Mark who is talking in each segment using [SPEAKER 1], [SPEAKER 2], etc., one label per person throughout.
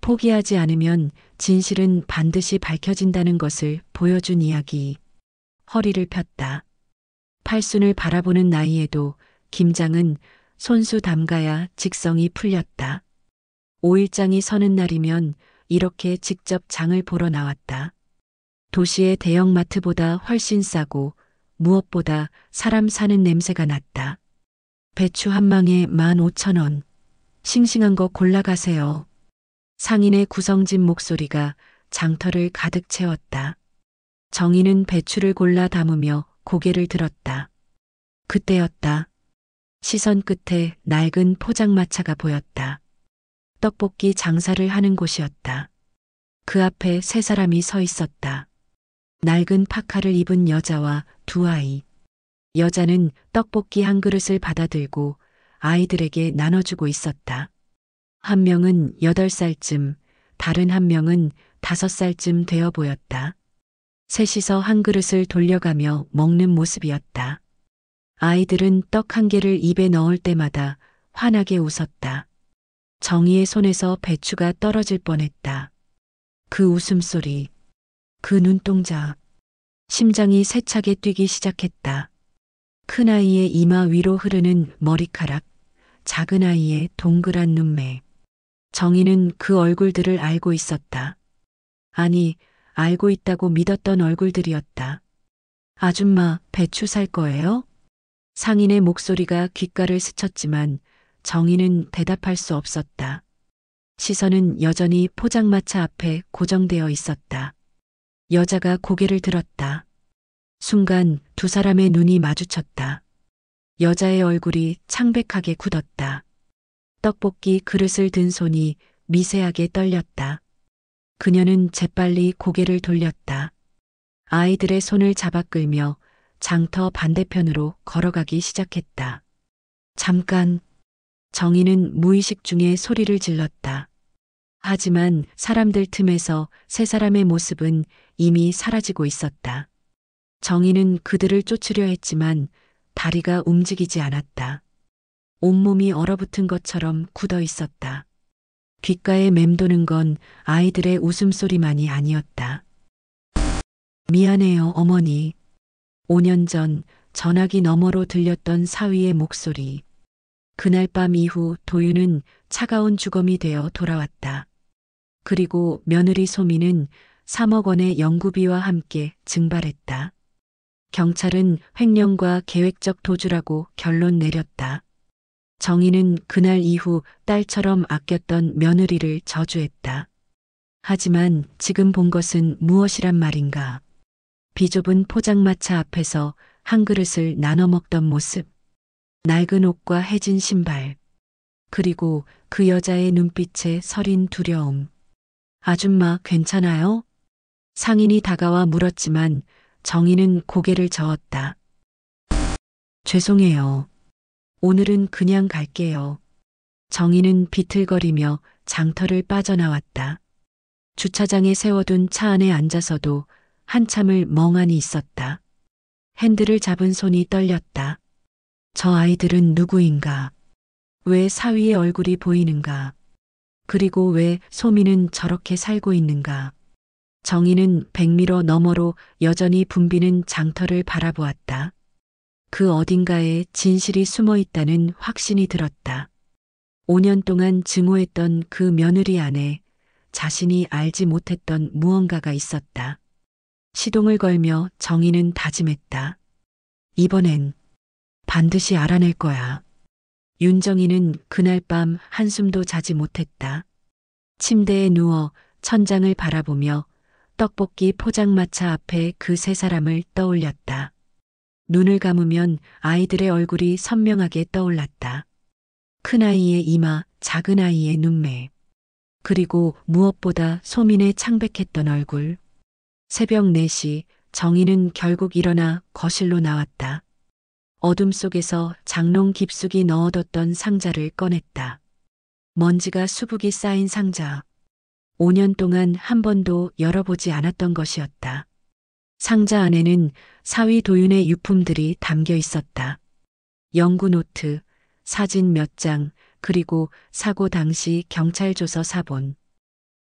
[SPEAKER 1] 포기하지 않으면 진실은 반드시 밝혀진다는 것을 보여준 이야기. 허리를 폈다. 팔순을 바라보는 나이에도 김장은 손수 담가야 직성이 풀렸다. 5일장이 서는 날이면 이렇게 직접 장을 보러 나왔다. 도시의 대형마트보다 훨씬 싸고 무엇보다 사람 사는 냄새가 났다. 배추 한 망에 15,000원. 싱싱한 거 골라가세요. 상인의 구성진 목소리가 장터를 가득 채웠다. 정희는 배추를 골라 담으며 고개를 들었다. 그때였다. 시선 끝에 낡은 포장마차가 보였다. 떡볶이 장사를 하는 곳이었다. 그 앞에 세 사람이 서 있었다. 낡은 파카를 입은 여자와 두 아이. 여자는 떡볶이 한 그릇을 받아들고 아이들에게 나눠주고 있었다. 한 명은 8살쯤, 다른 한 명은 5살쯤 되어 보였다. 셋이서 한 그릇을 돌려가며 먹는 모습이었다. 아이들은 떡 한 개를 입에 넣을 때마다 환하게 웃었다. 정희의 손에서 배추가 떨어질 뻔했다. 그 웃음소리, 그 눈동자, 심장이 세차게 뛰기 시작했다. 큰 아이의 이마 위로 흐르는 머리카락, 작은 아이의 동그란 눈매. 정희는 그 얼굴들을 알고 있었다. 아니, 알고 있다고 믿었던 얼굴들이었다. 아줌마, 배추 살 거예요? 상인의 목소리가 귓가를 스쳤지만 정희는 대답할 수 없었다. 시선은 여전히 포장마차 앞에 고정되어 있었다. 여자가 고개를 들었다. 순간 두 사람의 눈이 마주쳤다. 여자의 얼굴이 창백하게 굳었다. 떡볶이 그릇을 든 손이 미세하게 떨렸다. 그녀는 재빨리 고개를 돌렸다. 아이들의 손을 잡아 끌며 장터 반대편으로 걸어가기 시작했다. 잠깐. 정희는 무의식 중에 소리를 질렀다. 하지만 사람들 틈에서 세 사람의 모습은 이미 사라지고 있었다. 정희는 그들을 쫓으려 했지만 다리가 움직이지 않았다. 온몸이 얼어붙은 것처럼 굳어 있었다. 귓가에 맴도는 건 아이들의 웃음소리만이 아니었다. 미안해요, 어머니. 5년 전 전화기 너머로 들렸던 사위의 목소리. 그날 밤 이후 도윤은 차가운 주검이 되어 돌아왔다. 그리고 며느리 소미는 3억 원의 연구비와 함께 증발했다. 경찰은 횡령과 계획적 도주라고 결론 내렸다. 정희는 그날 이후 딸처럼 아꼈던 며느리를 저주했다. 하지만 지금 본 것은 무엇이란 말인가? 비좁은 포장마차 앞에서 한 그릇을 나눠 먹던 모습. 낡은 옷과 해진 신발. 그리고 그 여자의 눈빛에 서린 두려움. 아줌마 괜찮아요? 상인이 다가와 물었지만 정희는 고개를 저었다. 죄송해요. 오늘은 그냥 갈게요. 정희는 비틀거리며 장터를 빠져나왔다. 주차장에 세워둔 차 안에 앉아서도 한참을 멍하니 있었다. 핸들을 잡은 손이 떨렸다. 저 아이들은 누구인가? 왜 사위의 얼굴이 보이는가? 그리고 왜 소미는 저렇게 살고 있는가? 정희는 백미러 너머로 여전히 붐비는 장터를 바라보았다. 그 어딘가에 진실이 숨어 있다는 확신이 들었다. 5년 동안 증오했던 그 며느리 안에 자신이 알지 못했던 무언가가 있었다. 시동을 걸며 정희는 다짐했다. 이번엔 반드시 알아낼 거야. 윤정희는 그날 밤 한숨도 자지 못했다. 침대에 누워 천장을 바라보며 떡볶이 포장마차 앞에 그 세 사람을 떠올렸다. 눈을 감으면 아이들의 얼굴이 선명하게 떠올랐다. 큰아이의 이마, 작은아이의 눈매. 그리고 무엇보다 소민의 창백했던 얼굴. 새벽 4시 정희는 결국 일어나 거실로 나왔다. 어둠 속에서 장롱 깊숙이 넣어뒀던 상자를 꺼냈다. 먼지가 수북이 쌓인 상자. 5년 동안 한 번도 열어보지 않았던 것이었다. 상자 안에는 사위 도윤의 유품들이 담겨 있었다. 연구 노트, 사진 몇 장, 그리고 사고 당시 경찰 조서 사본.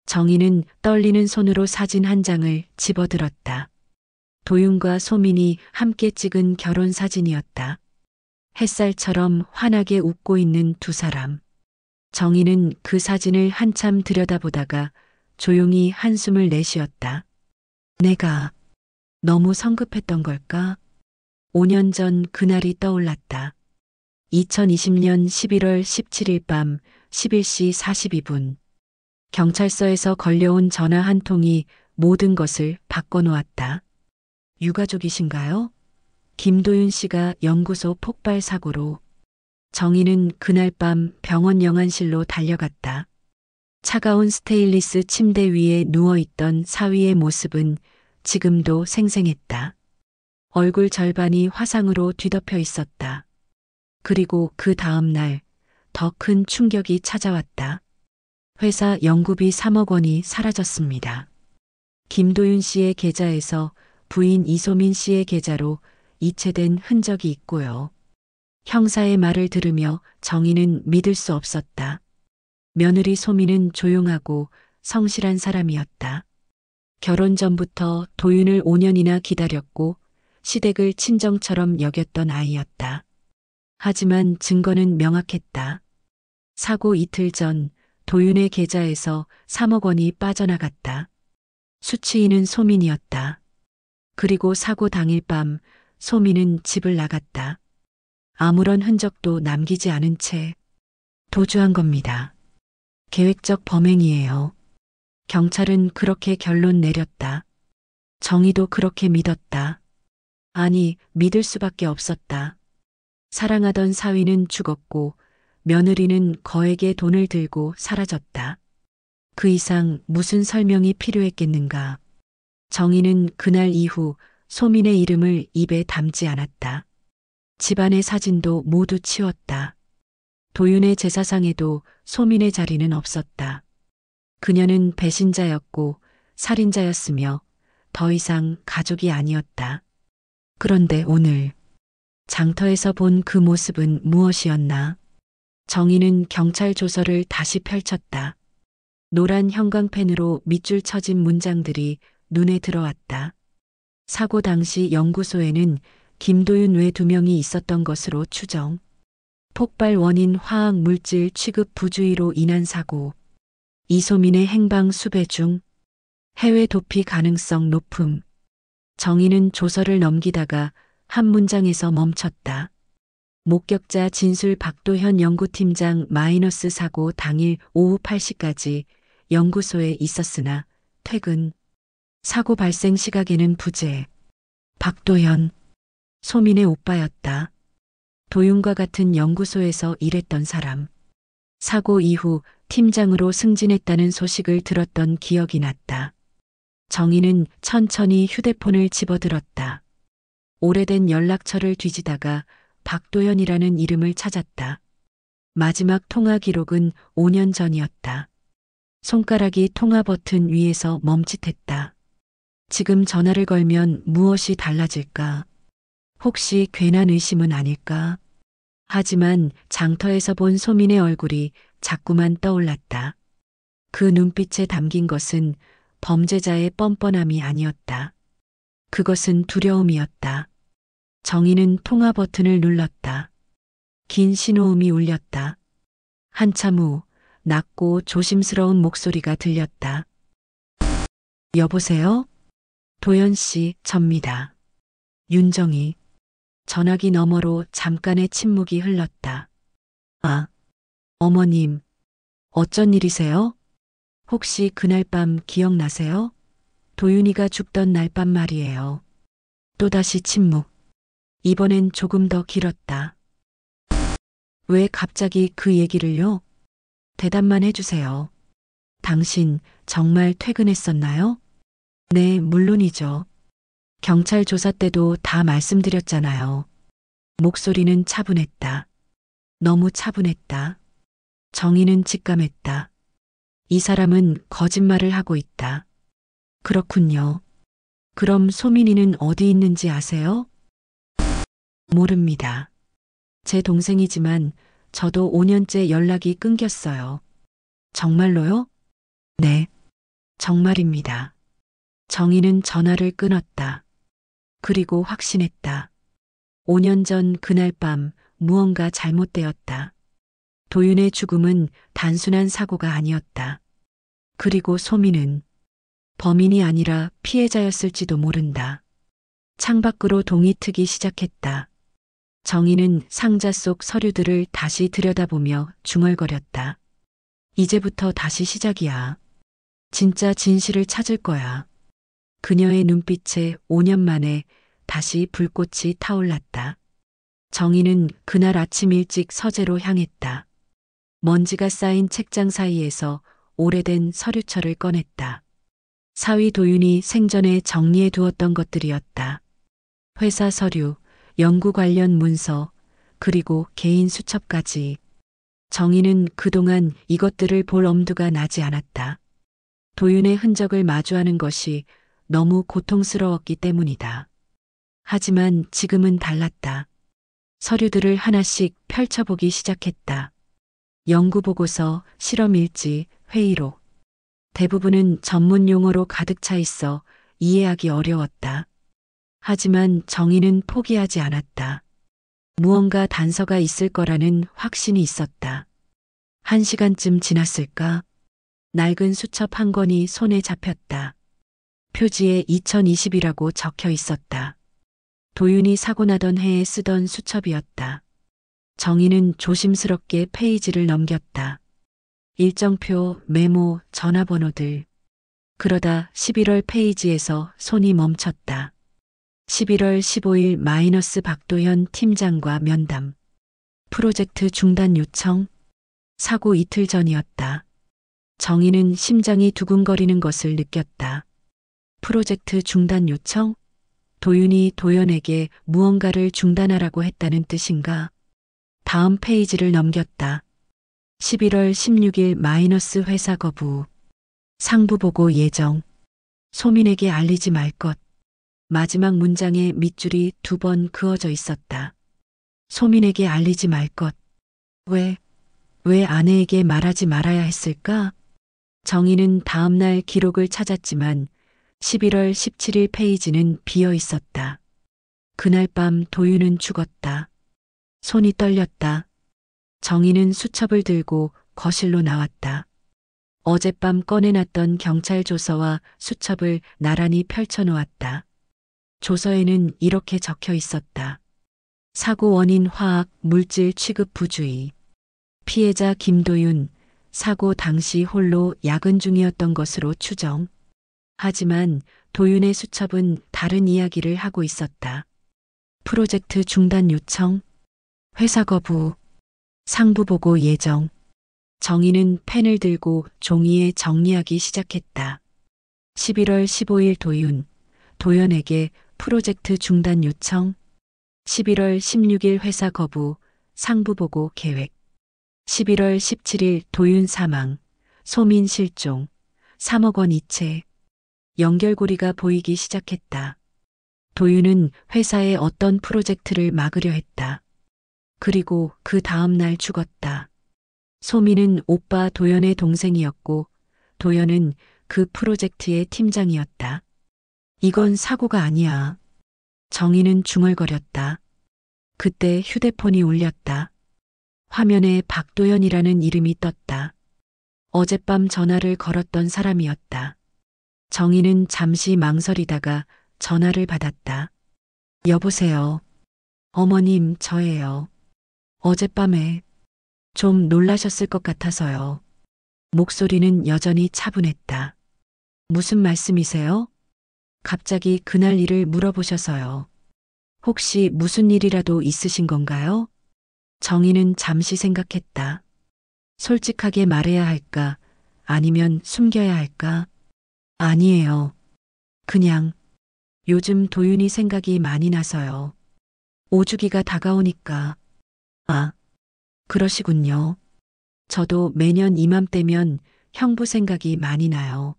[SPEAKER 1] 정희는 떨리는 손으로 사진 한 장을 집어들었다. 도윤과 소민이 함께 찍은 결혼 사진이었다. 햇살처럼 환하게 웃고 있는 두 사람. 정희는 그 사진을 한참 들여다보다가 조용히 한숨을 내쉬었다. 내가 너무 성급했던 걸까? 5년 전 그날이 떠올랐다. 2020년 11월 17일 밤 11시 42분. 경찰서에서 걸려온 전화 한 통이 모든 것을 바꿔놓았다. 유가족이신가요? 김도윤 씨가 연구소 폭발 사고로. 정희는 그날 밤 병원 영안실로 달려갔다. 차가운 스테인리스 침대 위에 누워있던 사위의 모습은 지금도 생생했다. 얼굴 절반이 화상으로 뒤덮여 있었다. 그리고 그 다음 날 더 큰 충격이 찾아왔다. 회사 연구비 3억 원이 사라졌습니다. 김도윤 씨의 계좌에서 부인 이소민 씨의 계좌로 이체된 흔적이 있고요. 형사의 말을 들으며 정희는 믿을 수 없었다. 며느리 소민은 조용하고 성실한 사람이었다. 결혼 전부터 도윤을 5년이나 기다렸고 시댁을 친정처럼 여겼던 아이였다. 하지만 증거는 명확했다. 사고 이틀 전 도윤의 계좌에서 3억 원이 빠져나갔다. 수취인은 소민이었다. 그리고 사고 당일 밤 소민은 집을 나갔다. 아무런 흔적도 남기지 않은 채 도주한 겁니다. 계획적 범행이에요. 경찰은 그렇게 결론 내렸다. 정의도 그렇게 믿었다. 아니, 믿을 수밖에 없었다. 사랑하던 사위는 죽었고 며느리는 거액의 돈을 들고 사라졌다. 그 이상 무슨 설명이 필요했겠는가. 정희는 그날 이후 소민의 이름을 입에 담지 않았다. 집안의 사진도 모두 치웠다. 도윤의 제사상에도 소민의 자리는 없었다. 그녀는 배신자였고 살인자였으며 더 이상 가족이 아니었다. 그런데 오늘 장터에서 본 그 모습은 무엇이었나? 정희는 경찰 조서를 다시 펼쳤다. 노란 형광펜으로 밑줄 쳐진 문장들이 눈에 들어왔다. 사고 당시 연구소에는 김도윤 외 2명이 있었던 것으로 추정. 폭발 원인 화학 물질 취급 부주의로 인한 사고. 이소민의 행방 수배 중. 해외 도피 가능성 높음. 정희는 조서를 넘기다가 한 문장에서 멈췄다. 목격자 진술 박도현 연구팀장 마이너스 사고 당일 오후 8시까지 연구소에 있었으나 퇴근. 사고 발생 시각에는 부재. 박도현. 소민의 오빠였다. 도윤과 같은 연구소에서 일했던 사람. 사고 이후 팀장으로 승진했다는 소식을 들었던 기억이 났다. 정희는 천천히 휴대폰을 집어들었다. 오래된 연락처를 뒤지다가 박도현이라는 이름을 찾았다. 마지막 통화 기록은 5년 전이었다. 손가락이 통화 버튼 위에서 멈칫했다. 지금 전화를 걸면 무엇이 달라질까? 혹시 괜한 의심은 아닐까? 하지만 장터에서 본 소민의 얼굴이 자꾸만 떠올랐다. 그 눈빛에 담긴 것은 범죄자의 뻔뻔함이 아니었다. 그것은 두려움이었다. 정희는 통화 버튼을 눌렀다. 긴 신호음이 울렸다. 한참 후 낮고 조심스러운 목소리가 들렸다. 여보세요? 도연 씨, 접니다. 윤정희. 전화기 너머로 잠깐의 침묵이 흘렀다. 아, 어머님, 어쩐 일이세요? 혹시 그날 밤 기억나세요? 도윤이가 죽던 날 밤 말이에요. 또다시 침묵. 이번엔 조금 더 길었다. 왜 갑자기 그 얘기를요? 대답만 해주세요. 당신 정말 퇴근했었나요? 네, 물론이죠. 경찰 조사 때도 다 말씀드렸잖아요. 목소리는 차분했다. 너무 차분했다. 정의는 직감했다. 이 사람은 거짓말을 하고 있다. 그렇군요. 그럼 소민이는 어디 있는지 아세요? 모릅니다. 제 동생이지만 저도 5년째 연락이 끊겼어요. 정말로요? 네. 정말입니다. 정희는 전화를 끊었다. 그리고 확신했다. 5년 전 그날 밤 무언가 잘못되었다. 도윤의 죽음은 단순한 사고가 아니었다. 그리고 소민은 범인이 아니라 피해자였을지도 모른다. 창밖으로 동이 트기 시작했다. 정희는 상자 속 서류들을 다시 들여다보며 중얼거렸다. 이제부터 다시 시작이야. 진짜 진실을 찾을 거야. 그녀의 눈빛에 5년 만에 다시 불꽃이 타올랐다. 정희는 그날 아침 일찍 서재로 향했다. 먼지가 쌓인 책장 사이에서 오래된 서류철을 꺼냈다. 사위 도윤이 생전에 정리해 두었던 것들이었다. 회사 서류, 연구 관련 문서, 그리고 개인 수첩까지. 정희는 그동안 이것들을 볼 엄두가 나지 않았다. 도윤의 흔적을 마주하는 것이 너무 고통스러웠기 때문이다. 하지만 지금은 달랐다. 서류들을 하나씩 펼쳐보기 시작했다. 연구보고서, 실험일지, 회의록. 대부분은 전문 용어로 가득 차 있어 이해하기 어려웠다. 하지만 정희는 포기하지 않았다. 무언가 단서가 있을 거라는 확신이 있었다. 1시간쯤 지났을까? 낡은 수첩 한 권이 손에 잡혔다. 표지에 2020이라고 적혀 있었다. 도윤이 사고 나던 해에 쓰던 수첩이었다. 정희는 조심스럽게 페이지를 넘겼다. 일정표, 메모, 전화번호들. 그러다 11월 페이지에서 손이 멈췄다. 11월 15일 마이너스 박도현 팀장과 면담. 프로젝트 중단 요청. 사고 이틀 전이었다. 정희는 심장이 두근거리는 것을 느꼈다. 프로젝트 중단 요청? 도윤이 도연에게 무언가를 중단하라고 했다는 뜻인가? 다음 페이지를 넘겼다. 11월 16일 마이너스 회사 거부. 상부 보고 예정. 소민에게 알리지 말 것. 마지막 문장에 밑줄이 2번 그어져 있었다. 소민에게 알리지 말 것. 왜 아내에게 말하지 말아야 했을까? 정희는 다음날 기록을 찾았지만 11월 17일 페이지는 비어 있었다. 그날 밤 도윤은 죽었다. 손이 떨렸다. 정희는 수첩을 들고 거실로 나왔다. 어젯밤 꺼내놨던 경찰 조서와 수첩을 나란히 펼쳐놓았다. 조서에는 이렇게 적혀 있었다. 사고 원인 화학, 물질 취급 부주의. 피해자 김도윤, 사고 당시 홀로 야근 중이었던 것으로 추정. 하지만 도윤의 수첩은 다른 이야기를 하고 있었다. 프로젝트 중단 요청, 회사 거부, 상부 보고 예정. 정희는 펜을 들고 종이에 정리하기 시작했다. 11월 15일 도연에게 프로젝트 중단 요청. 11월 16일 회사 거부, 상부 보고 계획. 11월 17일 도윤 사망, 소민 실종, 3억 원 이체. 연결고리가 보이기 시작했다. 도윤은 회사의 어떤 프로젝트를 막으려 했다. 그리고 그 다음 날 죽었다. 소민은 오빠 도연의 동생이었고 도연은 그 프로젝트의 팀장이었다. 이건 사고가 아니야. 정희는 중얼거렸다. 그때 휴대폰이 울렸다. 화면에 박도연이라는 이름이 떴다. 어젯밤 전화를 걸었던 사람이었다. 정희는 잠시 망설이다가 전화를 받았다. 여보세요. 어머님, 저예요. 어젯밤에 좀 놀라셨을 것 같아서요. 목소리는 여전히 차분했다. 무슨 말씀이세요? 갑자기 그날 일을 물어보셔서요. 혹시 무슨 일이라도 있으신 건가요? 정희는 잠시 생각했다. 솔직하게 말해야 할까? 아니면 숨겨야 할까? 아니에요. 그냥 요즘 도윤이 생각이 많이 나서요. 5주기가 다가오니까. 아, 그러시군요. 저도 매년 이맘때면 형부 생각이 많이 나요.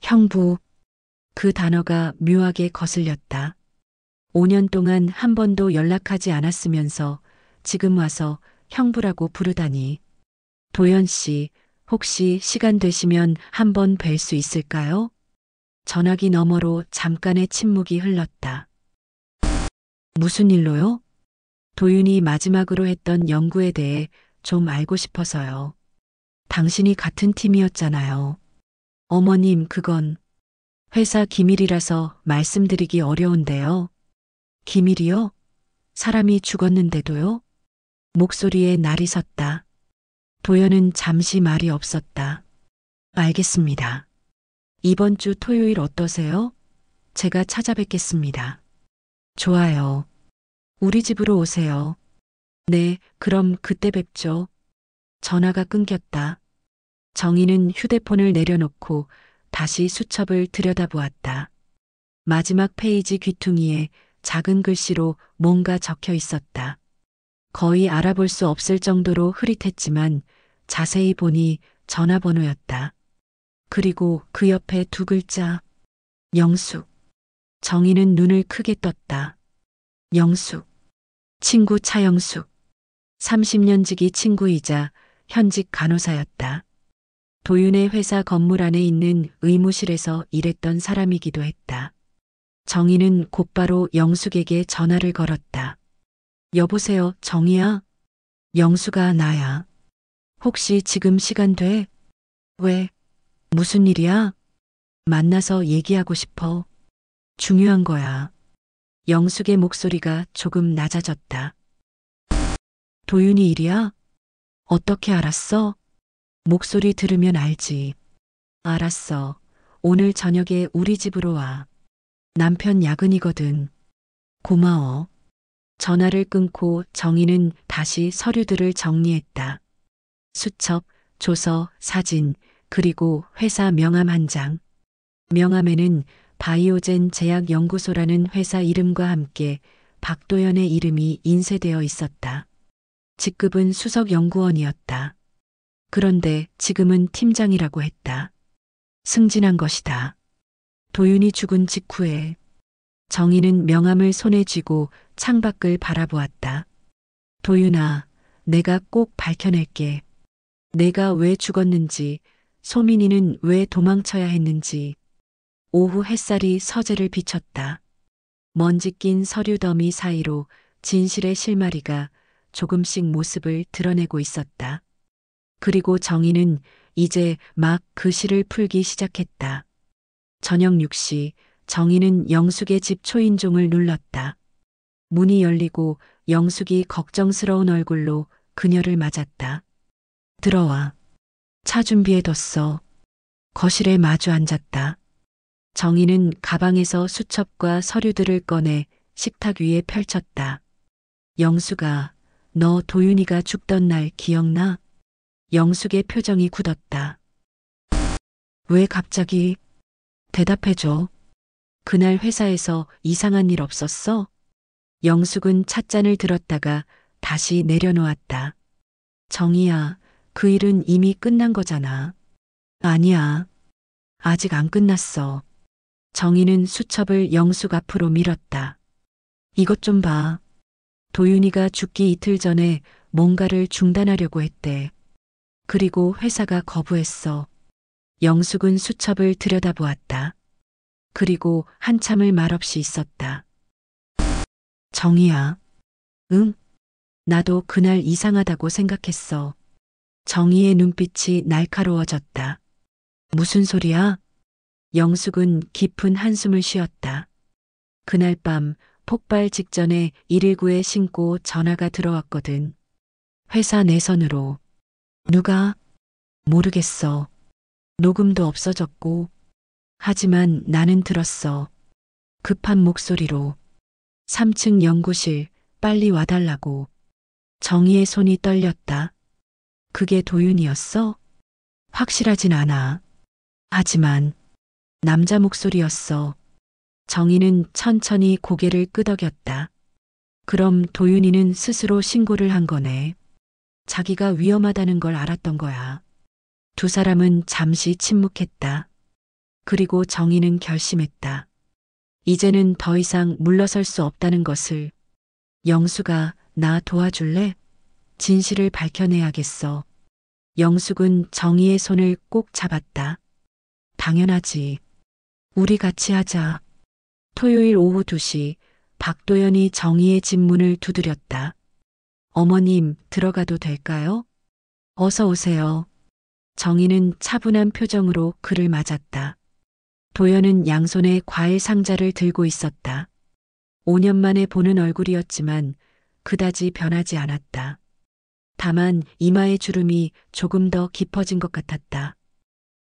[SPEAKER 1] 형부. 그 단어가 묘하게 거슬렸다. 5년 동안 한 번도 연락하지 않았으면서 지금 와서 형부라고 부르다니. 도연 씨, 혹시 시간 되시면 한번 뵐 수 있을까요? 전화기 너머로 잠깐의 침묵이 흘렀다. 무슨 일로요? 도윤이 마지막으로 했던 연구에 대해 좀 알고 싶어서요. 당신이 같은 팀이었잖아요. 어머님, 그건 회사 기밀이라서 말씀드리기 어려운데요. 기밀이요? 사람이 죽었는데도요? 목소리에 날이 섰다. 도연은 잠시 말이 없었다. 알겠습니다. 이번 주 토요일 어떠세요? 제가 찾아뵙겠습니다. 좋아요. 우리 집으로 오세요. 네, 그럼 그때 뵙죠. 전화가 끊겼다. 정희는 휴대폰을 내려놓고 다시 수첩을 들여다보았다. 마지막 페이지 귀퉁이에 작은 글씨로 뭔가 적혀 있었다. 거의 알아볼 수 없을 정도로 흐릿했지만 자세히 보니 전화번호였다. 그리고 그 옆에 두 글자, 영숙. 정희는 눈을 크게 떴다. 영숙. 친구 차영숙. 30년 지기 친구이자 현직 간호사였다. 도윤의 회사 건물 안에 있는 의무실에서 일했던 사람이기도 했다. 정희는 곧바로 영숙에게 전화를 걸었다. 여보세요, 정희야? 영수가 나야. 혹시 지금 시간 돼? 왜? 무슨 일이야? 만나서 얘기하고 싶어. 중요한 거야. 영숙의 목소리가 조금 낮아졌다. 도윤이 일이야? 어떻게 알았어? 목소리 들으면 알지. 알았어. 오늘 저녁에 우리 집으로 와. 남편 야근이거든. 고마워. 전화를 끊고 정희는 다시 서류들을 정리했다. 수첩, 조서, 사진, 그리고 회사 명함 한 장. 명함에는 바이오젠 제약연구소라는 회사 이름과 함께 박도연의 이름이 인쇄되어 있었다. 직급은 수석연구원이었다. 그런데 지금은 팀장이라고 했다. 승진한 것이다. 도윤이 죽은 직후에 정희는 명함을 손에 쥐고 창밖을 바라보았다. 도윤아, 내가 꼭 밝혀낼게. 내가 왜 죽었는지, 소민이는 왜 도망쳐야 했는지. 오후 햇살이 서재를 비쳤다. 먼지 낀 서류 더미 사이로 진실의 실마리가 조금씩 모습을 드러내고 있었다. 그리고 정희는 이제 막 그 시를 풀기 시작했다. 저녁 6시 정희는 영숙의 집 초인종을 눌렀다. 문이 열리고 영숙이 걱정스러운 얼굴로 그녀를 맞았다. 들어와. 차 준비해뒀어. 거실에 마주 앉았다. 정희는 가방에서 수첩과 서류들을 꺼내 식탁 위에 펼쳤다. 영숙아, 너 도윤이가 죽던 날 기억나? 영숙의 표정이 굳었다. 왜 갑자기? 대답해줘. 그날 회사에서 이상한 일 없었어? 영숙은 찻잔을 들었다가 다시 내려놓았다. 정희야, 그 일은 이미 끝난 거잖아. 아니야. 아직 안 끝났어. 정희는 수첩을 영숙 앞으로 밀었다. 이것 좀 봐. 도윤이가 죽기 이틀 전에 뭔가를 중단하려고 했대. 그리고 회사가 거부했어. 영숙은 수첩을 들여다보았다. 그리고 한참을 말없이 있었다. 정희야. 응? 나도 그날 이상하다고 생각했어. 정희의 눈빛이 날카로워졌다. 무슨 소리야? 영숙은 깊은 한숨을 쉬었다. 그날 밤 폭발 직전에 119에 신고 전화가 들어왔거든. 회사 내선으로. 누가? 모르겠어. 녹음도 없어졌고. 하지만 나는 들었어. 급한 목소리로. 3층 연구실 빨리 와달라고. 정희의 손이 떨렸다. 그게 도윤이었어? 확실하진 않아. 하지만 남자 목소리였어. 정희는 천천히 고개를 끄덕였다. 그럼 도윤이는 스스로 신고를 한 거네. 자기가 위험하다는 걸 알았던 거야. 두 사람은 잠시 침묵했다. 그리고 정희는 결심했다. 이제는 더 이상 물러설 수 없다는 것을. 영수가 나 도와줄래? 진실을 밝혀내야겠어. 영숙은 정희의 손을 꼭 잡았다. 당연하지. 우리 같이 하자. 토요일 오후 2시 박도연이 정희의 집 문을 두드렸다. 어머님, 들어가도 될까요? 어서 오세요. 정희는 차분한 표정으로 그를 맞았다. 도연은 양손에 과일 상자를 들고 있었다. 5년 만에 보는 얼굴이었지만 그다지 변하지 않았다. 다만 이마의 주름이 조금 더 깊어진 것 같았다.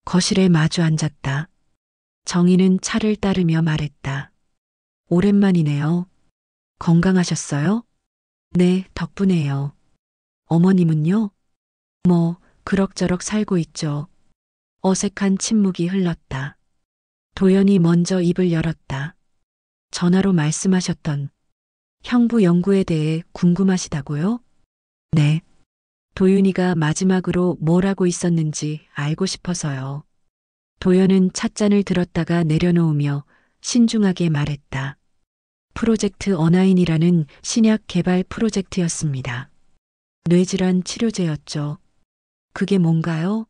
[SPEAKER 1] 거실에 마주 앉았다. 정희는 차를 따르며 말했다. 오랜만이네요. 건강하셨어요? 네, 덕분에요. 어머님은요? 뭐, 그럭저럭 살고 있죠. 어색한 침묵이 흘렀다. 도연이 먼저 입을 열었다. 전화로 말씀하셨던 형부 연구에 대해 궁금하시다고요? 네. 도윤이가 마지막으로 뭘 하고 있었는지 알고 싶어서요. 도연은 찻잔을 들었다가 내려놓으며 신중하게 말했다. 프로젝트 어나인이라는 신약 개발 프로젝트였습니다. 뇌질환 치료제였죠. 그게 뭔가요?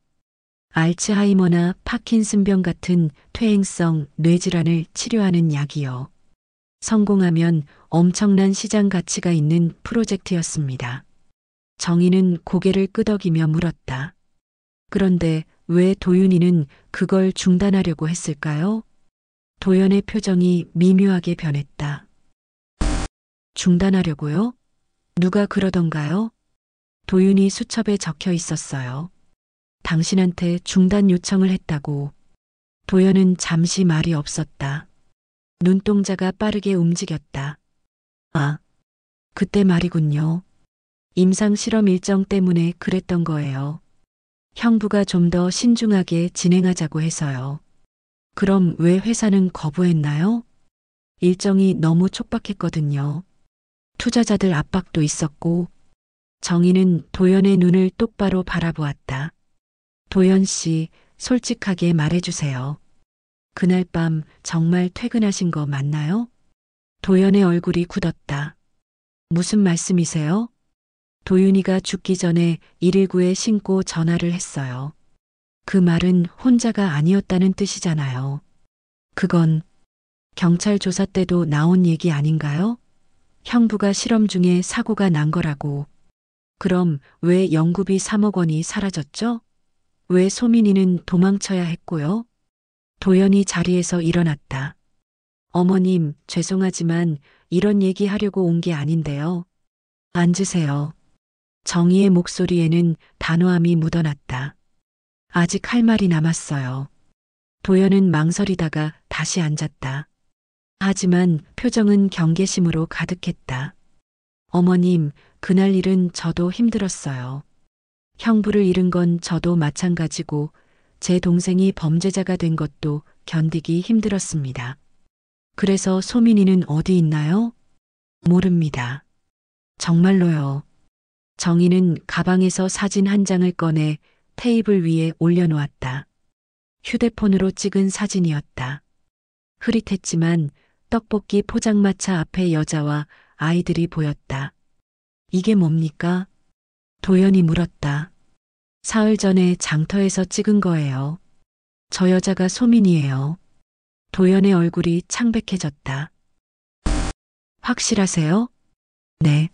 [SPEAKER 1] 알츠하이머나 파킨슨병 같은 퇴행성 뇌질환을 치료하는 약이요. 성공하면 엄청난 시장 가치가 있는 프로젝트였습니다. 정희는 고개를 끄덕이며 물었다. 그런데 왜 도윤이는 그걸 중단하려고 했을까요? 도연의 표정이 미묘하게 변했다. 중단하려고요? 누가 그러던가요? 도윤이 수첩에 적혀 있었어요. 당신한테 중단 요청을 했다고. 도연은 잠시 말이 없었다. 눈동자가 빠르게 움직였다. 아, 그때 말이군요. 임상 실험 일정 때문에 그랬던 거예요. 형부가 좀 더 신중하게 진행하자고 해서요. 그럼 왜 회사는 거부했나요? 일정이 너무 촉박했거든요. 투자자들 압박도 있었고. 정희는 도연의 눈을 똑바로 바라보았다. 도연 씨, 솔직하게 말해주세요. 그날 밤 정말 퇴근하신 거 맞나요? 도연의 얼굴이 굳었다. 무슨 말씀이세요? 도윤이가 죽기 전에 119에 신고 전화를 했어요. 그 말은 혼자가 아니었다는 뜻이잖아요. 그건 경찰 조사 때도 나온 얘기 아닌가요? 형부가 실험 중에 사고가 난 거라고. 그럼 왜 연구비 3억 원이 사라졌죠? 왜 소민이는 도망쳐야 했고요? 도연이 자리에서 일어났다. 어머님, 죄송하지만 이런 얘기 하려고 온 게 아닌데요. 앉으세요. 정희의 목소리에는 단호함이 묻어났다. 아직 할 말이 남았어요. 도연은 망설이다가 다시 앉았다. 하지만 표정은 경계심으로 가득했다. 어머님, 그날 일은 저도 힘들었어요. 형부를 잃은 건 저도 마찬가지고 제 동생이 범죄자가 된 것도 견디기 힘들었습니다. 그래서 소민이는 어디 있나요? 모릅니다. 정말로요. 정희는 가방에서 사진 한 장을 꺼내 테이블 위에 올려놓았다. 휴대폰으로 찍은 사진이었다. 흐릿했지만 떡볶이 포장마차 앞에 여자와 아이들이 보였다. 이게 뭡니까? 도연이 물었다. 사흘 전에 장터에서 찍은 거예요. 저 여자가 소민이에요. 도연의 얼굴이 창백해졌다. 확실하세요? 네.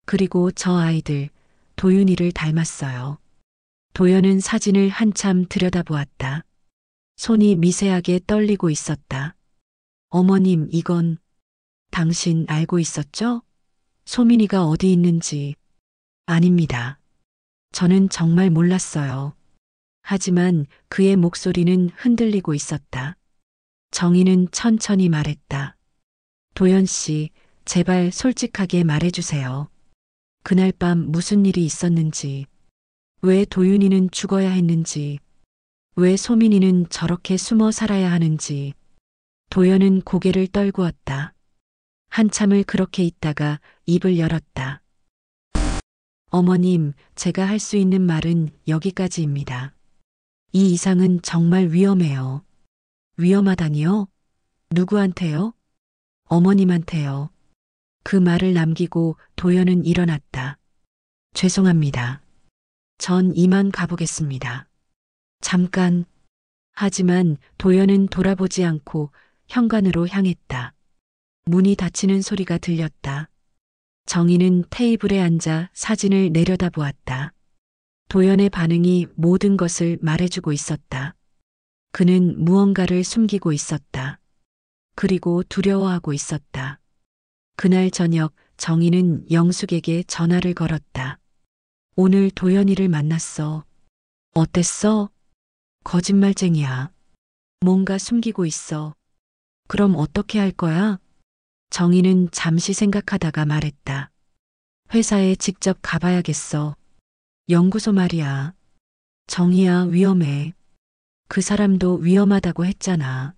[SPEAKER 1] 그리고 저 아이들, 도윤이를 닮았어요. 도연은 사진을 한참 들여다보았다. 손이 미세하게 떨리고 있었다. 어머님, 이건 당신 알고 있었죠? 소민이가 어디 있는지. 아닙니다. 저는 정말 몰랐어요. 하지만 그의 목소리는 흔들리고 있었다. 정희는 천천히 말했다. 도연 씨, 제발 솔직하게 말해주세요. 그날 밤 무슨 일이 있었는지, 왜 도윤이는 죽어야 했는지, 왜 소민이는 저렇게 숨어 살아야 하는지. 도연은 고개를 떨구었다. 한참을 그렇게 있다가 입을 열었다. 어머님, 제가 할 수 있는 말은 여기까지입니다. 이 이상은 정말 위험해요. 위험하다니요? 누구한테요? 어머님한테요. 그 말을 남기고 도연은 일어났다. 죄송합니다. 전 이만 가보겠습니다. 잠깐. 하지만 도연은 돌아보지 않고 현관으로 향했다. 문이 닫히는 소리가 들렸다. 정희는 테이블에 앉아 사진을 내려다보았다. 도연의 반응이 모든 것을 말해주고 있었다. 그는 무언가를 숨기고 있었다. 그리고 두려워하고 있었다. 그날 저녁 정희는 영숙에게 전화를 걸었다. 오늘 도연이를 만났어. 어땠어? 거짓말쟁이야. 뭔가 숨기고 있어. 그럼 어떻게 할 거야? 정희는 잠시 생각하다가 말했다. 회사에 직접 가봐야겠어. 연구소 말이야. 정희야, 위험해. 그 사람도 위험하다고 했잖아.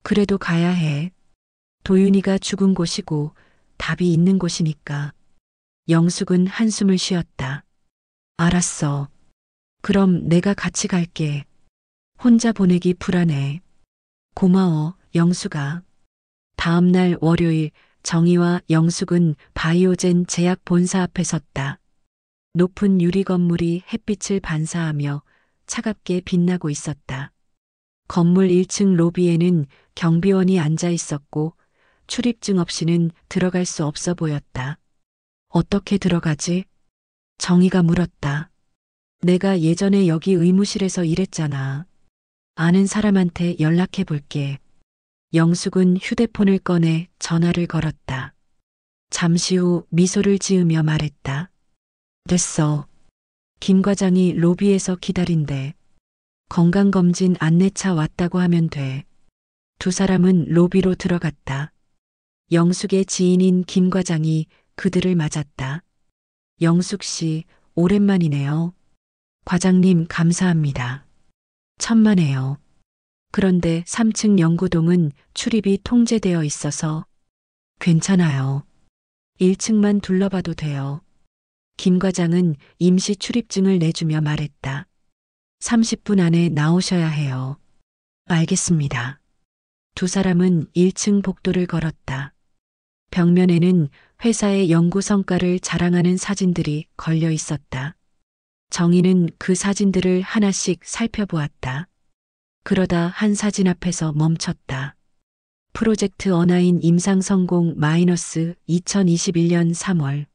[SPEAKER 1] 그래도 가야 해. 도윤이가 죽은 곳이고 답이 있는 곳이니까. 영숙은 한숨을 쉬었다. 알았어. 그럼 내가 같이 갈게. 혼자 보내기 불안해. 고마워, 영숙아. 다음 날 월요일 정희와 영숙은 바이오젠 제약 본사 앞에 섰다. 높은 유리 건물이 햇빛을 반사하며 차갑게 빛나고 있었다. 건물 1층 로비에는 경비원이 앉아 있었고 출입증 없이는 들어갈 수 없어 보였다. 어떻게 들어가지? 정희가 물었다. 내가 예전에 여기 의무실에서 일했잖아. 아는 사람한테 연락해 볼게. 영숙은 휴대폰을 꺼내 전화를 걸었다. 잠시 후 미소를 지으며 말했다. 됐어. 김 과장이 로비에서 기다린대. 건강검진 안내차 왔다고 하면 돼. 두 사람은 로비로 들어갔다. 영숙의 지인인 김 과장이 그들을 맞았다. 영숙 씨, 오랜만이네요. 과장님 감사합니다. 천만에요. 그런데 3층 연구동은 출입이 통제되어 있어서 괜찮아요. 1층만 둘러봐도 돼요. 김 과장은 임시 출입증을 내주며 말했다. 30분 안에 나오셔야 해요. 알겠습니다. 두 사람은 1층 복도를 걸었다. 벽면에는 회사의 연구 성과를 자랑하는 사진들이 걸려 있었다. 정희는 그 사진들을 하나씩 살펴보았다. 그러다 한 사진 앞에서 멈췄다. 프로젝트 어나인 임상 성공 마이너스 2021년 3월.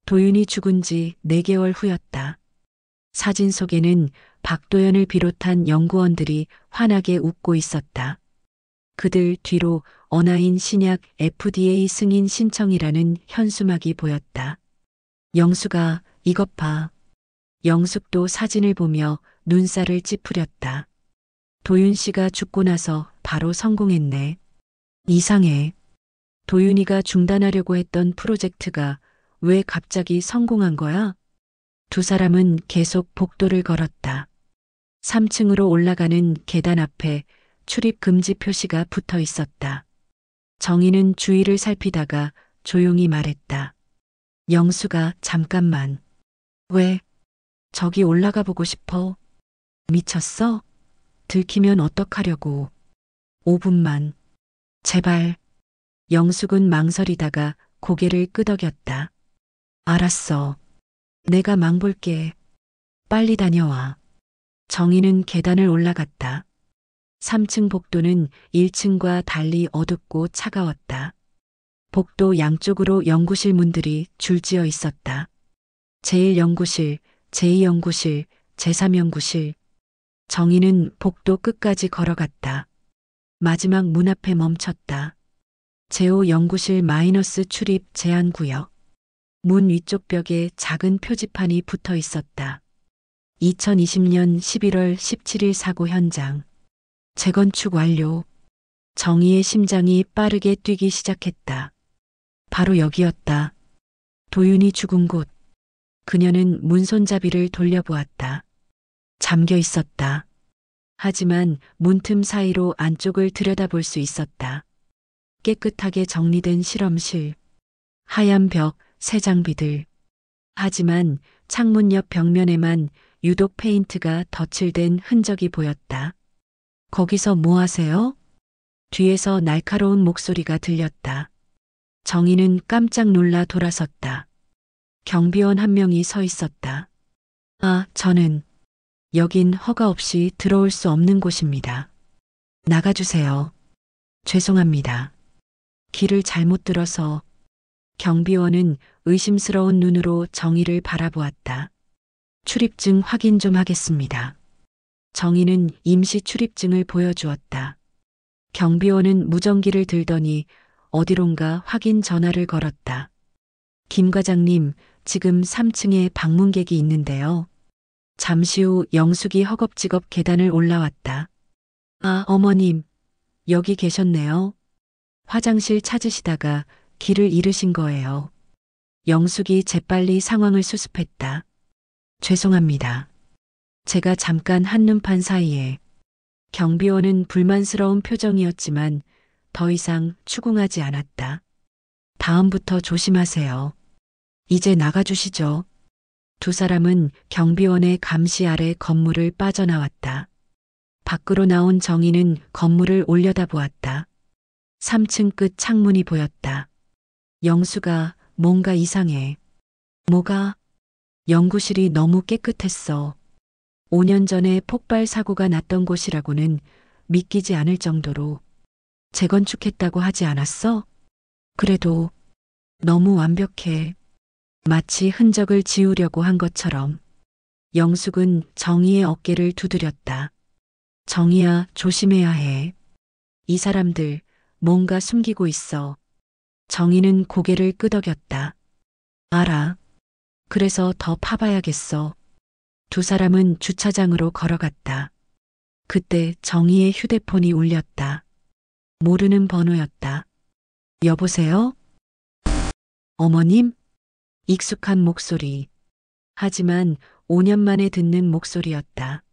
[SPEAKER 1] 도윤이 죽은 지 4개월 후였다. 사진 속에는 박도연을 비롯한 연구원들이 환하게 웃고 있었다. 그들 뒤로 어나인 신약 FDA 승인 신청이라는 현수막이 보였다. 영숙아, 이것 봐. 영숙도 사진을 보며 눈살을 찌푸렸다. 도윤 씨가 죽고 나서 바로 성공했네. 이상해. 도윤이가 중단하려고 했던 프로젝트가 왜 갑자기 성공한 거야? 두 사람은 계속 복도를 걸었다. 3층으로 올라가는 계단 앞에 출입 금지 표시가 붙어 있었다. 정희는 주위를 살피다가 조용히 말했다. 영숙아, 잠깐만. 왜? 저기 올라가 보고 싶어. 미쳤어? 들키면 어떡하려고. 5분만. 제발. 영숙은 망설이다가 고개를 끄덕였다. 알았어. 내가 망볼게. 빨리 다녀와. 정희는 계단을 올라갔다. 3층 복도는 1층과 달리 어둡고 차가웠다. 복도 양쪽으로 연구실 문들이 줄지어 있었다. 제1연구실, 제2연구실, 제3연구실. 정희는 복도 끝까지 걸어갔다. 마지막 문 앞에 멈췄다. 제5연구실 마이너스 출입 제한구역. 문 위쪽 벽에 작은 표지판이 붙어 있었다. 2020년 11월 17일 사고 현장. 재건축 완료. 정희의 심장이 빠르게 뛰기 시작했다. 바로 여기였다. 도윤이 죽은 곳. 그녀는 문손잡이를 돌려보았다. 잠겨 있었다. 하지만 문틈 사이로 안쪽을 들여다볼 수 있었다. 깨끗하게 정리된 실험실. 하얀 벽, 새 장비들. 하지만 창문 옆 벽면에만 유독 페인트가 덧칠된 흔적이 보였다. 거기서 뭐 하세요? 뒤에서 날카로운 목소리가 들렸다. 정희는 깜짝 놀라 돌아섰다. 경비원 한 명이 서 있었다. 저는 여긴 허가 없이 들어올 수 없는 곳입니다. 나가주세요. 죄송합니다. 길을 잘못 들어서. 경비원은 의심스러운 눈으로 정희를 바라보았다. 출입증 확인 좀 하겠습니다. 정희는 임시 출입증을 보여주었다. 경비원은 무전기를 들더니 어디론가 확인 전화를 걸었다. 김 과장님, 지금 3층에 방문객이 있는데요. 잠시 후 영숙이 허겁지겁 계단을 올라왔다. 어머님, 여기 계셨네요. 화장실 찾으시다가 길을 잃으신 거예요. 영숙이 재빨리 상황을 수습했다. 죄송합니다. 제가 잠깐 한눈판 사이에. 경비원은 불만스러운 표정이었지만 더 이상 추궁하지 않았다. 다음부터 조심하세요. 이제 나가주시죠. 두 사람은 경비원의 감시 아래 건물을 빠져나왔다. 밖으로 나온 정희는 건물을 올려다보았다. 3층 끝 창문이 보였다. 영수가 뭔가 이상해. 뭐가? 연구실이 너무 깨끗했어. 5년 전에 폭발 사고가 났던 곳이라고는 믿기지 않을 정도로. 재건축했다고 하지 않았어? 그래도 너무 완벽해. 마치 흔적을 지우려고 한 것처럼. 영숙은 정희의 어깨를 두드렸다. 정희야, 조심해야 해. 이 사람들 뭔가 숨기고 있어. 정희는 고개를 끄덕였다. 알아. 그래서 더 파봐야겠어. 두 사람은 주차장으로 걸어갔다. 그때 정희의 휴대폰이 울렸다. 모르는 번호였다. 여보세요? 어머님? 익숙한 목소리. 하지만 5년 만에 듣는 목소리였다.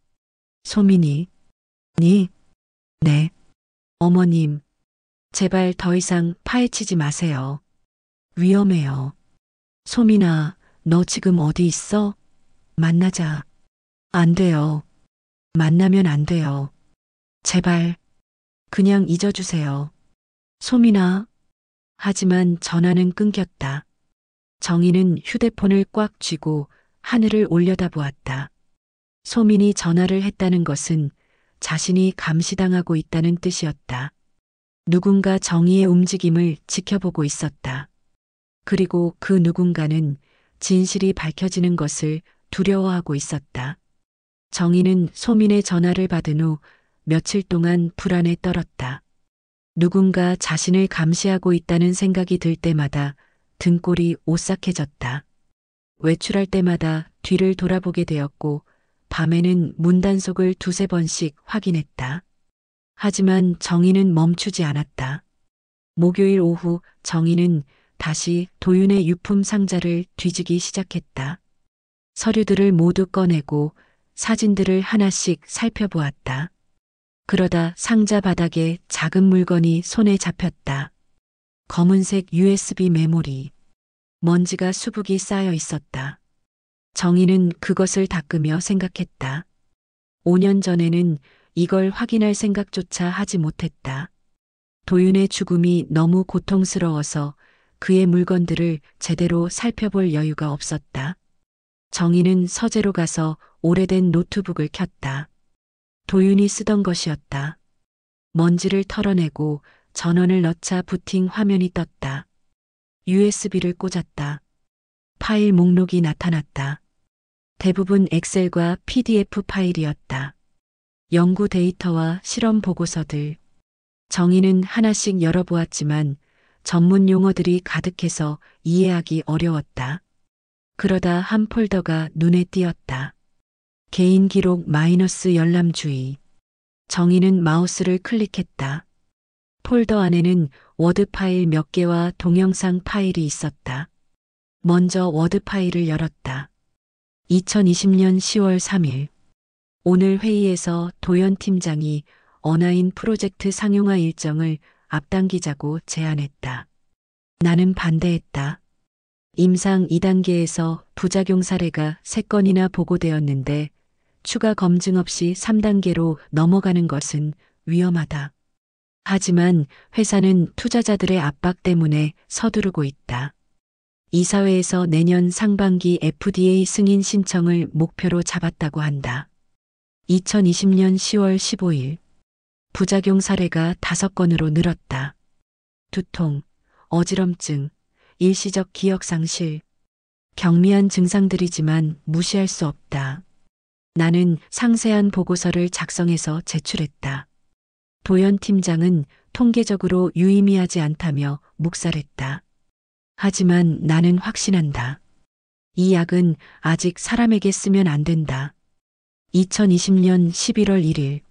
[SPEAKER 1] 소민이. 네. 어머님, 제발 더 이상 파헤치지 마세요. 위험해요. 소민아, 너 지금 어디 있어? 만나자. 안 돼요. 만나면 안 돼요. 제발, 그냥 잊어주세요. 소민아. 하지만 전화는 끊겼다. 정희는 휴대폰을 꽉 쥐고 하늘을 올려다보았다. 소민이 전화를 했다는 것은 자신이 감시당하고 있다는 뜻이었다. 누군가 정희의 움직임을 지켜보고 있었다. 그리고 그 누군가는 진실이 밝혀지는 것을 두려워하고 있었다. 정희는 소민의 전화를 받은 후 며칠 동안 불안에 떨었다. 누군가 자신을 감시하고 있다는 생각이 들 때마다 등골이 오싹해졌다. 외출할 때마다 뒤를 돌아보게 되었고 밤에는 문단속을 2~3번씩 확인했다. 하지만 정희는 멈추지 않았다. 목요일 오후 정희는 다시 도윤의 유품 상자를 뒤지기 시작했다. 서류들을 모두 꺼내고 사진들을 하나씩 살펴보았다. 그러다 상자 바닥에 작은 물건이 손에 잡혔다. 검은색 USB 메모리. 먼지가 수북이 쌓여 있었다. 정희는 그것을 닦으며 생각했다. 5년 전에는 이걸 확인할 생각조차 하지 못했다. 도윤의 죽음이 너무 고통스러워서 그의 물건들을 제대로 살펴볼 여유가 없었다. 정희는 서재로 가서 오래된 노트북을 켰다. 도윤이 쓰던 것이었다. 먼지를 털어내고 전원을 넣자 부팅 화면이 떴다. USB를 꽂았다. 파일 목록이 나타났다. 대부분 엑셀과 PDF 파일이었다. 연구 데이터와 실험 보고서들. 정희는 하나씩 열어보았지만 전문 용어들이 가득해서 이해하기 어려웠다. 그러다 한 폴더가 눈에 띄었다. 개인 기록 마이너스 열람주의. 정희는 마우스를 클릭했다. 폴더 안에는 워드 파일 몇 개와 동영상 파일이 있었다. 먼저 워드 파일을 열었다. 2020년 10월 3일. 오늘 회의에서 도연 팀장이 어나인 프로젝트 상용화 일정을 앞당기자고 제안했다. 나는 반대했다. 임상 2단계에서 부작용 사례가 3건이나 보고되었는데 추가 검증 없이 3단계로 넘어가는 것은 위험하다. 하지만 회사는 투자자들의 압박 때문에 서두르고 있다. 이사회에서 내년 상반기 FDA 승인 신청을 목표로 잡았다고 한다. 2020년 10월 15일 부작용 사례가 5건으로 늘었다. 두통, 어지럼증, 일시적 기억 상실, 경미한 증상들이지만 무시할 수 없다. 나는 상세한 보고서를 작성해서 제출했다. 도연 팀장은 통계적으로 유의미하지 않다며 묵살했다. 하지만 나는 확신한다. 이 약은 아직 사람에게 쓰면 안 된다. 2020년 11월 1일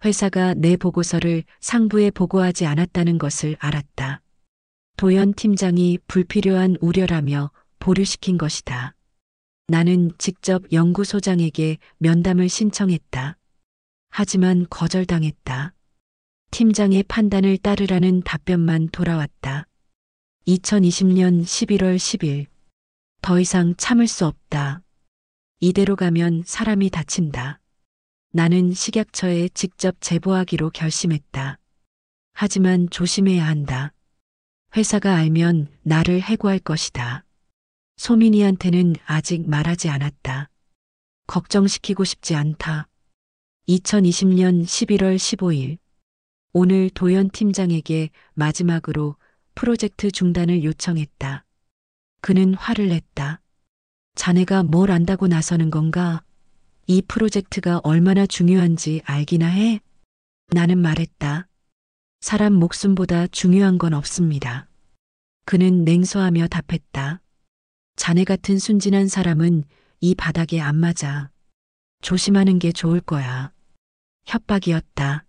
[SPEAKER 1] 회사가 내 보고서를 상부에 보고하지 않았다는 것을 알았다. 도연 팀장이 불필요한 우려라며 보류시킨 것이다. 나는 직접 연구소장에게 면담을 신청했다. 하지만 거절당했다. 팀장의 판단을 따르라는 답변만 돌아왔다. 2020년 11월 10일. 더 이상 참을 수 없다. 이대로 가면 사람이 다친다. 나는 식약처에 직접 제보하기로 결심했다. 하지만 조심해야 한다. 회사가 알면 나를 해고할 것이다. 소민이한테는 아직 말하지 않았다. 걱정시키고 싶지 않다. 2020년 11월 15일. 오늘 도연 팀장에게 마지막으로 프로젝트 중단을 요청했다. 그는 화를 냈다. 자네가 뭘 안다고 나서는 건가? 이 프로젝트가 얼마나 중요한지 알기나 해? 나는 말했다. 사람 목숨보다 중요한 건 없습니다. 그는 냉소하며 답했다. 자네 같은 순진한 사람은 이 바닥에 안 맞아. 조심하는 게 좋을 거야. 협박이었다.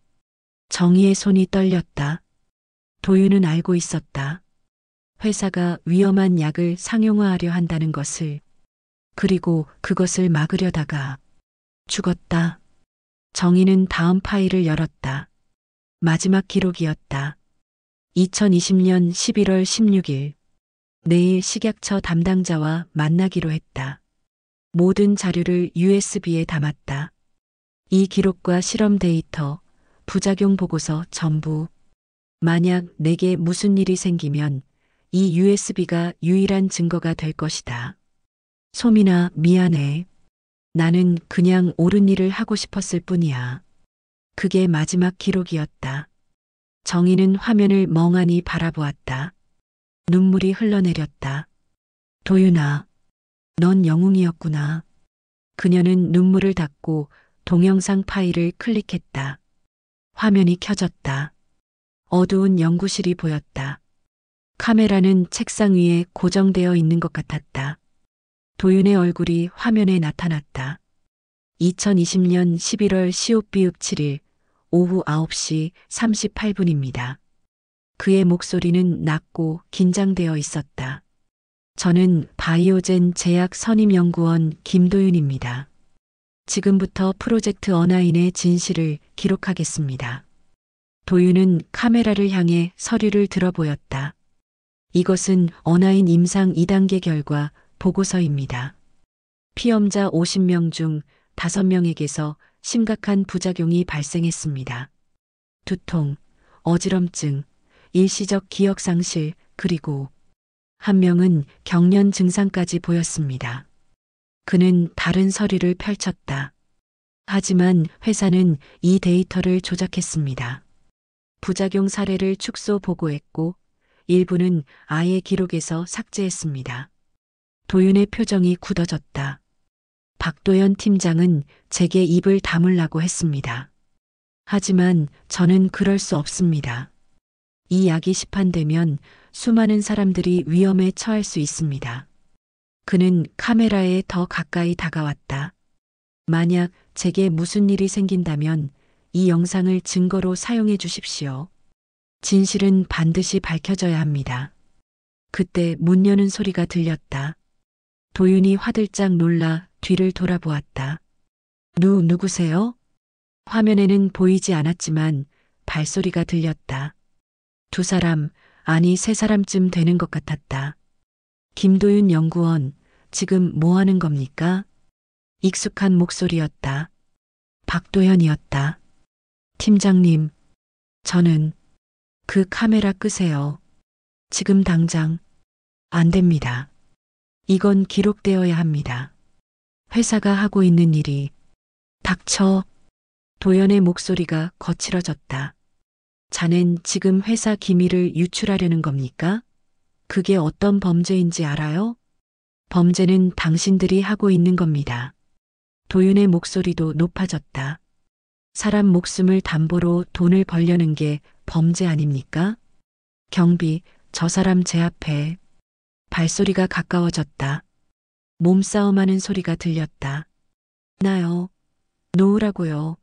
[SPEAKER 1] 정의의 손이 떨렸다. 도윤은 알고 있었다. 회사가 위험한 약을 상용화하려 한다는 것을. 그리고 그것을 막으려다가 죽었다. 정의는 다음 파일을 열었다. 마지막 기록이었다. 2020년 11월 16일. 내일 식약처 담당자와 만나기로 했다. 모든 자료를 USB에 담았다. 이 기록과 실험 데이터, 부작용 보고서 전부. 만약 내게 무슨 일이 생기면 이 USB가 유일한 증거가 될 것이다. 소민아, 미안해. 나는 그냥 옳은 일을 하고 싶었을 뿐이야. 그게 마지막 기록이었다. 정희는 화면을 멍하니 바라보았다. 눈물이 흘러내렸다. 도윤아, 넌 영웅이었구나. 그녀는 눈물을 닦고 동영상 파일을 클릭했다. 화면이 켜졌다. 어두운 연구실이 보였다. 카메라는 책상 위에 고정되어 있는 것 같았다. 도윤의 얼굴이 화면에 나타났다. 2020년 11월 시옷비읍 7일 오후 9시 38분입니다. 그의 목소리는 낮고 긴장되어 있었다. 저는 바이오젠 제약 선임연구원 김도윤입니다. 지금부터 프로젝트 어나인의 진실을 기록하겠습니다. 도윤은 카메라를 향해 서류를 들어보였다. 이것은 어나인 임상 2단계 결과 보고서입니다. 피험자 50명 중 5명에게서 심각한 부작용이 발생했습니다. 두통, 어지럼증, 일시적 기억 상실, 그리고 한 명은 경련 증상까지 보였습니다. 그는 다른 서류를 펼쳤다. 하지만 회사는 이 데이터를 조작했습니다. 부작용 사례를 축소 보고했고 일부는 아예 기록에서 삭제했습니다. 도윤의 표정이 굳어졌다. 박도연 팀장은 제게 입을 다물라고 했습니다. 하지만 저는 그럴 수 없습니다. 이 약이 시판되면 수많은 사람들이 위험에 처할 수 있습니다. 그는 카메라에 더 가까이 다가왔다. 만약 제게 무슨 일이 생긴다면 이 영상을 증거로 사용해 주십시오. 진실은 반드시 밝혀져야 합니다. 그때 문 여는 소리가 들렸다. 도윤이 화들짝 놀라 뒤를 돌아보았다. 누구세요? 화면에는 보이지 않았지만 발소리가 들렸다. 2사람, 아니 3사람쯤 되는 것 같았다. 김도윤 연구원, 지금 뭐 하는 겁니까? 익숙한 목소리였다. 박도연이었다. 팀장님, 저는 그 카메라 끄세요. 지금 당장. 안 됩니다. 이건 기록되어야 합니다. 회사가 하고 있는 일이. 닥쳐. 도연의 목소리가 거칠어졌다. 자넨 지금 회사 기밀을 유출하려는 겁니까? 그게 어떤 범죄인지 알아요? 범죄는 당신들이 하고 있는 겁니다. 도윤의 목소리도 높아졌다. 사람 목숨을 담보로 돈을 벌려는 게 범죄 아닙니까? 경비, 저 사람 제 앞에. 발소리가 가까워졌다. 몸싸움하는 소리가 들렸다. 나요. 놓으라고요.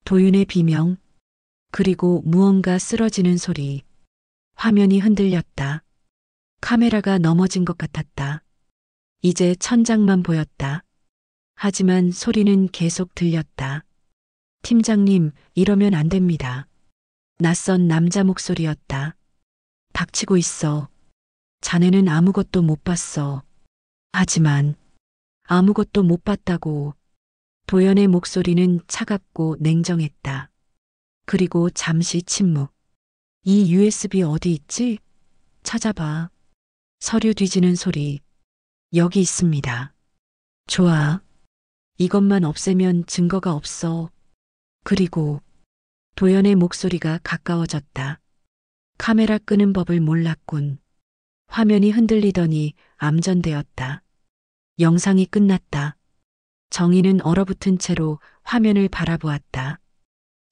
[SPEAKER 1] 도윤의 비명. 그리고 무언가 쓰러지는 소리. 화면이 흔들렸다. 카메라가 넘어진 것 같았다. 이제 천장만 보였다. 하지만 소리는 계속 들렸다. 팀장님, 이러면 안 됩니다. 낯선 남자 목소리였다. 닥치고 있어. 자네는 아무것도 못 봤어. 하지만 아무것도 못 봤다고. 도연의 목소리는 차갑고 냉정했다. 그리고 잠시 침묵. 이 USB 어디 있지? 찾아봐. 서류 뒤지는 소리. 여기 있습니다. 좋아. 이것만 없애면 증거가 없어. 그리고 도연의 목소리가 가까워졌다. 카메라 끄는 법을 몰랐군. 화면이 흔들리더니 암전되었다. 영상이 끝났다. 정희는 얼어붙은 채로 화면을 바라보았다.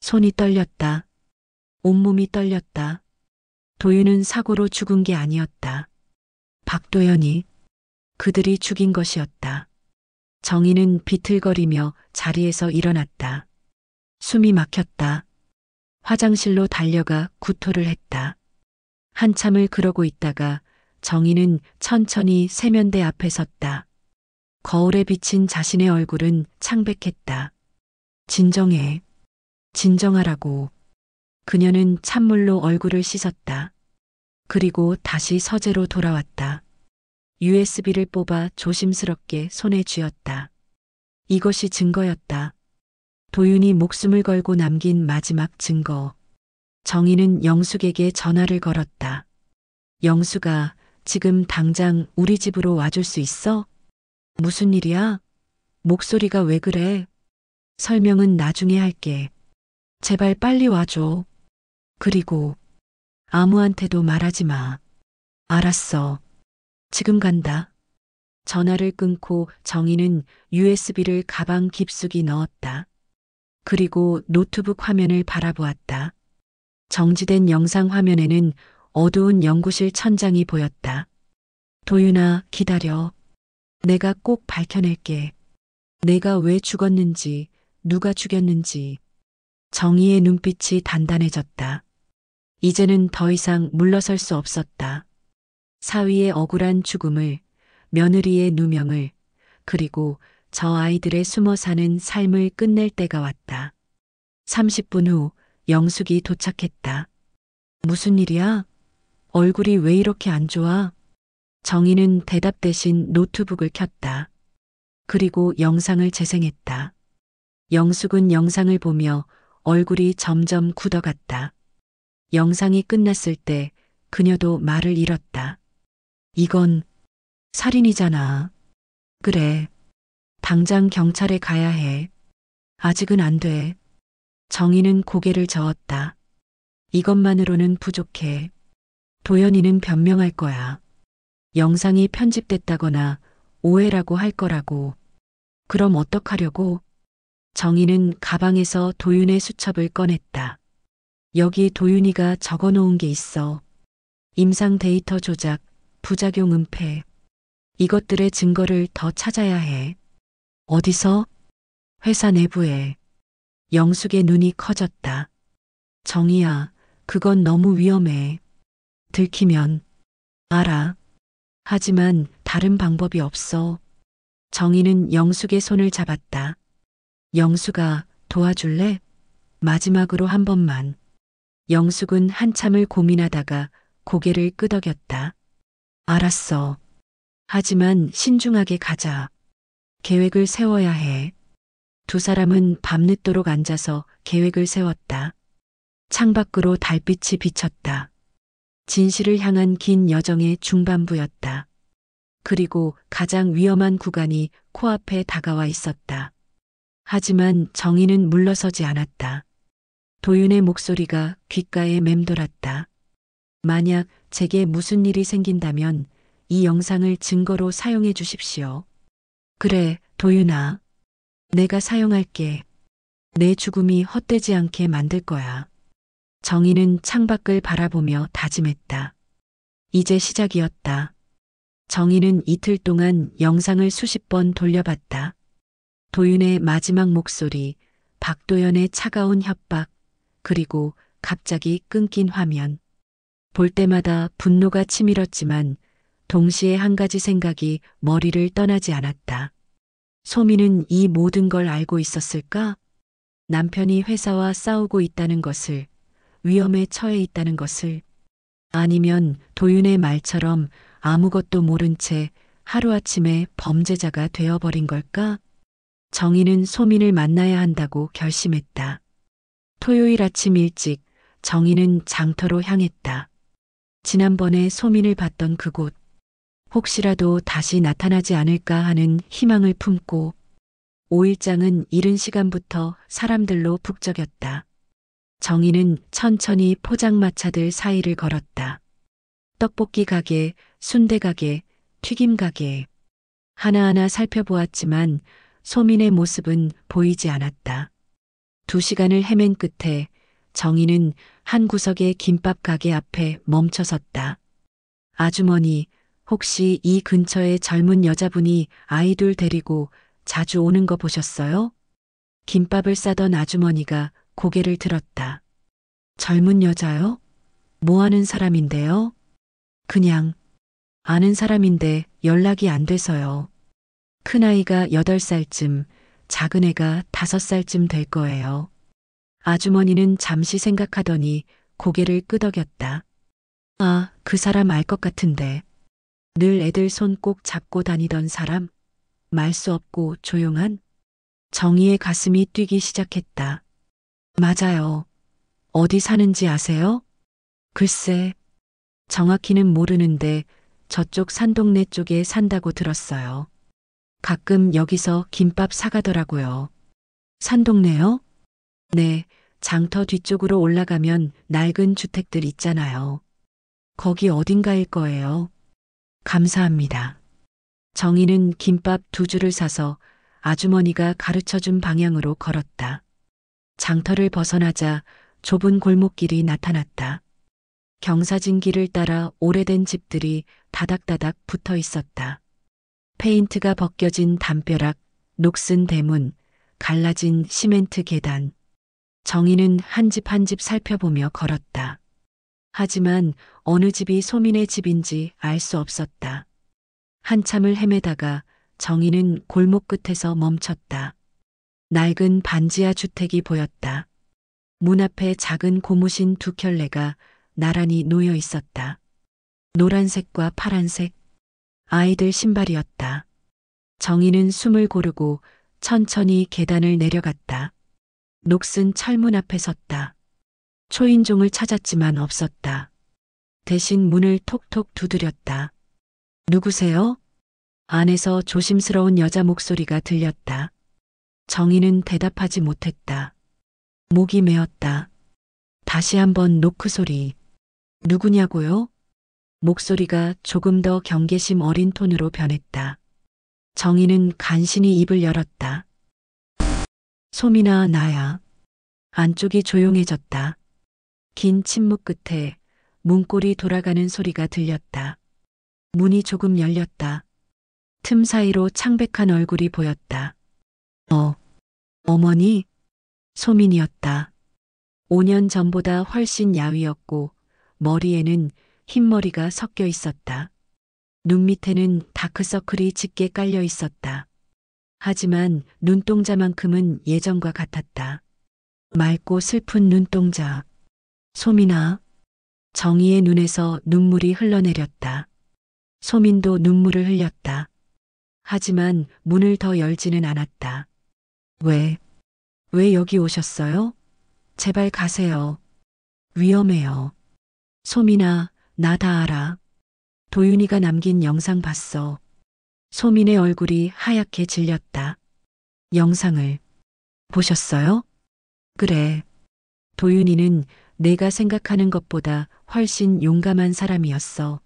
[SPEAKER 1] 손이 떨렸다. 온몸이 떨렸다. 도윤은 사고로 죽은 게 아니었다. 박도연이 그들이 죽인 것이었다. 정희는 비틀거리며 자리에서 일어났다. 숨이 막혔다. 화장실로 달려가 구토를 했다. 한참을 그러고 있다가 정희는 천천히 세면대 앞에 섰다. 거울에 비친 자신의 얼굴은 창백했다. 진정해. 진정하라고. 그녀는 찬물로 얼굴을 씻었다. 그리고 다시 서재로 돌아왔다. USB를 뽑아 조심스럽게 손에 쥐었다. 이것이 증거였다. 도윤이 목숨을 걸고 남긴 마지막 증거. 정희는 영숙에게 전화를 걸었다. 영숙아, 지금 당장 우리 집으로 와줄 수 있어? 무슨 일이야? 목소리가 왜 그래? 설명은 나중에 할게. 제발 빨리 와줘. 그리고 아무한테도 말하지 마. 알았어. 지금 간다. 전화를 끊고 정희는 USB를 가방 깊숙이 넣었다. 그리고 노트북 화면을 바라보았다. 정지된 영상 화면에는 어두운 연구실 천장이 보였다. 도윤아, 기다려. 내가 꼭 밝혀낼게. 내가 왜 죽었는지, 누가 죽였는지. 정희의 눈빛이 단단해졌다. 이제는 더 이상 물러설 수 없었다. 사위의 억울한 죽음을, 며느리의 누명을, 그리고 저 아이들의 숨어 사는 삶을 끝낼 때가 왔다. 30분 후 영숙이 도착했다. 무슨 일이야? 얼굴이 왜 이렇게 안 좋아? 정희는 대답 대신 노트북을 켰다. 그리고 영상을 재생했다. 영숙은 영상을 보며 얼굴이 점점 굳어갔다. 영상이 끝났을 때 그녀도 말을 잃었다. 이건 살인이잖아. 그래. 당장 경찰에 가야 해. 아직은 안 돼. 정희는 고개를 저었다. 이것만으로는 부족해. 도연이는 변명할 거야. 영상이 편집됐다거나 오해라고 할 거라고. 그럼 어떡하려고? 정희는 가방에서 도윤의 수첩을 꺼냈다. 여기 도윤이가 적어놓은 게 있어. 임상 데이터 조작, 부작용 은폐. 이것들의 증거를 더 찾아야 해. 어디서? 회사 내부에. 영숙의 눈이 커졌다. 정희야, 그건 너무 위험해. 들키면. 알아. 하지만 다른 방법이 없어. 정희는 영숙의 손을 잡았다. 영숙아, 도와줄래? 마지막으로 한 번만. 영숙은 한참을 고민하다가 고개를 끄덕였다. 알았어. 하지만 신중하게 가자. 계획을 세워야 해. 두 사람은 밤늦도록 앉아서 계획을 세웠다. 창밖으로 달빛이 비쳤다. 진실을 향한 긴 여정의 중반부였다. 그리고 가장 위험한 구간이 코앞에 다가와 있었다. 하지만 정희는 물러서지 않았다. 도윤의 목소리가 귓가에 맴돌았다. 만약 제게 무슨 일이 생긴다면 이 영상을 증거로 사용해 주십시오. 그래, 도윤아. 내가 사용할게. 내 죽음이 헛되지 않게 만들 거야. 정희는 창밖을 바라보며 다짐했다. 이제 시작이었다. 정희는 이틀 동안 영상을 수십 번 돌려봤다. 도윤의 마지막 목소리, 박도연의 차가운 협박, 그리고 갑자기 끊긴 화면. 볼 때마다 분노가 치밀었지만 동시에 한 가지 생각이 머리를 떠나지 않았다. 소민은 이 모든 걸 알고 있었을까? 남편이 회사와 싸우고 있다는 것을, 위험에 처해 있다는 것을, 아니면 도윤의 말처럼 아무것도 모른 채 하루아침에 범죄자가 되어버린 걸까? 정희는 소민을 만나야 한다고 결심했다. 토요일 아침 일찍 정희는 장터로 향했다. 지난번에 소민을 봤던 그곳, 혹시라도 다시 나타나지 않을까 하는 희망을 품고 5일장은 이른 시간부터 사람들로 북적였다. 정희는 천천히 포장마차들 사이를 걸었다. 떡볶이 가게, 순대 가게, 튀김 가게. 하나하나 살펴보았지만 소민의 모습은 보이지 않았다. 2시간을 헤맨 끝에 정희는 한 구석의 김밥 가게 앞에 멈춰섰다. 아주머니, 혹시 이 근처에 젊은 여자분이 아이들 데리고 자주 오는 거 보셨어요? 김밥을 싸던 아주머니가 고개를 들었다. 젊은 여자요? 뭐 하는 사람인데요? 그냥 아는 사람인데 연락이 안 돼서요. 큰아이가 8살쯤, 작은애가 5살쯤 될 거예요. 아주머니는 잠시 생각하더니 고개를 끄덕였다. 아, 그 사람 알 것 같은데. 늘 애들 손 꼭 잡고 다니던 사람? 말 수 없고 조용한? 정희의 가슴이 뛰기 시작했다. 맞아요. 어디 사는지 아세요? 글쎄, 정확히는 모르는데 저쪽 산동네 쪽에 산다고 들었어요. 가끔 여기서 김밥 사가더라고요. 산동네요? 네, 장터 뒤쪽으로 올라가면 낡은 주택들 있잖아요. 거기 어딘가일 거예요. 감사합니다. 정희는 김밥 2줄을 사서 아주머니가 가르쳐준 방향으로 걸었다. 장터를 벗어나자 좁은 골목길이 나타났다. 경사진 길을 따라 오래된 집들이 다닥다닥 붙어 있었다. 페인트가 벗겨진 담벼락, 녹슨 대문, 갈라진 시멘트 계단. 정희는 한 집 한 집 살펴보며 걸었다. 하지만 어느 집이 소민의 집인지 알 수 없었다. 한참을 헤매다가 정희는 골목 끝에서 멈췄다. 낡은 반지하 주택이 보였다. 문 앞에 작은 고무신 2켤레가 나란히 놓여 있었다. 노란색과 파란색, 아이들 신발이었다. 정희는 숨을 고르고 천천히 계단을 내려갔다. 녹슨 철문 앞에 섰다. 초인종을 찾았지만 없었다. 대신 문을 톡톡 두드렸다. 누구세요? 안에서 조심스러운 여자 목소리가 들렸다. 정희는 대답하지 못했다. 목이 메었다. 다시 한번 노크 소리. 누구냐고요? 목소리가 조금 더 경계심 어린 톤으로 변했다. 정희는 간신히 입을 열었다. 소민아, 나야. 안쪽이 조용해졌다. 긴 침묵 끝에 문고리 돌아가는 소리가 들렸다. 문이 조금 열렸다. 틈 사이로 창백한 얼굴이 보였다. 어머니? 소민이었다. 5년 전보다 훨씬 야위었고 머리에는 흰머리가 섞여 있었다. 눈 밑에는 다크서클이 짙게 깔려 있었다. 하지만 눈동자만큼은 예전과 같았다. 맑고 슬픈 눈동자. 소민아. 정희의 눈에서 눈물이 흘러내렸다. 소민도 눈물을 흘렸다. 하지만 문을 더 열지는 않았다. 왜 여기 오셨어요? 제발 가세요. 위험해요. 소민아, 나 다 알아. 도윤이가 남긴 영상 봤어. 소민의 얼굴이 하얗게 질렸다. 영상을 보셨어요? 그래. 도윤이는 내가 생각하는 것보다 훨씬 용감한 사람이었어.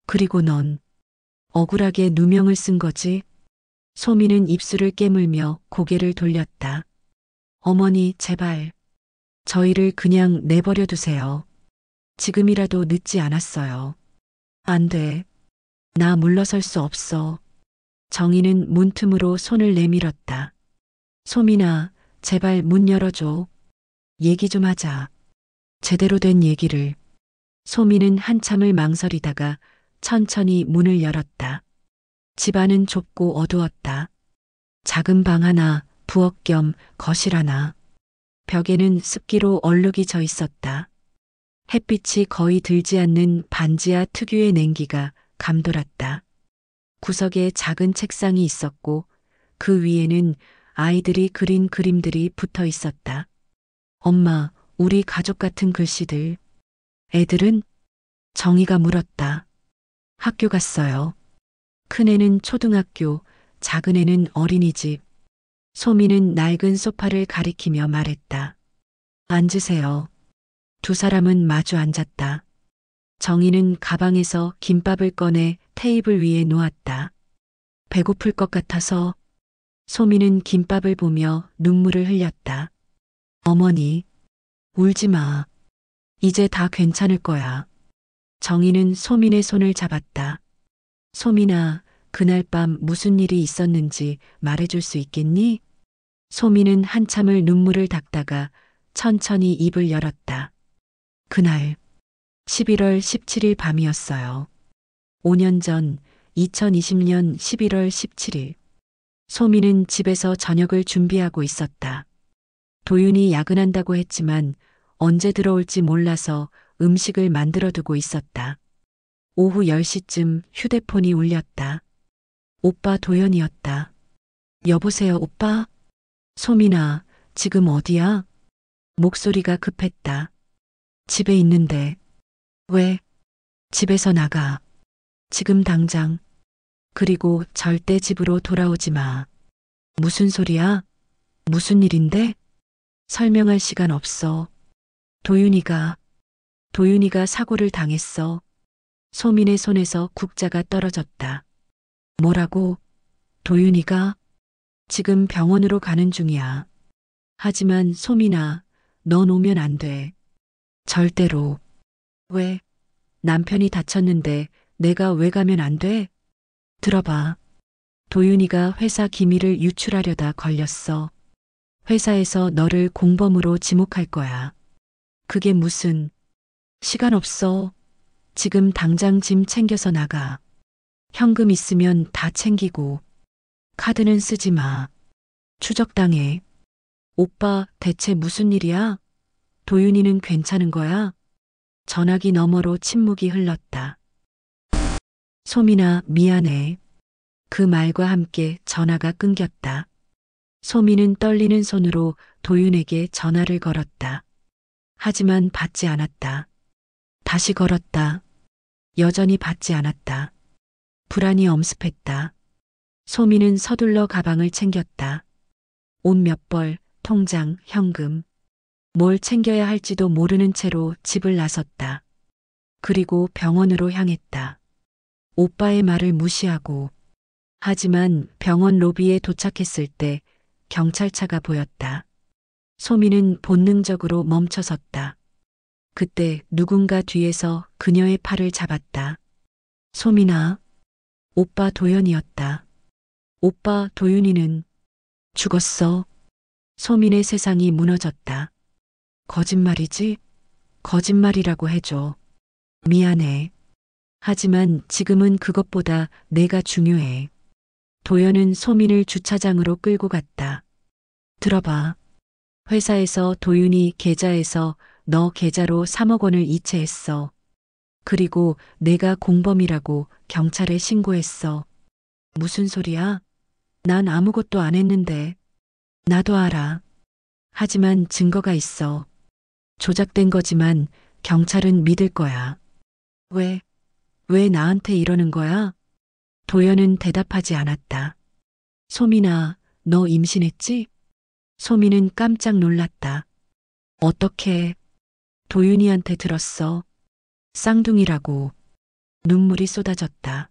[SPEAKER 1] 그리고 넌 억울하게 누명을 쓴 거지? 소민은 입술을 깨물며 고개를 돌렸다. 어머니, 제발. 저희를 그냥 내버려 두세요. 지금이라도 늦지 않았어요. 안 돼. 나 물러설 수 없어. 정희는 문틈으로 손을 내밀었다. 소민아, 제발 문 열어줘. 얘기 좀 하자. 제대로 된 얘기를. 소민은 한참을 망설이다가 천천히 문을 열었다. 집 안은 좁고 어두웠다. 작은 방 하나, 부엌 겸 거실 하나. 벽에는 습기로 얼룩이 져 있었다. 햇빛이 거의 들지 않는 반지하 특유의 냉기가 감돌았다. 구석에 작은 책상이 있었고 그 위에는 아이들이 그린 그림들이 붙어 있었다. 엄마, 우리 가족 같은 글씨들. 애들은? 정희가 물었다. 학교 갔어요. 큰애는 초등학교, 작은애는 어린이집. 소미는 낡은 소파를 가리키며 말했다. 앉으세요. 두 사람은 마주 앉았다. 정희는 가방에서 김밥을 꺼내 테이블 위에 놓았다. 배고플 것 같아서. 소미는 김밥을 보며 눈물을 흘렸다. 어머니, 울지 마. 이제 다 괜찮을 거야. 정희는 소민의 손을 잡았다. 소민아, 그날 밤 무슨 일이 있었는지 말해줄 수 있겠니? 소민은 한참을 눈물을 닦다가 천천히 입을 열었다. 그날 11월 17일 밤이었어요. 5년 전 2020년 11월 17일. 소민은 집에서 저녁을 준비하고 있었다. 도윤이 야근한다고 했지만 언제 들어올지 몰라서 음식을 만들어두고 있었다. 오후 10시쯤 휴대폰이 울렸다. 오빠 도연이었다. 여보세요, 오빠? 소민아, 지금 어디야? 목소리가 급했다. 집에 있는데. 왜? 집에서 나가. 지금 당장. 그리고 절대 집으로 돌아오지 마. 무슨 소리야? 무슨 일인데? 설명할 시간 없어. 도윤이가 사고를 당했어. 소민의 손에서 국자가 떨어졌다. 뭐라고? 도윤이가? 지금 병원으로 가는 중이야. 하지만 소민아, 넌 오면 안 돼. 절대로. 왜? 남편이 다쳤는데 내가 왜 가면 안 돼? 들어봐. 도윤이가 회사 기밀을 유출하려다 걸렸어. 회사에서 너를 공범으로 지목할 거야. 그게 무슨... 시간 없어. 지금 당장 짐 챙겨서 나가. 현금 있으면 다 챙기고. 카드는 쓰지 마. 추적당해. 오빠, 대체 무슨 일이야? 도윤이는 괜찮은 거야? 전화기 너머로 침묵이 흘렀다. 소민아, 미안해. 그 말과 함께 전화가 끊겼다. 소민은 떨리는 손으로 도윤에게 전화를 걸었다. 하지만 받지 않았다. 다시 걸었다. 여전히 받지 않았다. 불안이 엄습했다. 소민은 서둘러 가방을 챙겼다. 옷 몇 벌, 통장, 현금. 뭘 챙겨야 할지도 모르는 채로 집을 나섰다. 그리고 병원으로 향했다. 오빠의 말을 무시하고. 하지만 병원 로비에 도착했을 때 경찰차가 보였다. 소민은 본능적으로 멈춰섰다. 그때 누군가 뒤에서 그녀의 팔을 잡았다. 소민아, 오빠 도연이었다. 오빠 도윤이는 죽었어. 소민의 세상이 무너졌다. 거짓말이지? 거짓말이라고 해줘. 미안해. 하지만 지금은 그것보다 내가 중요해. 도연은 소민을 주차장으로 끌고 갔다. 들어봐. 회사에서 도윤이 계좌에서 너 계좌로 3억 원을 이체했어. 그리고 내가 공범이라고 경찰에 신고했어. 무슨 소리야? 난 아무것도 안 했는데. 나도 알아. 하지만 증거가 있어. 조작된 거지만 경찰은 믿을 거야. 왜 나한테 이러는 거야? 도연은 대답하지 않았다. 소민아, 너 임신했지? 소민은 깜짝 놀랐다. 어떻게? 도윤이한테 들었어. 쌍둥이라고. 눈물이 쏟아졌다.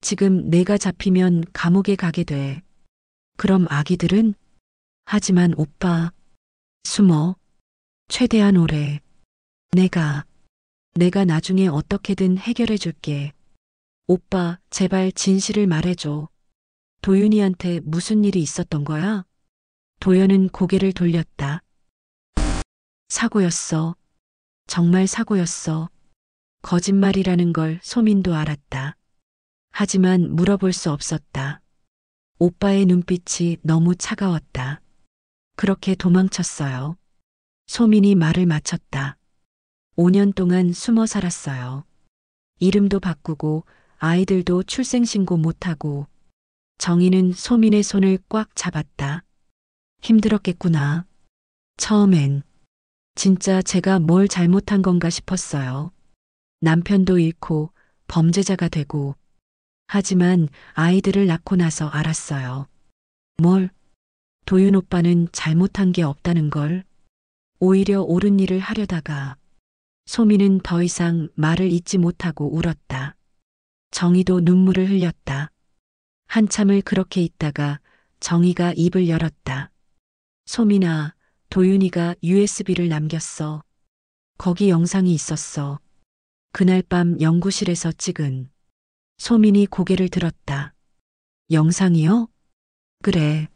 [SPEAKER 1] 지금 내가 잡히면 감옥에 가게 돼. 그럼 아기들은? 하지만 오빠, 숨어. 최대한 오래. 내가 나중에 어떻게든 해결해 줄게. 오빠, 제발 진실을 말해줘. 도윤이한테 무슨 일이 있었던 거야? 도연은 고개를 돌렸다. 사고였어. 정말 사고였어. 거짓말이라는 걸 소민도 알았다. 하지만 물어볼 수 없었다. 오빠의 눈빛이 너무 차가웠다. 그렇게 도망쳤어요. 소민이 말을 마쳤다. 5년 동안 숨어 살았어요. 이름도 바꾸고 아이들도 출생신고 못하고. 정희는 소민의 손을 꽉 잡았다. 힘들었겠구나. 처음엔 진짜 제가 뭘 잘못한 건가 싶었어요. 남편도 잃고 범죄자가 되고. 하지만 아이들을 낳고 나서 알았어요. 뭘? 도윤 오빠는 잘못한 게 없다는 걸. 오히려 옳은 일을 하려다가. 소민은 더 이상 말을 잇지 못하고 울었다. 정희도 눈물을 흘렸다. 한참을 그렇게 있다가 정희가 입을 열었다. 소민아, 도윤이가 USB를 남겼어. 거기 영상이 있었어. 그날 밤 연구실에서 찍은. 소민이 고개를 들었다. 영상이요? 그래.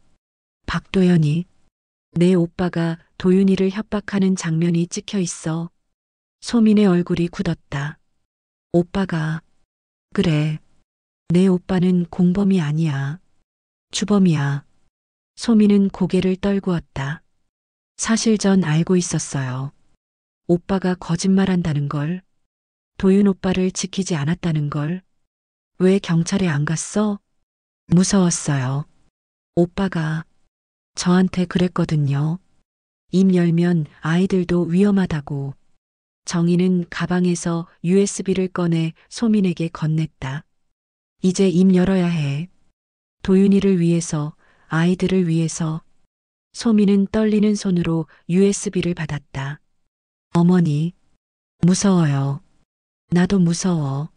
[SPEAKER 1] 박도연이. 내 오빠가 도윤이를 협박하는 장면이 찍혀 있어. 소민의 얼굴이 굳었다. 오빠가. 그래. 내 오빠는 공범이 아니야. 주범이야. 소민은 고개를 떨구었다. 사실 전 알고 있었어요. 오빠가 거짓말한다는 걸. 도윤 오빠를 지키지 않았다는 걸. 왜 경찰에 안 갔어? 무서웠어요. 오빠가 저한테 그랬거든요. 입 열면 아이들도 위험하다고. 정희는 가방에서 USB를 꺼내 소민에게 건넸다. 이제 입 열어야 해. 도윤이를 위해서, 아이들을 위해서. 소민은 떨리는 손으로 USB를 받았다. 어머니, 무서워요. 나도 무서워.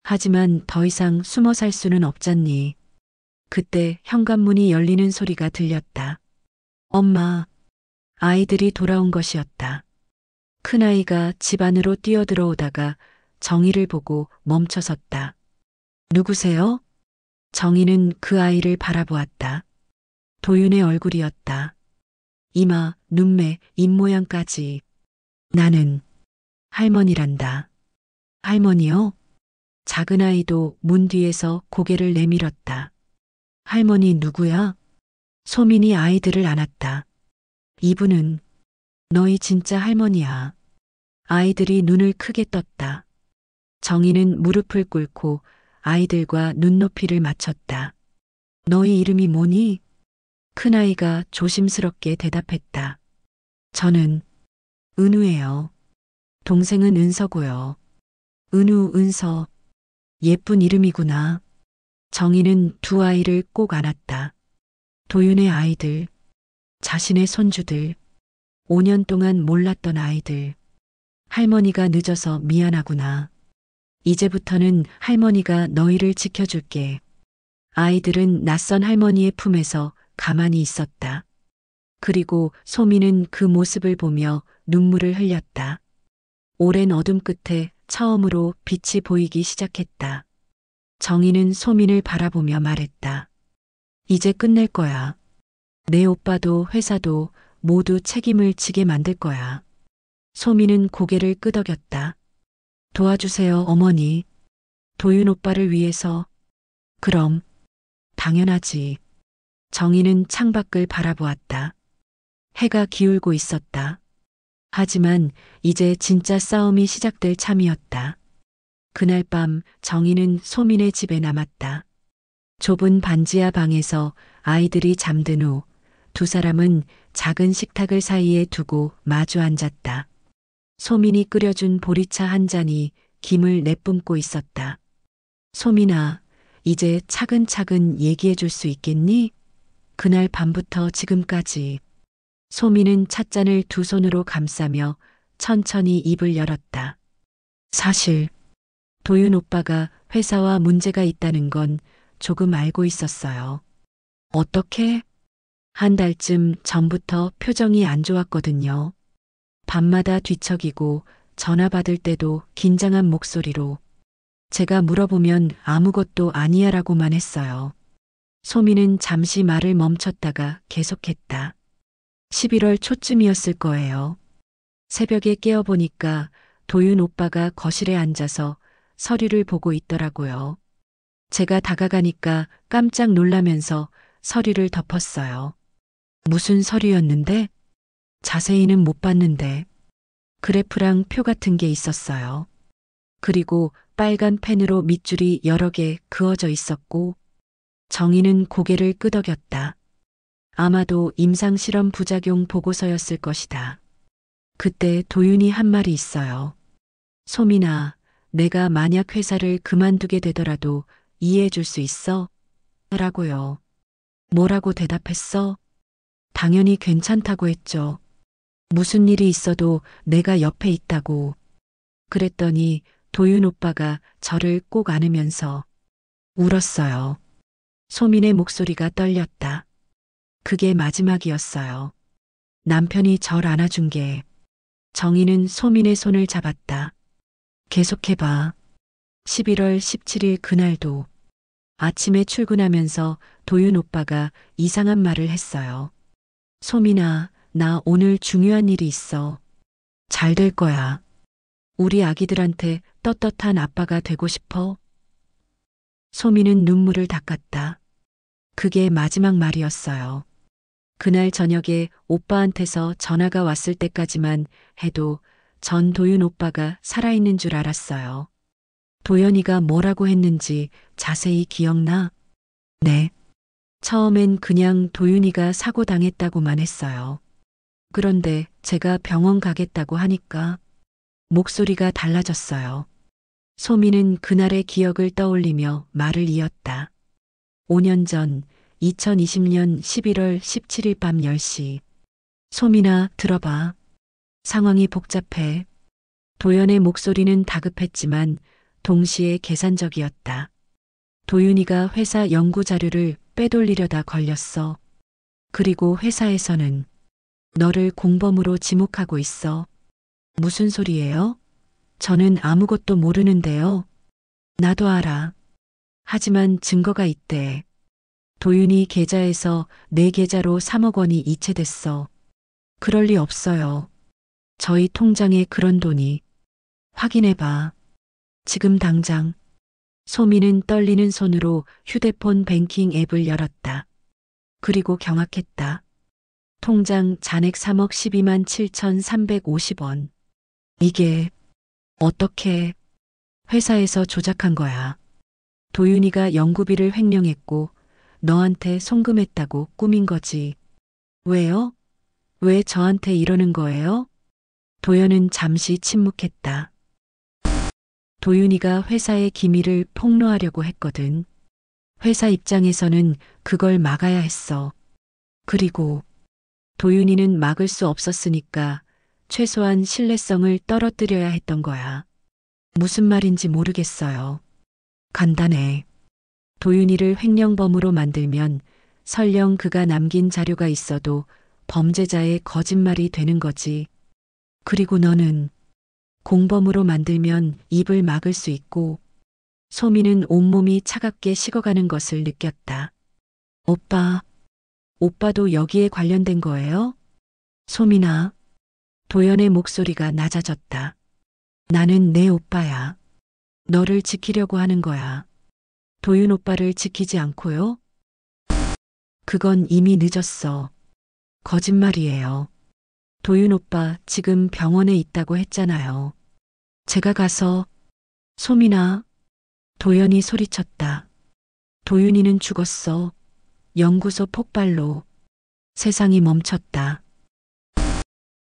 [SPEAKER 1] 하지만 더 이상 숨어 살 수는 없잖니. 그때 현관문이 열리는 소리가 들렸다. 엄마, 아이들이 돌아온 것이었다. 큰아이가 집 안으로 뛰어들어오다가 정희를 보고 멈춰섰다. 누구세요? 정희는 그 아이를 바라보았다. 도윤의 얼굴이었다. 이마, 눈매, 입모양까지. 나는 할머니란다. 할머니요? 작은 아이도 문 뒤에서 고개를 내밀었다. 할머니 누구야? 소민이 아이들을 안았다. 이분은 너희 진짜 할머니야. 아이들이 눈을 크게 떴다. 정희는 무릎을 꿇고 아이들과 눈높이를 맞췄다. 너희 이름이 뭐니? 큰아이가 조심스럽게 대답했다. 저는 은우예요. 동생은 은서고요. 은우, 은서. 예쁜 이름이구나. 정희는 두 아이를 꼭 안았다. 도윤의 아이들, 자신의 손주들, 5년 동안 몰랐던 아이들. 할머니가 늦어서 미안하구나. 이제부터는 할머니가 너희를 지켜줄게. 아이들은 낯선 할머니의 품에서 가만히 있었다. 그리고 소민은 그 모습을 보며 눈물을 흘렸다. 오랜 어둠 끝에 처음으로 빛이 보이기 시작했다. 정희는 소민을 바라보며 말했다. 이제 끝낼 거야. 내 오빠도 회사도 모두 책임을 지게 만들 거야. 소민은 고개를 끄덕였다. 도와주세요, 어머니. 도윤 오빠를 위해서. 그럼, 당연하지. 정희는 창밖을 바라보았다. 해가 기울고 있었다. 하지만 이제 진짜 싸움이 시작될 참이었다. 그날 밤 정희는 소민의 집에 남았다. 좁은 반지하 방에서 아이들이 잠든 후 두 사람은 작은 식탁을 사이에 두고 마주 앉았다. 소민이 끓여준 보리차 한 잔이 김을 내뿜고 있었다. 소민아, 이제 차근차근 얘기해 줄 수 있겠니? 그날 밤부터 지금까지. 소미는 찻잔을 두 손으로 감싸며 천천히 입을 열었다. 사실 도윤 오빠가 회사와 문제가 있다는 건 조금 알고 있었어요. 어떻게? 한 달쯤 전부터 표정이 안 좋았거든요. 밤마다 뒤척이고 전화 받을 때도 긴장한 목소리로 제가 물어보면 아무것도 아니야라고만 했어요. 소미는 잠시 말을 멈췄다가 계속했다. 11월 초쯤이었을 거예요. 새벽에 깨어보니까 도윤 오빠가 거실에 앉아서 서류를 보고 있더라고요. 제가 다가가니까 깜짝 놀라면서 서류를 덮었어요. 무슨 서류였는데? 자세히는 못 봤는데 그래프랑 표 같은 게 있었어요. 그리고 빨간 펜으로 밑줄이 여러 개 그어져 있었고 정희는 고개를 끄덕였다. 아마도 임상실험 부작용 보고서였을 것이다. 그때 도윤이 한 말이 있어요. 소민아, 내가 만약 회사를 그만두게 되더라도 이해해 줄 수 있어? 라고요. 뭐라고 대답했어? 당연히 괜찮다고 했죠. 무슨 일이 있어도 내가 옆에 있다고. 그랬더니 도윤 오빠가 저를 꼭 안으면서 울었어요. 소민의 목소리가 떨렸다. 그게 마지막이었어요. 남편이 절 안아준 게. 정희는 소민의 손을 잡았다. 계속해봐. 11월 17일 그날도 아침에 출근하면서 도윤 오빠가 이상한 말을 했어요. 소민아, 나 오늘 중요한 일이 있어. 잘 될 거야. 우리 아기들한테 떳떳한 아빠가 되고 싶어. 소민은 눈물을 닦았다. 그게 마지막 말이었어요. 그날 저녁에 오빠한테서 전화가 왔을 때까지만 해도 전 도윤 오빠가 살아있는 줄 알았어요. 도연이가 뭐라고 했는지 자세히 기억나? 네. 처음엔 그냥 도윤이가 사고 당했다고만 했어요. 그런데 제가 병원 가겠다고 하니까 목소리가 달라졌어요. 소미는 그날의 기억을 떠올리며 말을 이었다. 5년 전 2020년 11월 17일 밤 10시. 소민아, 들어봐. 상황이 복잡해. 도연의 목소리는 다급했지만 동시에 계산적이었다. 도윤이가 회사 연구 자료를 빼돌리려다 걸렸어. 그리고 회사에서는 너를 공범으로 지목하고 있어. 무슨 소리예요? 저는 아무것도 모르는데요. 나도 알아. 하지만 증거가 있대. 도윤이 계좌에서 내 계좌로 3억 원이 이체됐어. 그럴 리 없어요. 저희 통장에 그런 돈이. 확인해봐. 지금 당장. 소미는 떨리는 손으로 휴대폰 뱅킹 앱을 열었다. 그리고 경악했다. 통장 잔액 3억 12만 7,350원. 이게 어떻게 회사에서 조작한 거야. 도윤이가 연구비를 횡령했고 너한테 송금했다고 꾸민 거지. 왜요? 왜 저한테 이러는 거예요? 도연은 잠시 침묵했다. 도윤이가 회사의 기밀을 폭로하려고 했거든. 회사 입장에서는 그걸 막아야 했어. 그리고 도윤이는 막을 수 없었으니까 최소한 신뢰성을 떨어뜨려야 했던 거야. 무슨 말인지 모르겠어요. 간단해. 도윤이를 횡령범으로 만들면 설령 그가 남긴 자료가 있어도 범죄자의 거짓말이 되는 거지. 그리고 너는 공범으로 만들면 입을 막을 수 있고. 소미는 온몸이 차갑게 식어가는 것을 느꼈다. 오빠도 여기에 관련된 거예요? 소민아. 도연의 목소리가 낮아졌다. 나는 내 오빠야. 너를 지키려고 하는 거야. 도윤 오빠를 지키지 않고요? 그건 이미 늦었어. 거짓말이에요. 도윤 오빠 지금 병원에 있다고 했잖아요. 제가 가서. 소민아. 도연이 소리쳤다. 도윤이는 죽었어. 연구소 폭발로. 세상이 멈췄다.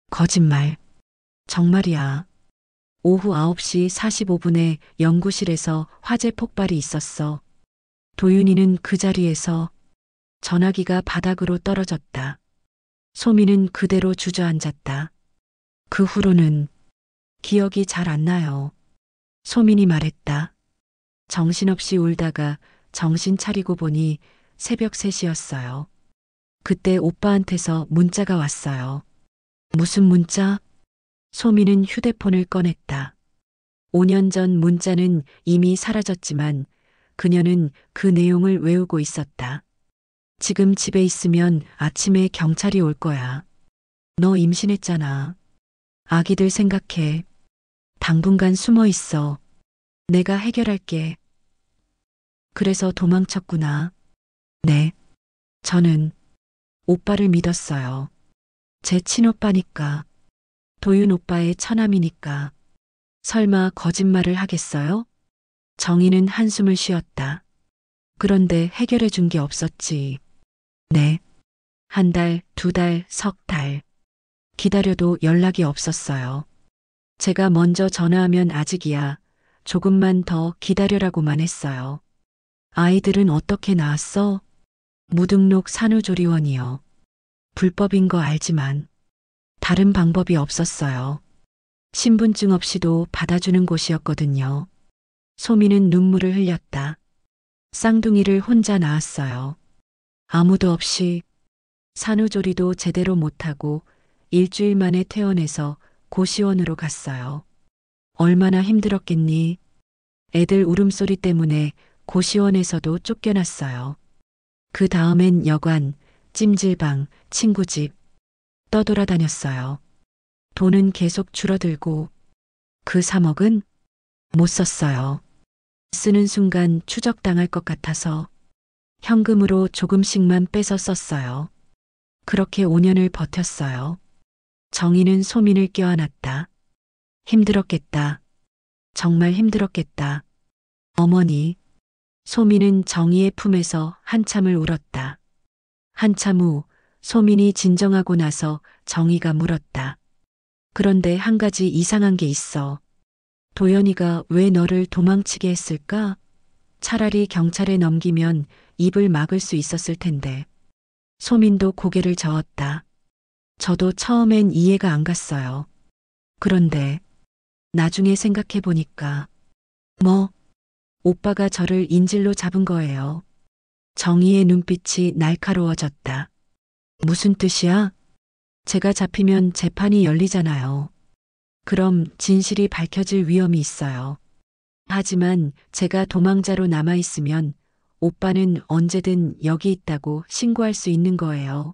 [SPEAKER 1] 거짓말. 정말이야. 오후 9시 45분에 연구실에서 화재 폭발이 있었어. 도윤이는 그 자리에서 전화기가 바닥으로 떨어졌다. 소미는 그대로 주저앉았다. 그 후로는 기억이 잘 안 나요. 소민이 말했다. 정신없이 울다가 정신 차리고 보니 새벽 3시였어요. 그때 오빠한테서 문자가 왔어요. 무슨 문자? 소민은 휴대폰을 꺼냈다. 5년 전 문자는 이미 사라졌지만 그녀는 그 내용을 외우고 있었다. 지금 집에 있으면 아침에 경찰이 올 거야. 너 임신했잖아. 아기들 생각해. 당분간 숨어 있어. 내가 해결할게. 그래서 도망쳤구나. 네. 저는 오빠를 믿었어요. 제 친오빠니까. 도윤 오빠의 처남이니까. 설마 거짓말을 하겠어요? 정희는 한숨을 쉬었다. 그런데 해결해 준 게 없었지. 네. 1달, 2달, 석 달. 기다려도 연락이 없었어요. 제가 먼저 전화하면 아직이야. 조금만 더 기다려라고만 했어요. 아이들은 어떻게 낳았어? 무등록 산후조리원이요. 불법인 거 알지만 다른 방법이 없었어요. 신분증 없이도 받아주는 곳이었거든요. 소미는 눈물을 흘렸다. 쌍둥이를 혼자 낳았어요. 아무도 없이 산후조리도 제대로 못하고 일주일 만에 퇴원해서 고시원으로 갔어요. 얼마나 힘들었겠니? 애들 울음소리 때문에 고시원에서도 쫓겨났어요. 그 다음엔 여관, 찜질방, 친구 집 떠돌아다녔어요. 돈은 계속 줄어들고 그 3억은 못 썼어요. 쓰는 순간 추적당할 것 같아서 현금으로 조금씩만 빼서 썼어요. 그렇게 5년을 버텼어요. 정희는 소민을 껴안았다. 힘들었겠다. 정말 힘들었겠다. 어머니. 소민은 정희의 품에서 한참을 울었다. 한참 후 소민이 진정하고 나서 정희가 물었다. 그런데 한 가지 이상한 게 있어. 도연이가 왜 너를 도망치게 했을까? 차라리 경찰에 넘기면 입을 막을 수 있었을 텐데. 소민도 고개를 저었다. 저도 처음엔 이해가 안 갔어요. 그런데 나중에 생각해 보니까 오빠가 저를 인질로 잡은 거예요. 정희의 눈빛이 날카로워졌다. 무슨 뜻이야? 제가 잡히면 재판이 열리잖아요. 그럼 진실이 밝혀질 위험이 있어요. 하지만 제가 도망자로 남아있으면 오빠는 언제든 여기 있다고 신고할 수 있는 거예요.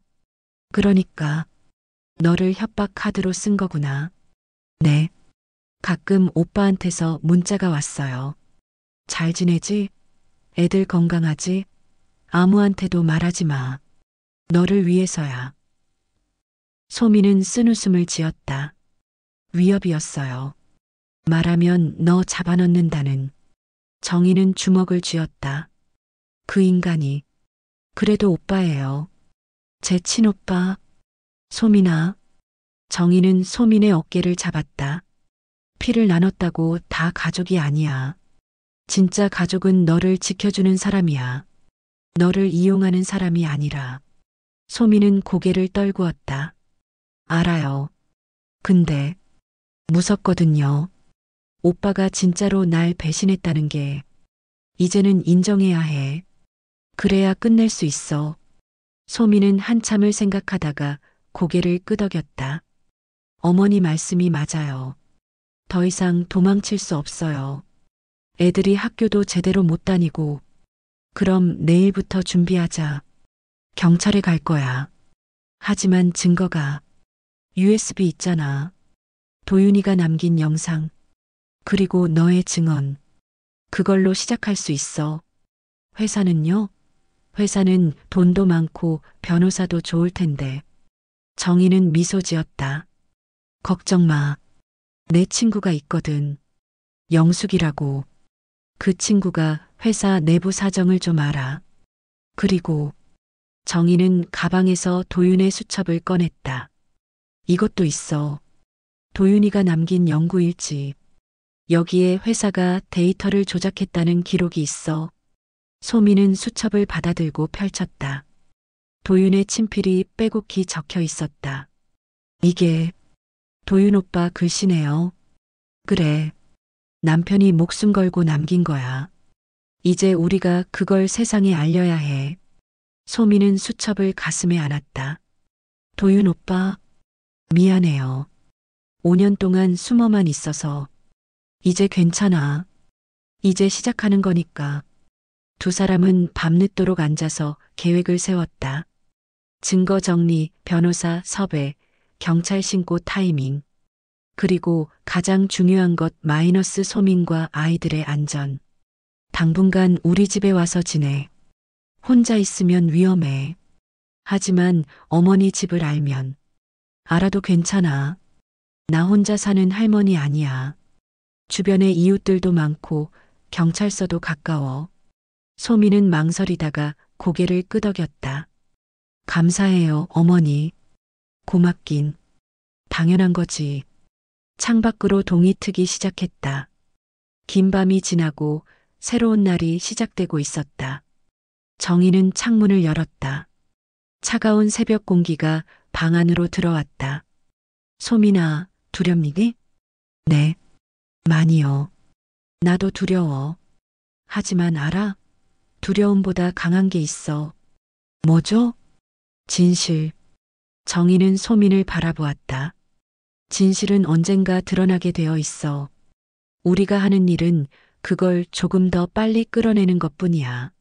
[SPEAKER 1] 그러니까 너를 협박 카드로 쓴 거구나. 네. 가끔 오빠한테서 문자가 왔어요. 잘 지내지? 애들 건강하지? 아무한테도 말하지 마. 너를 위해서야. 소미는 쓴웃음을 지었다. 위협이었어요. 말하면 너 잡아넣는다는. 정희는 주먹을 쥐었다. 그 인간이 그래도 오빠예요. 제 친오빠. 소민아. 정희는 소민의 어깨를 잡았다. 피를 나눴다고 다 가족이 아니야. 진짜 가족은 너를 지켜주는 사람이야. 너를 이용하는 사람이 아니라. 소민은 고개를 떨구었다. 알아요. 근데 무섭거든요. 오빠가 진짜로 날 배신했다는 게 이제는 인정해야 해. 그래야 끝낼 수 있어. 소민은 한참을 생각하다가 고개를 끄덕였다. 어머니 말씀이 맞아요. 더 이상 도망칠 수 없어요. 애들이 학교도 제대로 못 다니고. 그럼 내일부터 준비하자. 경찰에 갈 거야. 하지만 증거가 USB 있잖아. 도윤이가 남긴 영상. 그리고 너의 증언. 그걸로 시작할 수 있어. 회사는요? 회사는 돈도 많고 변호사도 좋을 텐데. 정희는 미소 지었다. 걱정 마. 내 친구가 있거든. 영숙이라고. 그 친구가 회사 내부 사정을 좀 알아. 그리고 정희는 가방에서 도윤의 수첩을 꺼냈다. 이것도 있어. 도윤이가 남긴 연구일지. 여기에 회사가 데이터를 조작했다는 기록이 있어. 소민은 수첩을 받아들고 펼쳤다. 도윤의 친필이 빼곡히 적혀 있었다. 이게 도윤 오빠 글씨네요. 그래. 남편이 목숨 걸고 남긴 거야. 이제 우리가 그걸 세상에 알려야 해. 소민은 수첩을 가슴에 안았다. 도윤 오빠, 미안해요. 5년 동안 숨어만 있어서. 이제 괜찮아. 이제 시작하는 거니까. 두 사람은 밤늦도록 앉아서 계획을 세웠다. 증거 정리, 변호사 섭외, 경찰 신고 타이밍. 그리고 가장 중요한 것 마이너스 소민과 아이들의 안전. 당분간 우리 집에 와서 지내. 혼자 있으면 위험해. 하지만 어머니 집을 알면. 알아도 괜찮아. 나 혼자 사는 할머니 아니야. 주변에 이웃들도 많고 경찰서도 가까워. 소민은 망설이다가 고개를 끄덕였다. 감사해요, 어머니. 고맙긴. 당연한 거지. 창밖으로 동이 트기 시작했다. 긴 밤이 지나고 새로운 날이 시작되고 있었다. 정희는 창문을 열었다. 차가운 새벽 공기가 방 안으로 들어왔다. 소민아, 두렵니니? 네, 많이요. 나도 두려워. 하지만 알아? 두려움보다 강한 게 있어. 뭐죠? 진실. 정희는 소민을 바라보았다. 진실은 언젠가 드러나게 되어 있어. 우리가 하는 일은 그걸 조금 더 빨리 끌어내는 것뿐이야.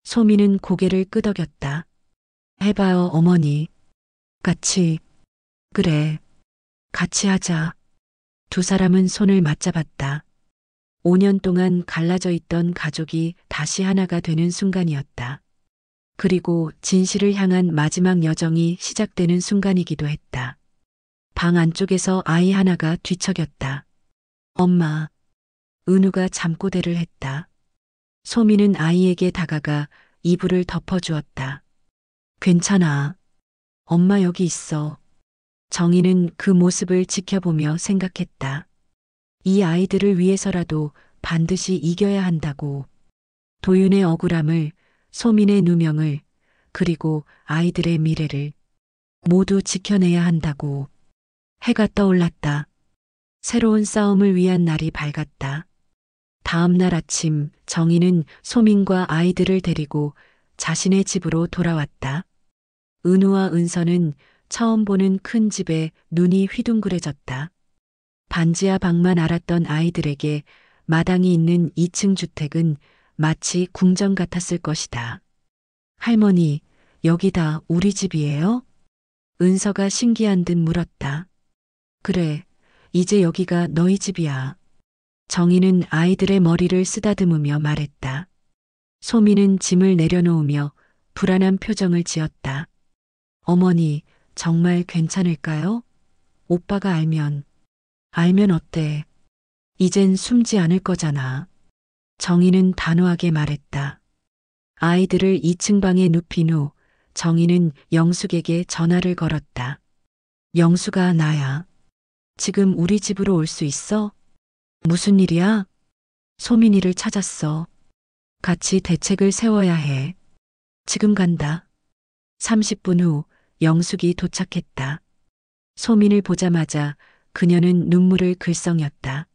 [SPEAKER 1] 소민은 고개를 끄덕였다. 해봐요, 어머니. 같이. 그래. 같이 하자. 두 사람은 손을 맞잡았다. 5년 동안 갈라져 있던 가족이 다시 하나가 되는 순간이었다. 그리고 진실을 향한 마지막 여정이 시작되는 순간이기도 했다. 방 안쪽에서 아이 하나가 뒤척였다. 엄마. 은우가 잠꼬대를 했다. 소민은 아이에게 다가가 이불을 덮어주었다. 괜찮아. 엄마 여기 있어. 정희는 그 모습을 지켜보며 생각했다. 이 아이들을 위해서라도 반드시 이겨야 한다고. 도윤의 억울함을, 소민의 누명을, 그리고 아이들의 미래를 모두 지켜내야 한다고. 해가 떠올랐다. 새로운 싸움을 위한 날이 밝았다. 다음 날 아침 정희는 소민과 아이들을 데리고 자신의 집으로 돌아왔다. 은우와 은서는 처음 보는 큰 집에 눈이 휘둥그레졌다. 반지하 방만 알았던 아이들에게 마당이 있는 2층 주택은 마치 궁전 같았을 것이다. 할머니, 여기 다 우리 집이에요? 은서가 신기한 듯 물었다. 그래, 이제 여기가 너희 집이야. 정희는 아이들의 머리를 쓰다듬으며 말했다. 소민은 짐을 내려놓으며 불안한 표정을 지었다. 어머니, 정말 괜찮을까요? 오빠가 알면 어때? 이젠 숨지 않을 거잖아. 정희는 단호하게 말했다. 아이들을 2층 방에 눕힌 후 정희는 영숙에게 전화를 걸었다. 영숙아, 나야. 지금 우리 집으로 올 수 있어? 무슨 일이야? 소민이를 찾았어. 같이 대책을 세워야 해. 지금 간다. 30분 후 영숙이 도착했다. 소민을 보자마자 그녀는 눈물을 글썽였다.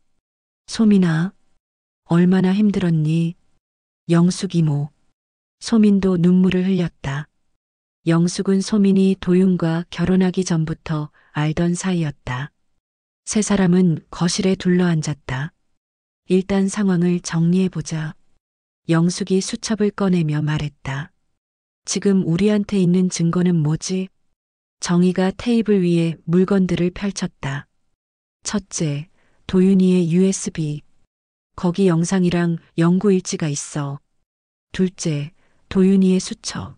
[SPEAKER 1] 소민아, 얼마나 힘들었니? 영숙 이모. 소민도 눈물을 흘렸다. 영숙은 소민이 도윤과 결혼하기 전부터 알던 사이였다. 세 사람은 거실에 둘러앉았다. 일단 상황을 정리해보자. 영숙이 수첩을 꺼내며 말했다. 지금 우리한테 있는 증거는 뭐지? 정희가 테이블 위에 물건들을 펼쳤다. 첫째, 도윤이의 USB. 거기 영상이랑 연구 일지가 있어. 둘째, 도윤이의 수첩.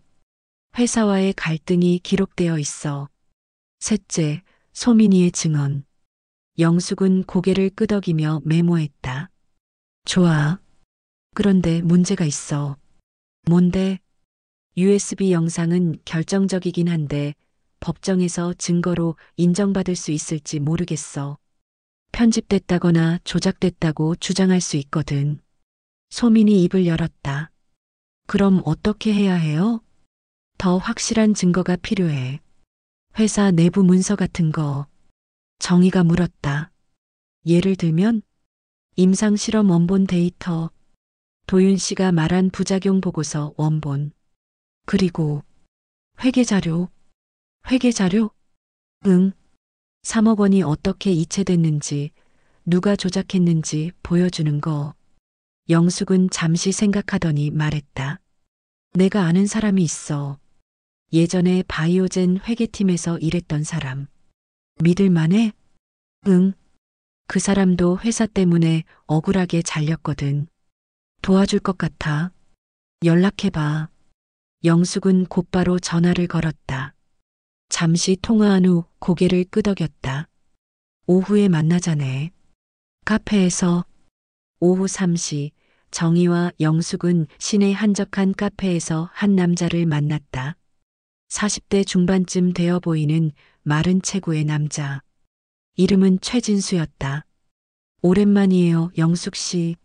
[SPEAKER 1] 회사와의 갈등이 기록되어 있어. 셋째, 소민이의 증언. 영숙은 고개를 끄덕이며 메모했다. 좋아. 그런데 문제가 있어. 뭔데? USB 영상은 결정적이긴 한데 법정에서 증거로 인정받을 수 있을지 모르겠어. 편집됐다거나 조작됐다고 주장할 수 있거든. 소민이 입을 열었다. 그럼 어떻게 해야 해요? 더 확실한 증거가 필요해. 회사 내부 문서 같은 거. 정희가 물었다. 예를 들면 임상실험 원본 데이터, 도윤 씨가 말한 부작용 보고서 원본, 그리고 회계자료. 회계자료? 응. 3억 원이 어떻게 이체됐는지, 누가 조작했는지 보여주는 거. 영숙은 잠시 생각하더니 말했다. 내가 아는 사람이 있어. 예전에 바이오젠 회계팀에서 일했던 사람. 믿을만해? 응. 그 사람도 회사 때문에 억울하게 잘렸거든. 도와줄 것 같아. 연락해봐. 영숙은 곧바로 전화를 걸었다. 잠시 통화한 후 고개를 끄덕였다. 오후에 만나자네. 카페에서. 오후 3시 정희와 영숙은 시내 한적한 카페에서 한 남자를 만났다. 40대 중반쯤 되어 보이는 마른 체구의 남자. 이름은 최진수였다. 오랜만이에요, 영숙 씨.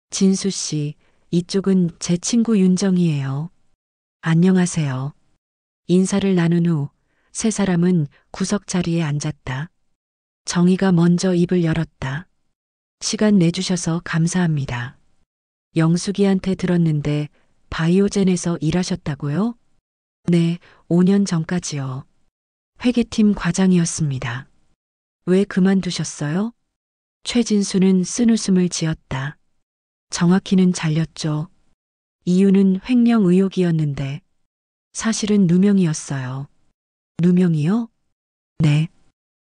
[SPEAKER 1] 진수 씨, 이쪽은 제 친구 윤정이에요. 안녕하세요. 인사를 나눈 후 세 사람은 구석 자리에 앉았다. 정희가 먼저 입을 열었다. 시간 내주셔서 감사합니다. 영숙이한테 들었는데 바이오젠에서 일하셨다고요? 네, 5년 전까지요. 회계팀 과장이었습니다. 왜 그만두셨어요? 최진수는 쓴웃음을 지었다. 정확히는 잘렸죠. 이유는 횡령 의혹이었는데 사실은 누명이었어요. 누명이요? 네.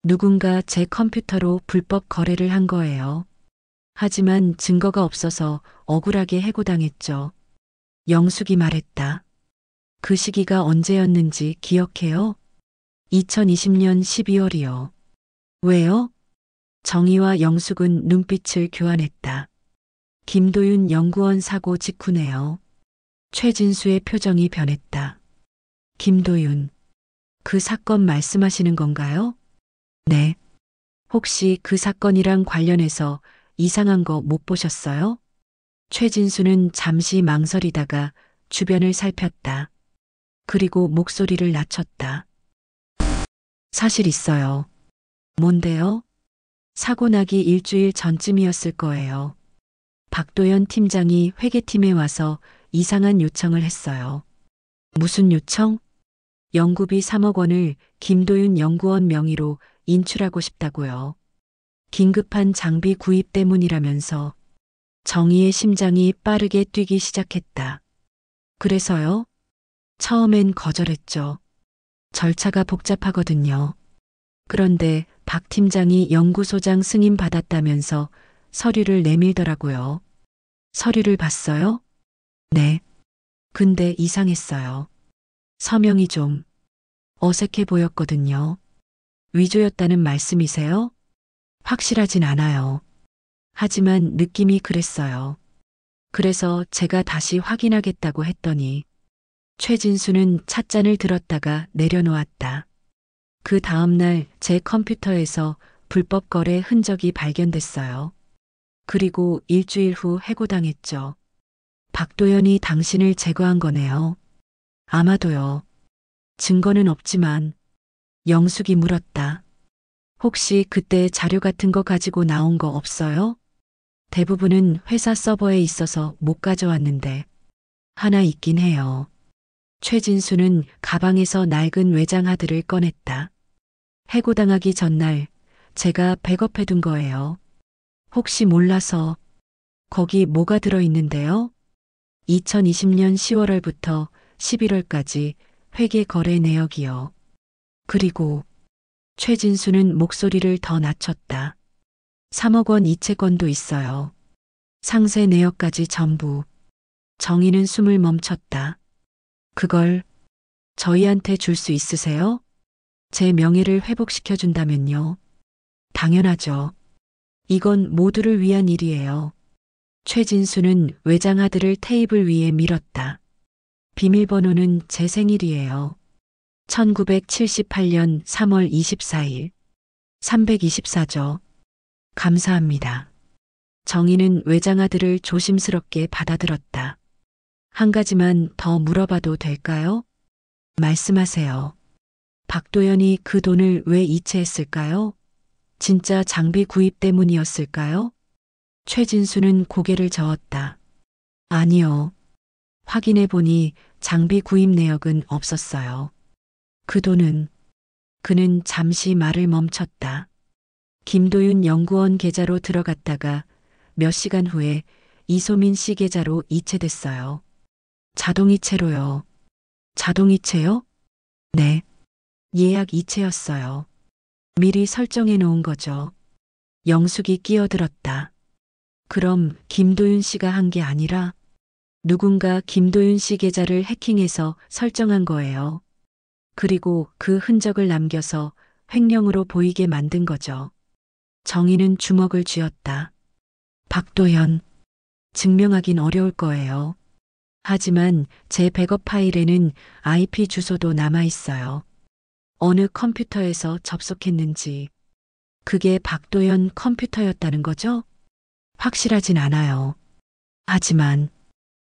[SPEAKER 1] 누군가 제 컴퓨터로 불법 거래를 한 거예요. 하지만 증거가 없어서 억울하게 해고당했죠. 영숙이 말했다. 그 시기가 언제였는지 기억해요? 2020년 12월이요. 왜요? 정희와 영숙은 눈빛을 교환했다. 김도윤 연구원 사고 직후네요. 최진수의 표정이 변했다. 김도윤. 그 사건 말씀하시는 건가요? 네. 혹시 그 사건이랑 관련해서 이상한 거 못 보셨어요? 최진수는 잠시 망설이다가 주변을 살폈다. 그리고 목소리를 낮췄다. 사실 있어요. 뭔데요? 사고 나기 일주일 전쯤이었을 거예요. 박도연 팀장이 회계팀에 와서 이상한 요청을 했어요. 무슨 요청? 연구비 3억 원을 김도윤 연구원 명의로 인출하고 싶다고요. 긴급한 장비 구입 때문이라면서. 정희의 심장이 빠르게 뛰기 시작했다. 그래서요? 처음엔 거절했죠. 절차가 복잡하거든요. 그런데 박 팀장이 연구소장 승인 받았다면서 서류를 내밀더라고요. 서류를 봤어요? 네. 근데 이상했어요. 서명이 좀 어색해 보였거든요. 위조였다는 말씀이세요? 확실하진 않아요. 하지만 느낌이 그랬어요. 그래서 제가 다시 확인하겠다고 했더니 최진수는 찻잔을 들었다가 내려놓았다. 그 다음날 제 컴퓨터에서 불법 거래 흔적이 발견됐어요. 그리고 일주일 후 해고당했죠. 박도연이 당신을 제거한 거네요. 아마도요. 증거는 없지만. 영숙이 물었다. 혹시 그때 자료 같은 거 가지고 나온 거 없어요? 대부분은 회사 서버에 있어서 못 가져왔는데 하나 있긴 해요. 최진수는 가방에서 낡은 외장 하드를 꺼냈다. 해고당하기 전날 제가 백업해둔 거예요. 혹시 몰라서. 거기 뭐가 들어있는데요? 2020년 10월부터 11월까지 회계 거래 내역이요. 그리고 최진수는 목소리를 더 낮췄다. 3억 원 이체권도 있어요. 상세 내역까지 전부. 정희는 숨을 멈췄다. 그걸 저희한테 줄 수 있으세요? 제 명예를 회복시켜준다면요. 당연하죠. 이건 모두를 위한 일이에요. 최진수는 외장 하드를 테이블 위에 밀었다. 비밀번호는 제 생일이에요. 1978년 3월 24일. 324죠. 감사합니다. 정희는 외장 하드를 조심스럽게 받아들었다. 한 가지만 더 물어봐도 될까요? 말씀하세요. 박도연이 그 돈을 왜 이체했을까요? 진짜 장비 구입 때문이었을까요? 최진수는 고개를 저었다. 아니요. 확인해 보니 장비 구입 내역은 없었어요. 그 돈은, 그는 잠시 말을 멈췄다. 김도윤 연구원 계좌로 들어갔다가 몇 시간 후에 이소민 씨 계좌로 이체됐어요. 자동이체로요. 자동이체요? 네. 예약 이체였어요. 미리 설정해 놓은 거죠. 영숙이 끼어들었다. 그럼 김도윤 씨가 한 게 아니라 누군가 김도윤 씨 계좌를 해킹해서 설정한 거예요. 그리고 그 흔적을 남겨서 횡령으로 보이게 만든 거죠. 정희는 주먹을 쥐었다. 박도연, 증명하긴 어려울 거예요. 하지만 제 백업 파일에는 IP 주소도 남아 있어요. 어느 컴퓨터에서 접속했는지. 그게 박도연 컴퓨터였다는 거죠? 확실하진 않아요. 하지만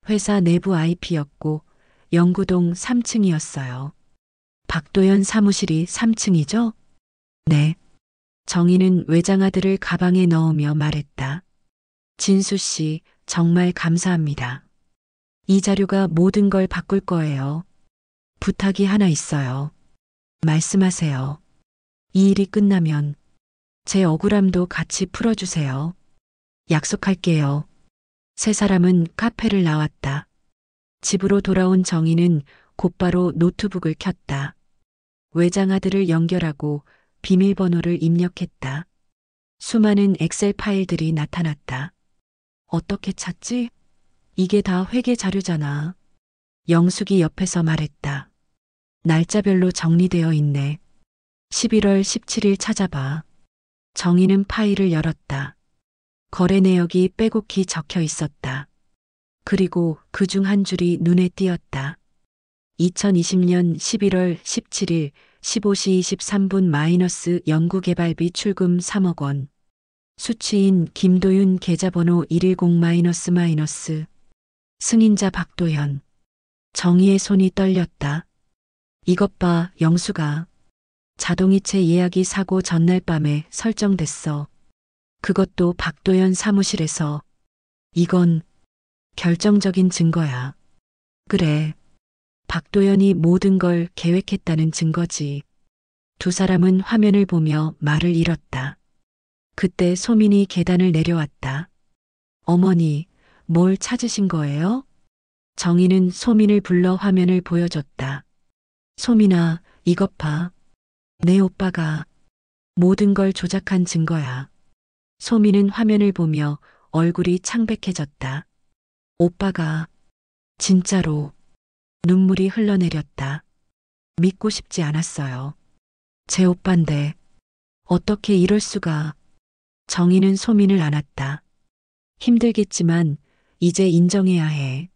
[SPEAKER 1] 회사 내부 IP였고 영구동 3층이었어요. 박도연 사무실이 3층이죠? 네. 정희는 외장하드를 가방에 넣으며 말했다. 진수 씨, 정말 감사합니다. 이 자료가 모든 걸 바꿀 거예요. 부탁이 하나 있어요. 말씀하세요. 이 일이 끝나면 제 억울함도 같이 풀어주세요. 약속할게요. 세 사람은 카페를 나왔다. 집으로 돌아온 정희는 곧바로 노트북을 켰다. 외장하드를 연결하고 비밀번호를 입력했다. 수많은 엑셀 파일들이 나타났다. 어떻게 찾지? 이게 다 회계 자료잖아. 영숙이 옆에서 말했다. 날짜별로 정리되어 있네. 11월 17일 찾아봐. 정희는 파일을 열었다. 거래 내역이 빼곡히 적혀 있었다. 그리고 그중 한 줄이 눈에 띄었다. 2020년 11월 17일 15시 23분 마이너스 연구개발비 출금 3억 원. 수취인 김도윤 계좌번호 110 승인자 박도연. 정희의 손이 떨렸다. 이것 봐, 영수가. 자동이체 예약이 사고 전날 밤에 설정됐어. 그것도 박도연 사무실에서. 이건 결정적인 증거야. 그래. 박도연이 모든 걸 계획했다는 증거지. 두 사람은 화면을 보며 말을 잃었다. 그때 소민이 계단을 내려왔다. 어머니, 뭘 찾으신 거예요? 정희는 소민을 불러 화면을 보여줬다. 소민아, 이것 봐. 내 오빠가 모든 걸 조작한 증거야. 소민은 화면을 보며 얼굴이 창백해졌다. 오빠가 진짜로. 눈물이 흘러내렸다. 믿고 싶지 않았어요. 제 오빠인데 어떻게 이럴 수가. 정희는 소민을 안았다. 힘들겠지만 이제 인정해야 해.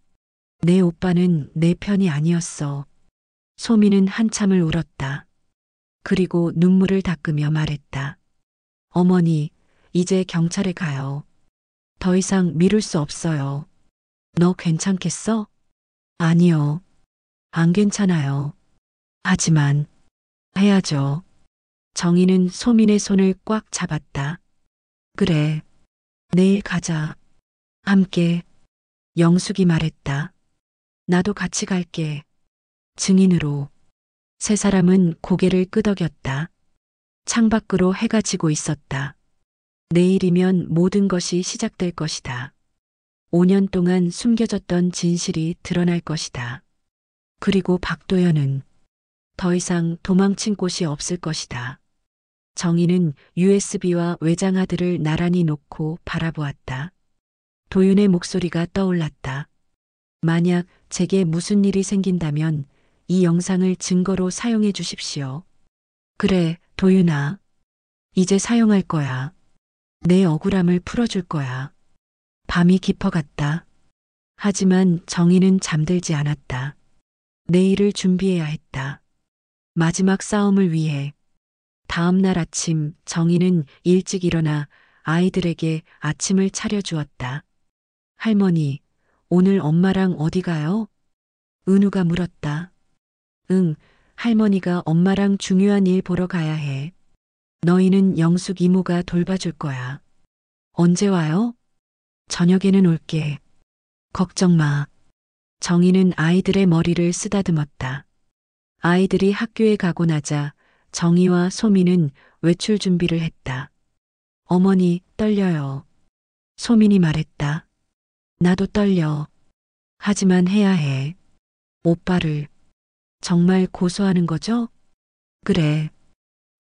[SPEAKER 1] 내 오빠는 내 편이 아니었어. 소민은 한참을 울었다. 그리고 눈물을 닦으며 말했다. 어머니, 이제 경찰에 가요. 더 이상 미룰 수 없어요. 너 괜찮겠어? 아니요. 안 괜찮아요. 하지만 해야죠. 정희는 소민의 손을 꽉 잡았다. 그래. 내일 가자. 함께. 영숙이 말했다. 나도 같이 갈게. 증인으로. 세 사람은 고개를 끄덕였다. 창밖으로 해가 지고 있었다. 내일이면 모든 것이 시작될 것이다. 5년 동안 숨겨졌던 진실이 드러날 것이다. 그리고 박도연은 더 이상 도망친 곳이 없을 것이다. 정희는 USB와 외장하드를 나란히 놓고 바라보았다. 도윤의 목소리가 떠올랐다. 만약 제게 무슨 일이 생긴다면 이 영상을 증거로 사용해 주십시오. 그래, 도윤아. 이제 사용할 거야. 내 억울함을 풀어줄 거야. 밤이 깊어갔다. 하지만 정희는 잠들지 않았다. 내일을 준비해야 했다. 마지막 싸움을 위해. 다음 날 아침 정희는 일찍 일어나 아이들에게 아침을 차려주었다. 할머니, 오늘 엄마랑 어디 가요? 은우가 물었다. 응, 할머니가 엄마랑 중요한 일 보러 가야 해. 너희는 영숙 이모가 돌봐줄 거야. 언제 와요? 저녁에는 올게. 걱정 마. 정희는 아이들의 머리를 쓰다듬었다. 아이들이 학교에 가고 나자 정희와 소민은 외출 준비를 했다. 어머니, 떨려요. 소민이 말했다. 나도 떨려. 하지만 해야 해. 오빠를 정말 고소하는 거죠? 그래.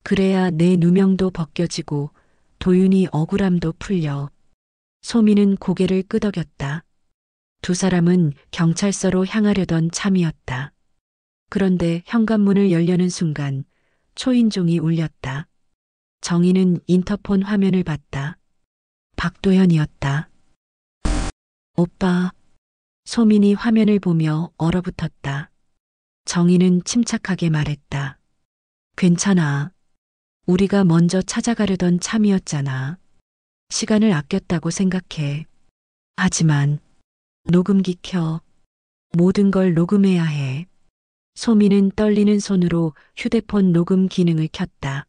[SPEAKER 1] 그래야 내 누명도 벗겨지고 도윤이 억울함도 풀려. 소민은 고개를 끄덕였다. 두 사람은 경찰서로 향하려던 참이었다. 그런데 현관문을 열려는 순간 초인종이 울렸다. 정희는 인터폰 화면을 봤다. 박도현이었다. 오빠. 소민이 화면을 보며 얼어붙었다. 정희는 침착하게 말했다. 괜찮아. 우리가 먼저 찾아가려던 참이었잖아. 시간을 아꼈다고 생각해. 하지만 녹음기 켜. 모든 걸 녹음해야 해. 소민은 떨리는 손으로 휴대폰 녹음 기능을 켰다.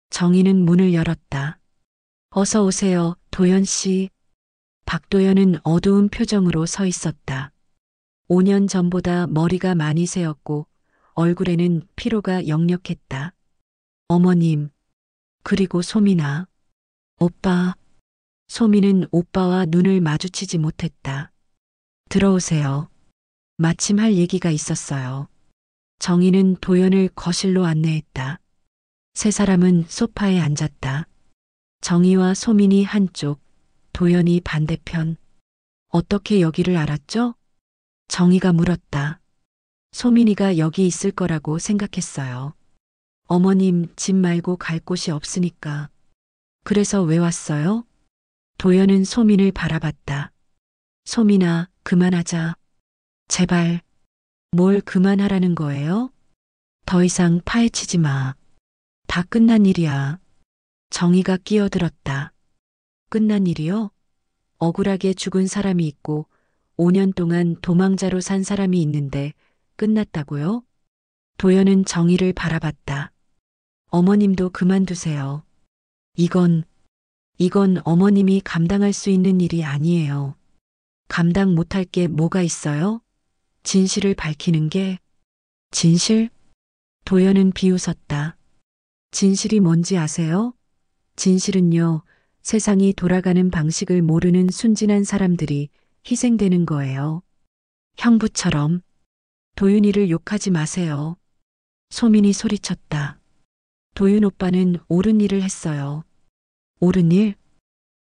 [SPEAKER 1] 정희는 문을 열었다. 어서 오세요, 도연 씨. 박도연은 어두운 표정으로 서 있었다. 5년 전보다 머리가 많이 새었고 얼굴에는 피로가 역력했다. 어머님, 그리고 소민아. 오빠. 소민은 오빠와 눈을 마주치지 못했다. 들어오세요. 마침 할 얘기가 있었어요. 정희는 도연을 거실로 안내했다. 세 사람은 소파에 앉았다. 정희와 소민이 한쪽, 도연이 반대편. 어떻게 여기를 알았죠? 정희가 물었다. 소민이가 여기 있을 거라고 생각했어요. 어머님 집 말고 갈 곳이 없으니까. 그래서 왜 왔어요? 도연은 소민을 바라봤다. 소민아, 그만하자. 제발. 뭘 그만하라는 거예요? 더 이상 파헤치지 마. 다 끝난 일이야. 정희가 끼어들었다. 끝난 일이요? 억울하게 죽은 사람이 있고 5년 동안 도망자로 산 사람이 있는데 끝났다고요? 도연은 정희를 바라봤다. 어머님도 그만두세요. 이건 어머님이 감당할 수 있는 일이 아니에요. 감당 못할 게 뭐가 있어요? 진실을 밝히는 게. 진실? 도연은 비웃었다. 진실이 뭔지 아세요? 진실은요, 세상이 돌아가는 방식을 모르는 순진한 사람들이 희생되는 거예요. 형부처럼. 도윤이를 욕하지 마세요. 소민이 소리쳤다. 도윤 오빠는 옳은 일을 했어요. 옳은 일?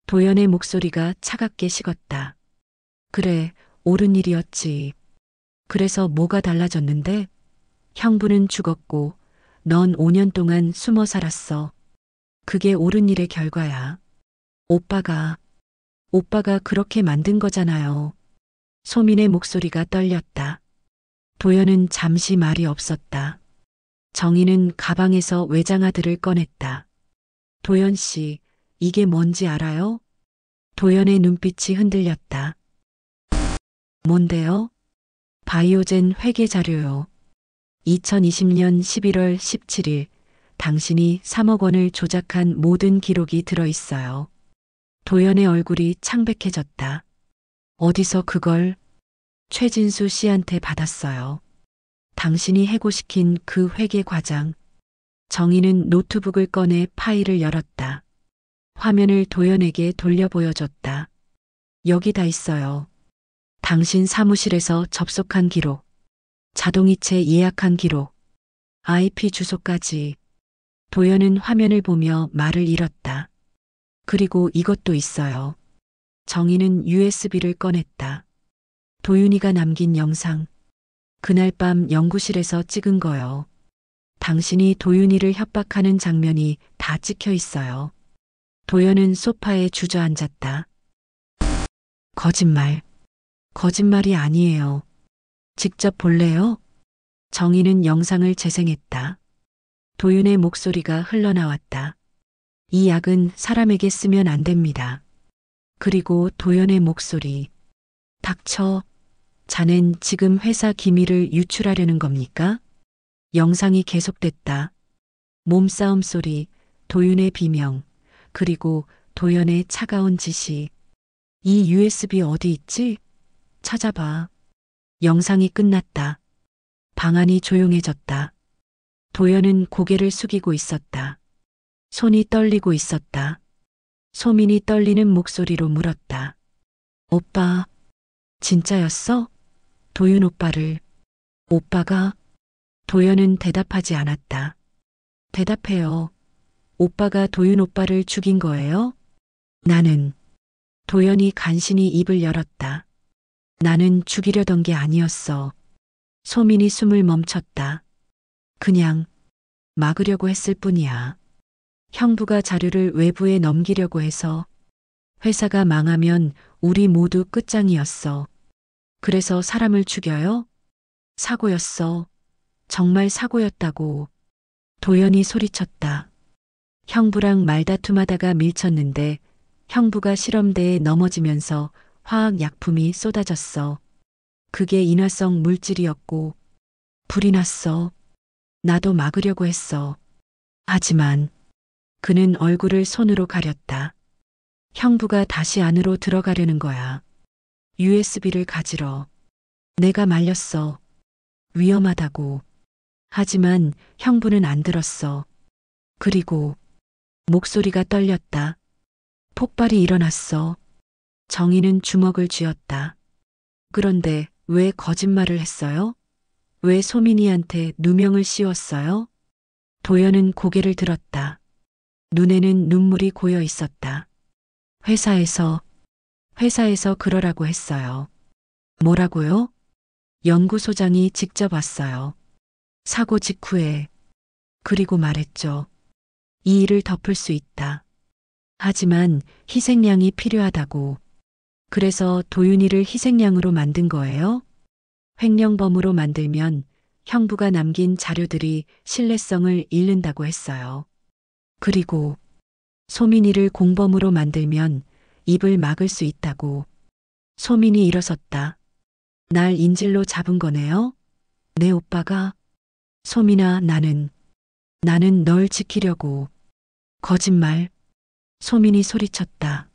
[SPEAKER 1] 도연의 목소리가 차갑게 식었다. 그래, 옳은 일이었지. 그래서 뭐가 달라졌는데? 형부는 죽었고 넌 5년 동안 숨어 살았어. 그게 옳은 일의 결과야. 오빠가 그렇게 만든 거잖아요. 소민의 목소리가 떨렸다. 도연은 잠시 말이 없었다. 정희는 가방에서 외장하드를 꺼냈다. 도연 씨, 이게 뭔지 알아요? 도연의 눈빛이 흔들렸다. 뭔데요? 바이오젠 회계 자료요. 2020년 11월 17일 당신이 3억 원을 조작한 모든 기록이 들어 있어요. 도연의 얼굴이 창백해졌다. 어디서 그걸? 최진수 씨한테 받았어요. 당신이 해고시킨 그 회계 과장. 정희는 노트북을 꺼내 파일을 열었다. 화면을 도연에게 돌려 보여줬다. 여기 다 있어요. 당신 사무실에서 접속한 기록, 자동이체 예약한 기록, IP 주소까지. 도연은 화면을 보며 말을 잃었다. 그리고 이것도 있어요. 정희는 USB를 꺼냈다. 도윤이가 남긴 영상. 그날 밤 연구실에서 찍은 거요. 당신이 도윤이를 협박하는 장면이 다 찍혀 있어요. 도연은 소파에 주저앉았다. 거짓말. 거짓말이 아니에요. 직접 볼래요? 정희는 영상을 재생했다. 도윤의 목소리가 흘러나왔다. 이 약은 사람에게 쓰면 안 됩니다. 그리고 도연의 목소리. 닥쳐. 자넨 지금 회사 기밀을 유출하려는 겁니까? 영상이 계속됐다. 몸싸움 소리, 도윤의 비명, 그리고 도연의 차가운 지시. 이 USB 어디 있지? 찾아봐. 영상이 끝났다. 방 안이 조용해졌다. 도연은 고개를 숙이고 있었다. 손이 떨리고 있었다. 소민이 떨리는 목소리로 물었다. 오빠, 진짜였어? 도윤 오빠를. 오빠가? 도연은 대답하지 않았다. 대답해요. 오빠가 도윤 오빠를 죽인 거예요? 나는. 도연이 간신히 입을 열었다. 나는 죽이려던 게 아니었어. 소민이 숨을 멈췄다. 그냥 막으려고 했을 뿐이야. 형부가 자료를 외부에 넘기려고 해서. 회사가 망하면 우리 모두 끝장이었어. 그래서 사람을 죽여요? 사고였어. 정말 사고였다고. 도연이 소리쳤다. 형부랑 말다툼하다가 밀쳤는데 형부가 실험대에 넘어지면서 화학약품이 쏟아졌어. 그게 인화성 물질이었고 불이 났어. 나도 막으려고 했어. 하지만 그는 얼굴을 손으로 가렸다. 형부가 다시 안으로 들어가려는 거야. USB를 가지러. 내가 말렸어. 위험하다고. 하지만 형부는 안 들었어. 그리고 목소리가 떨렸다. 폭발이 일어났어. 정희는 주먹을 쥐었다. 그런데 왜 거짓말을 했어요? 왜 소민이한테 누명을 씌웠어요? 도연은 고개를 들었다. 눈에는 눈물이 고여 있었다. 회사에서 그러라고 했어요. 뭐라고요? 연구소장이 직접 왔어요. 사고 직후에. 그리고 말했죠. 이 일을 덮을 수 있다. 하지만 희생양이 필요하다고. 그래서 도윤이를 희생양으로 만든 거예요? 횡령범으로 만들면 형부가 남긴 자료들이 신뢰성을 잃는다고 했어요. 그리고 소민이를 공범으로 만들면 입을 막을 수 있다고. 소민이 일어섰다. 날 인질로 잡은 거네요? 내 오빠가? 소민아, 나는 널 지키려고. 거짓말. 소민이 소리쳤다.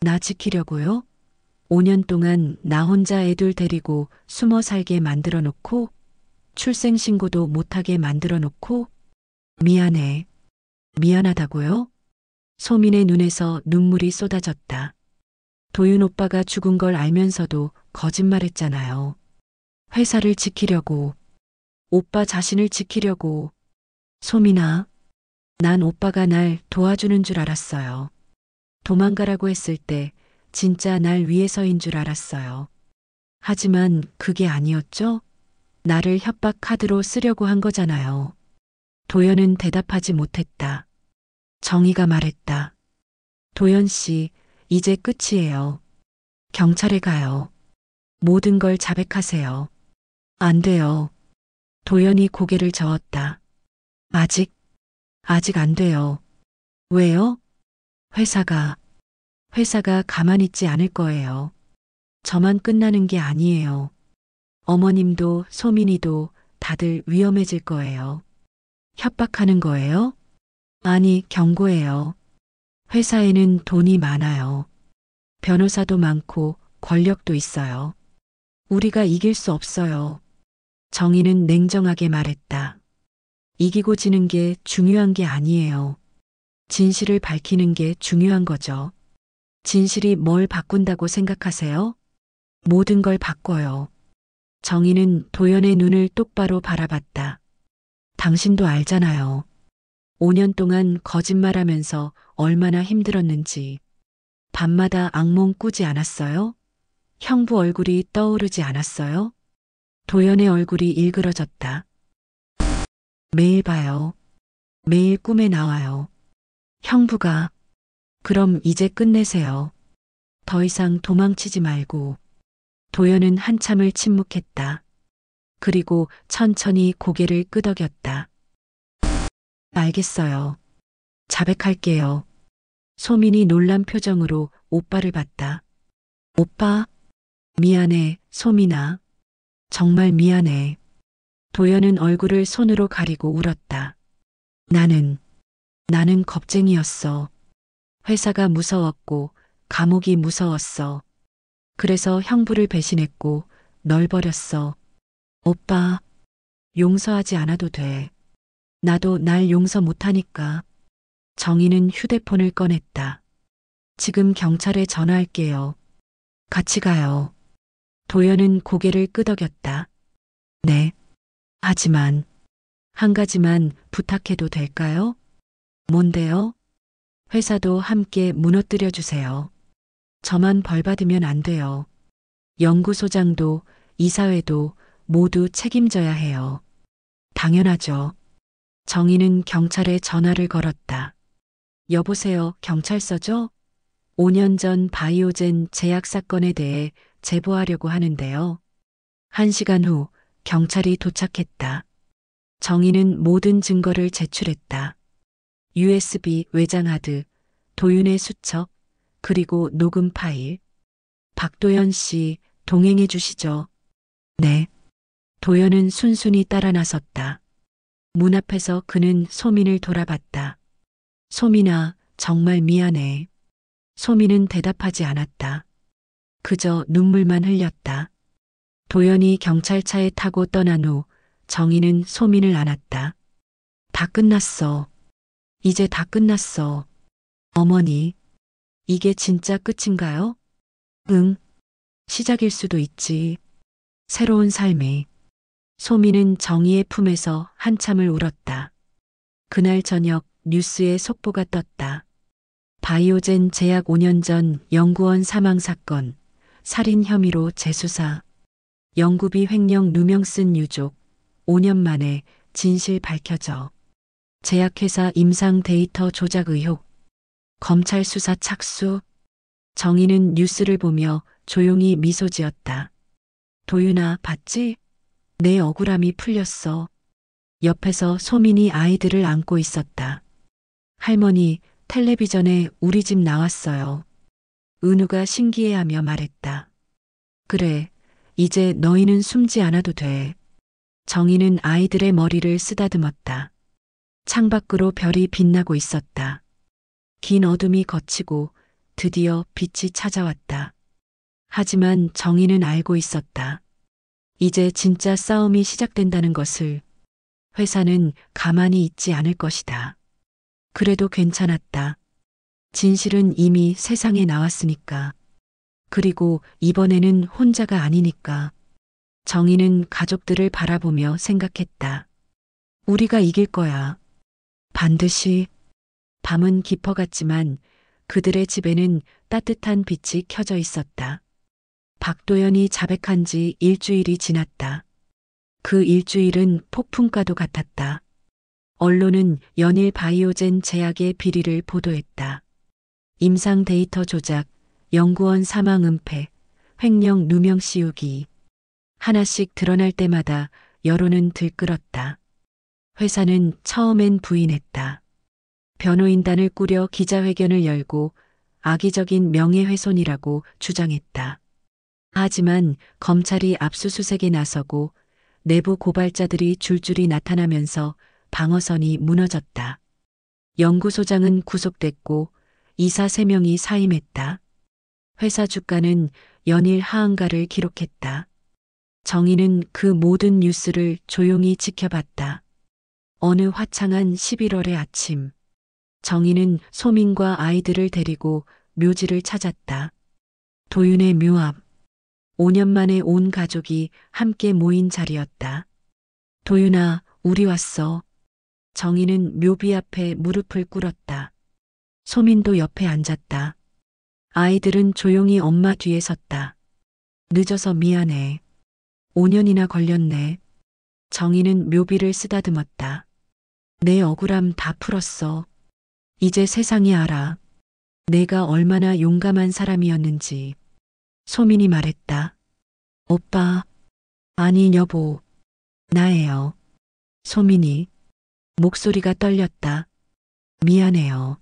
[SPEAKER 1] 나 지키려고요? 5년 동안 나 혼자 애들 데리고 숨어 살게 만들어 놓고 출생신고도 못하게 만들어 놓고 미안해. 미안하다고요? 소민의 눈에서 눈물이 쏟아졌다. 도윤 오빠가 죽은 걸 알면서도 거짓말했잖아요. 회사를 지키려고. 오빠 자신을 지키려고. 소민아, 난 오빠가 날 도와주는 줄 알았어요. 도망가라고 했을 때 진짜 날 위해서인 줄 알았어요. 하지만 그게 아니었죠? 나를 협박 카드로 쓰려고 한 거잖아요. 도연은 대답하지 못했다. 정희가 말했다. 도연 씨, 이제 끝이에요. 경찰에 가요. 모든 걸 자백하세요. 안 돼요. 도연이 고개를 저었다. 아직 안 돼요. 왜요? 회사가 가만히 있지 않을 거예요. 저만 끝나는 게 아니에요. 어머님도 소민이도 다들 위험해질 거예요. 협박하는 거예요? 아니, 경고예요. 회사에는 돈이 많아요. 변호사도 많고 권력도 있어요. 우리가 이길 수 없어요. 정희는 냉정하게 말했다. 이기고 지는 게 중요한 게 아니에요. 진실을 밝히는 게 중요한 거죠. 진실이 뭘 바꾼다고 생각하세요? 모든 걸 바꿔요. 정희는 도연의 눈을 똑바로 바라봤다. 당신도 알잖아요. 5년 동안 거짓말하면서 얼마나 힘들었는지. 밤마다 악몽 꾸지 않았어요? 형부 얼굴이 떠오르지 않았어요? 도연의 얼굴이 일그러졌다. 매일 봐요. 매일 꿈에 나와요. 형부가. 그럼 이제 끝내세요. 더 이상 도망치지 말고. 도연은 한참을 침묵했다. 그리고 천천히 고개를 끄덕였다. 알겠어요. 자백할게요. 소민이 놀란 표정으로 오빠를 봤다. 오빠? 미안해, 소민아. 정말 미안해. 도연은 얼굴을 손으로 가리고 울었다. 나는 겁쟁이였어. 회사가 무서웠고, 감옥이 무서웠어. 그래서 형부를 배신했고, 널 버렸어. 오빠, 용서하지 않아도 돼. 나도 날 용서 못하니까. 정희는 휴대폰을 꺼냈다. 지금 경찰에 전화할게요. 같이 가요. 도연은 고개를 끄덕였다. 네. 하지만, 한 가지만 부탁해도 될까요? 뭔데요? 회사도 함께 무너뜨려 주세요. 저만 벌 받으면 안 돼요. 연구소장도 이사회도 모두 책임져야 해요. 당연하죠. 정희는 경찰에 전화를 걸었다. 여보세요, 경찰서죠? 5년 전 바이오젠 제약 사건에 대해 제보하려고 하는데요. 1시간 후 경찰이 도착했다. 정희는 모든 증거를 제출했다. USB 외장하드, 도윤의 수첩, 그리고 녹음 파일. 박도연 씨, 동행해 주시죠. 네. 도연은 순순히 따라 나섰다. 문 앞에서 그는 소민을 돌아봤다. 소민아, 정말 미안해. 소민은 대답하지 않았다. 그저 눈물만 흘렸다. 도연이 경찰차에 타고 떠난 후 정희는 소민을 안았다. 다 끝났어. 이제 다 끝났어. 어머니, 이게 진짜 끝인가요? 응, 시작일 수도 있지. 새로운 삶이. 소민은 정희의 품에서 한참을 울었다. 그날 저녁 뉴스에 속보가 떴다. 바이오젠 제약 5년 전 연구원 사망 사건, 살인 혐의로 재수사. 연구비 횡령 누명 쓴 유족, 5년 만에 진실 밝혀져. 제약회사 임상 데이터 조작 의혹, 검찰 수사 착수. 정희는 뉴스를 보며 조용히 미소 지었다. 도윤아, 봤지? 내 억울함이 풀렸어. 옆에서 소민이 아이들을 안고 있었다. 할머니, 텔레비전에 우리 집 나왔어요. 은우가 신기해하며 말했다. 그래, 이제 너희는 숨지 않아도 돼. 정희는 아이들의 머리를 쓰다듬었다. 창밖으로 별이 빛나고 있었다. 긴 어둠이 걷히고 드디어 빛이 찾아왔다. 하지만 정희는 알고 있었다. 이제 진짜 싸움이 시작된다는 것을. 회사는 가만히 있지 않을 것이다. 그래도 괜찮았다. 진실은 이미 세상에 나왔으니까. 그리고 이번에는 혼자가 아니니까. 정희는 가족들을 바라보며 생각했다. 우리가 이길 거야. 반드시. 밤은 깊어갔지만 그들의 집에는 따뜻한 빛이 켜져 있었다. 박도연이 자백한 지 일주일이 지났다. 그 일주일은 폭풍과도 같았다. 언론은 연일 바이오젠 제약의 비리를 보도했다. 임상 데이터 조작, 연구원 사망 은폐, 횡령 누명 씌우기. 하나씩 드러날 때마다 여론은 들끓었다. 회사는 처음엔 부인했다. 변호인단을 꾸려 기자회견을 열고 악의적인 명예훼손이라고 주장했다. 하지만 검찰이 압수수색에 나서고 내부 고발자들이 줄줄이 나타나면서 방어선이 무너졌다. 연구소장은 구속됐고 이사 3명이 사임했다. 회사 주가는 연일 하한가를 기록했다. 정희는 그 모든 뉴스를 조용히 지켜봤다. 어느 화창한 11월의 아침, 정희는 소민과 아이들을 데리고 묘지를 찾았다. 도윤의 묘 앞. 5년 만에 온 가족이 함께 모인 자리였다. 도윤아, 우리 왔어. 정희는 묘비 앞에 무릎을 꿇었다. 소민도 옆에 앉았다. 아이들은 조용히 엄마 뒤에 섰다. 늦어서 미안해. 5년이나 걸렸네. 정희는 묘비를 쓰다듬었다. 내 억울함 다 풀었어. 이제 세상이 알아. 내가 얼마나 용감한 사람이었는지. 소민이 말했다. 오빠. 아니 여보. 나예요. 소민이. 목소리가 떨렸다. 미안해요.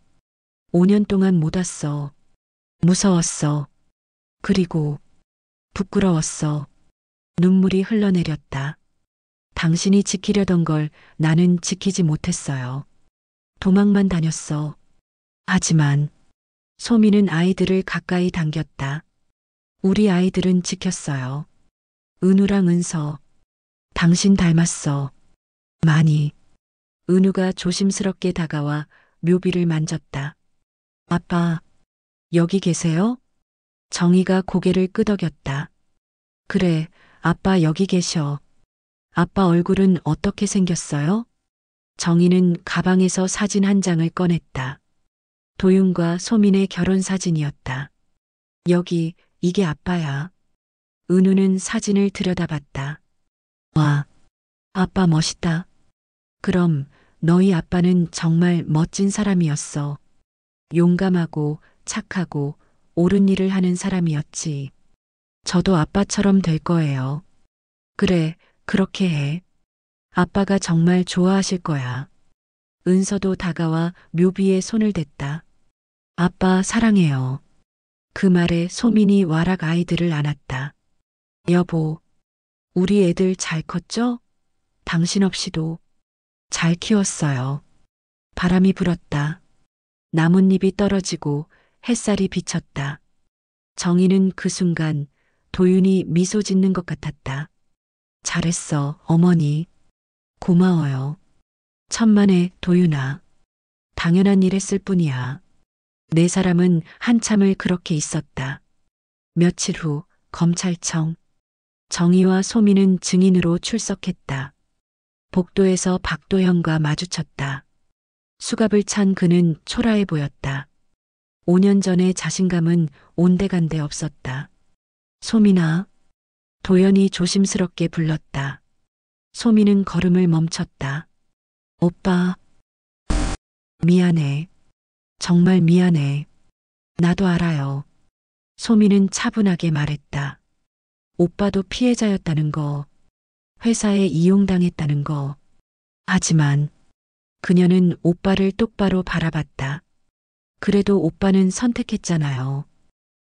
[SPEAKER 1] 5년 동안 못 왔어. 무서웠어. 그리고 부끄러웠어. 눈물이 흘러내렸다. 당신이 지키려던 걸 나는 지키지 못했어요. 도망만 다녔어. 하지만 소미는 아이들을 가까이 당겼다. 우리 아이들은 지켰어요. 은우랑 은서. 당신 닮았어. 많이. 은우가 조심스럽게 다가와 묘비를 만졌다. 아빠, 여기 계세요? 정희가 고개를 끄덕였다. 그래, 아빠 여기 계셔. 아빠 얼굴은 어떻게 생겼어요? 정희는 가방에서 사진 한 장을 꺼냈다. 도윤과 소민의 결혼 사진이었다. 여기, 이게 아빠야. 은우는 사진을 들여다봤다. 와, 아빠 멋있다. 그럼 너희 아빠는 정말 멋진 사람이었어. 용감하고 착하고 옳은 일을 하는 사람이었지. 저도 아빠처럼 될 거예요. 그래, 그렇게 해. 아빠가 정말 좋아하실 거야. 은서도 다가와 묘비의 손을 댔다. 아빠 사랑해요. 그 말에 소민이 와락 아이들을 안았다. 여보, 우리 애들 잘 컸죠? 당신 없이도 잘 키웠어요. 바람이 불었다. 나뭇잎이 떨어지고 햇살이 비쳤다. 정희는 그 순간 도윤이 미소 짓는 것 같았다. 잘했어, 어머니. 고마워요. 천만에 도윤아. 당연한 일 했을 뿐이야. 네 사람은 한참을 그렇게 있었다. 며칠 후 검찰청. 정희와 소민은 증인으로 출석했다. 복도에서 박도현과 마주쳤다. 수갑을 찬 그는 초라해 보였다. 5년 전의 자신감은 온데간데 없었다. 소민아. 도연이 조심스럽게 불렀다. 소민은 걸음을 멈췄다. 오빠. 미안해. 정말 미안해. 나도 알아요. 소민은 차분하게 말했다. 오빠도 피해자였다는 거. 회사에 이용당했다는 거. 하지만 그녀는 오빠를 똑바로 바라봤다. 그래도 오빠는 선택했잖아요.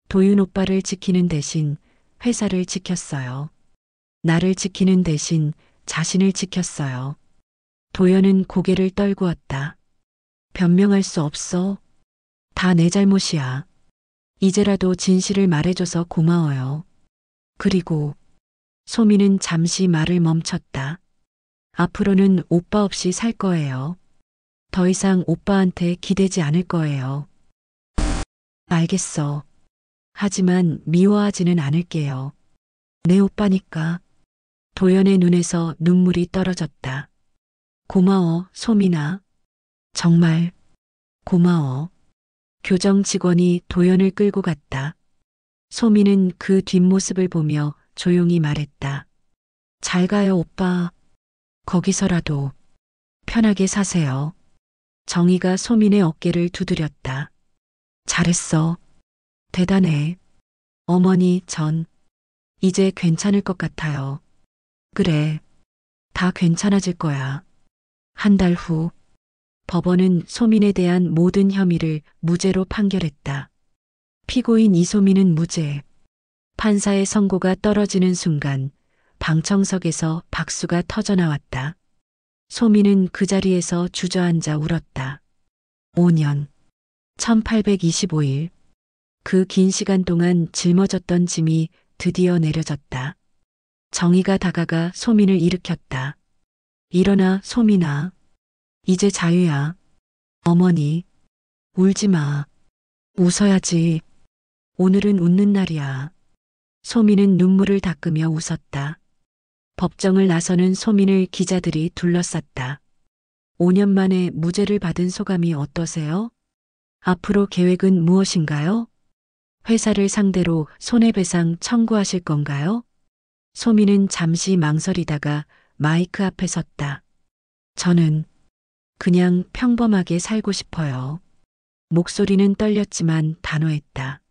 [SPEAKER 1] 도윤 오빠를 지키는 대신 회사를 지켰어요. 나를 지키는 대신 자신을 지켰어요. 도연은 고개를 떨구었다. 변명할 수 없어. 다 내 잘못이야. 이제라도 진실을 말해줘서 고마워요. 그리고 소민은 잠시 말을 멈췄다. 앞으로는 오빠 없이 살 거예요. 더 이상 오빠한테 기대지 않을 거예요. 알겠어. 하지만 미워하지는 않을게요. 내 오빠니까. 도연의 눈에서 눈물이 떨어졌다. 고마워, 소민아. 정말 고마워. 교정 직원이 도연을 끌고 갔다. 소민은 그 뒷모습을 보며 조용히 말했다. 잘 가요, 오빠. 거기서라도 편하게 사세요. 정희가 소민의 어깨를 두드렸다. 잘했어. 대단해. 어머니, 전 이제 괜찮을 것 같아요. 그래. 다 괜찮아질 거야. 한 달 후 법원은 소민에 대한 모든 혐의를 무죄로 판결했다. 피고인 이소민은 무죄. 판사의 선고가 떨어지는 순간 방청석에서 박수가 터져나왔다. 소민은 그 자리에서 주저앉아 울었다. 5년, 1825일. 그 긴 시간 동안 짊어졌던 짐이 드디어 내려졌다. 정희가 다가가 소민을 일으켰다. 일어나, 소민아. 이제 자유야. 어머니, 울지 마. 웃어야지. 오늘은 웃는 날이야. 소민은 눈물을 닦으며 웃었다. 법정을 나서는 소민을 기자들이 둘러쌌다. 5년 만에 무죄를 받은 소감이 어떠세요? 앞으로 계획은 무엇인가요? 회사를 상대로 손해배상 청구하실 건가요? 소민은 잠시 망설이다가 마이크 앞에 섰다. 저는 그냥 평범하게 살고 싶어요. 목소리는 떨렸지만 단호했다.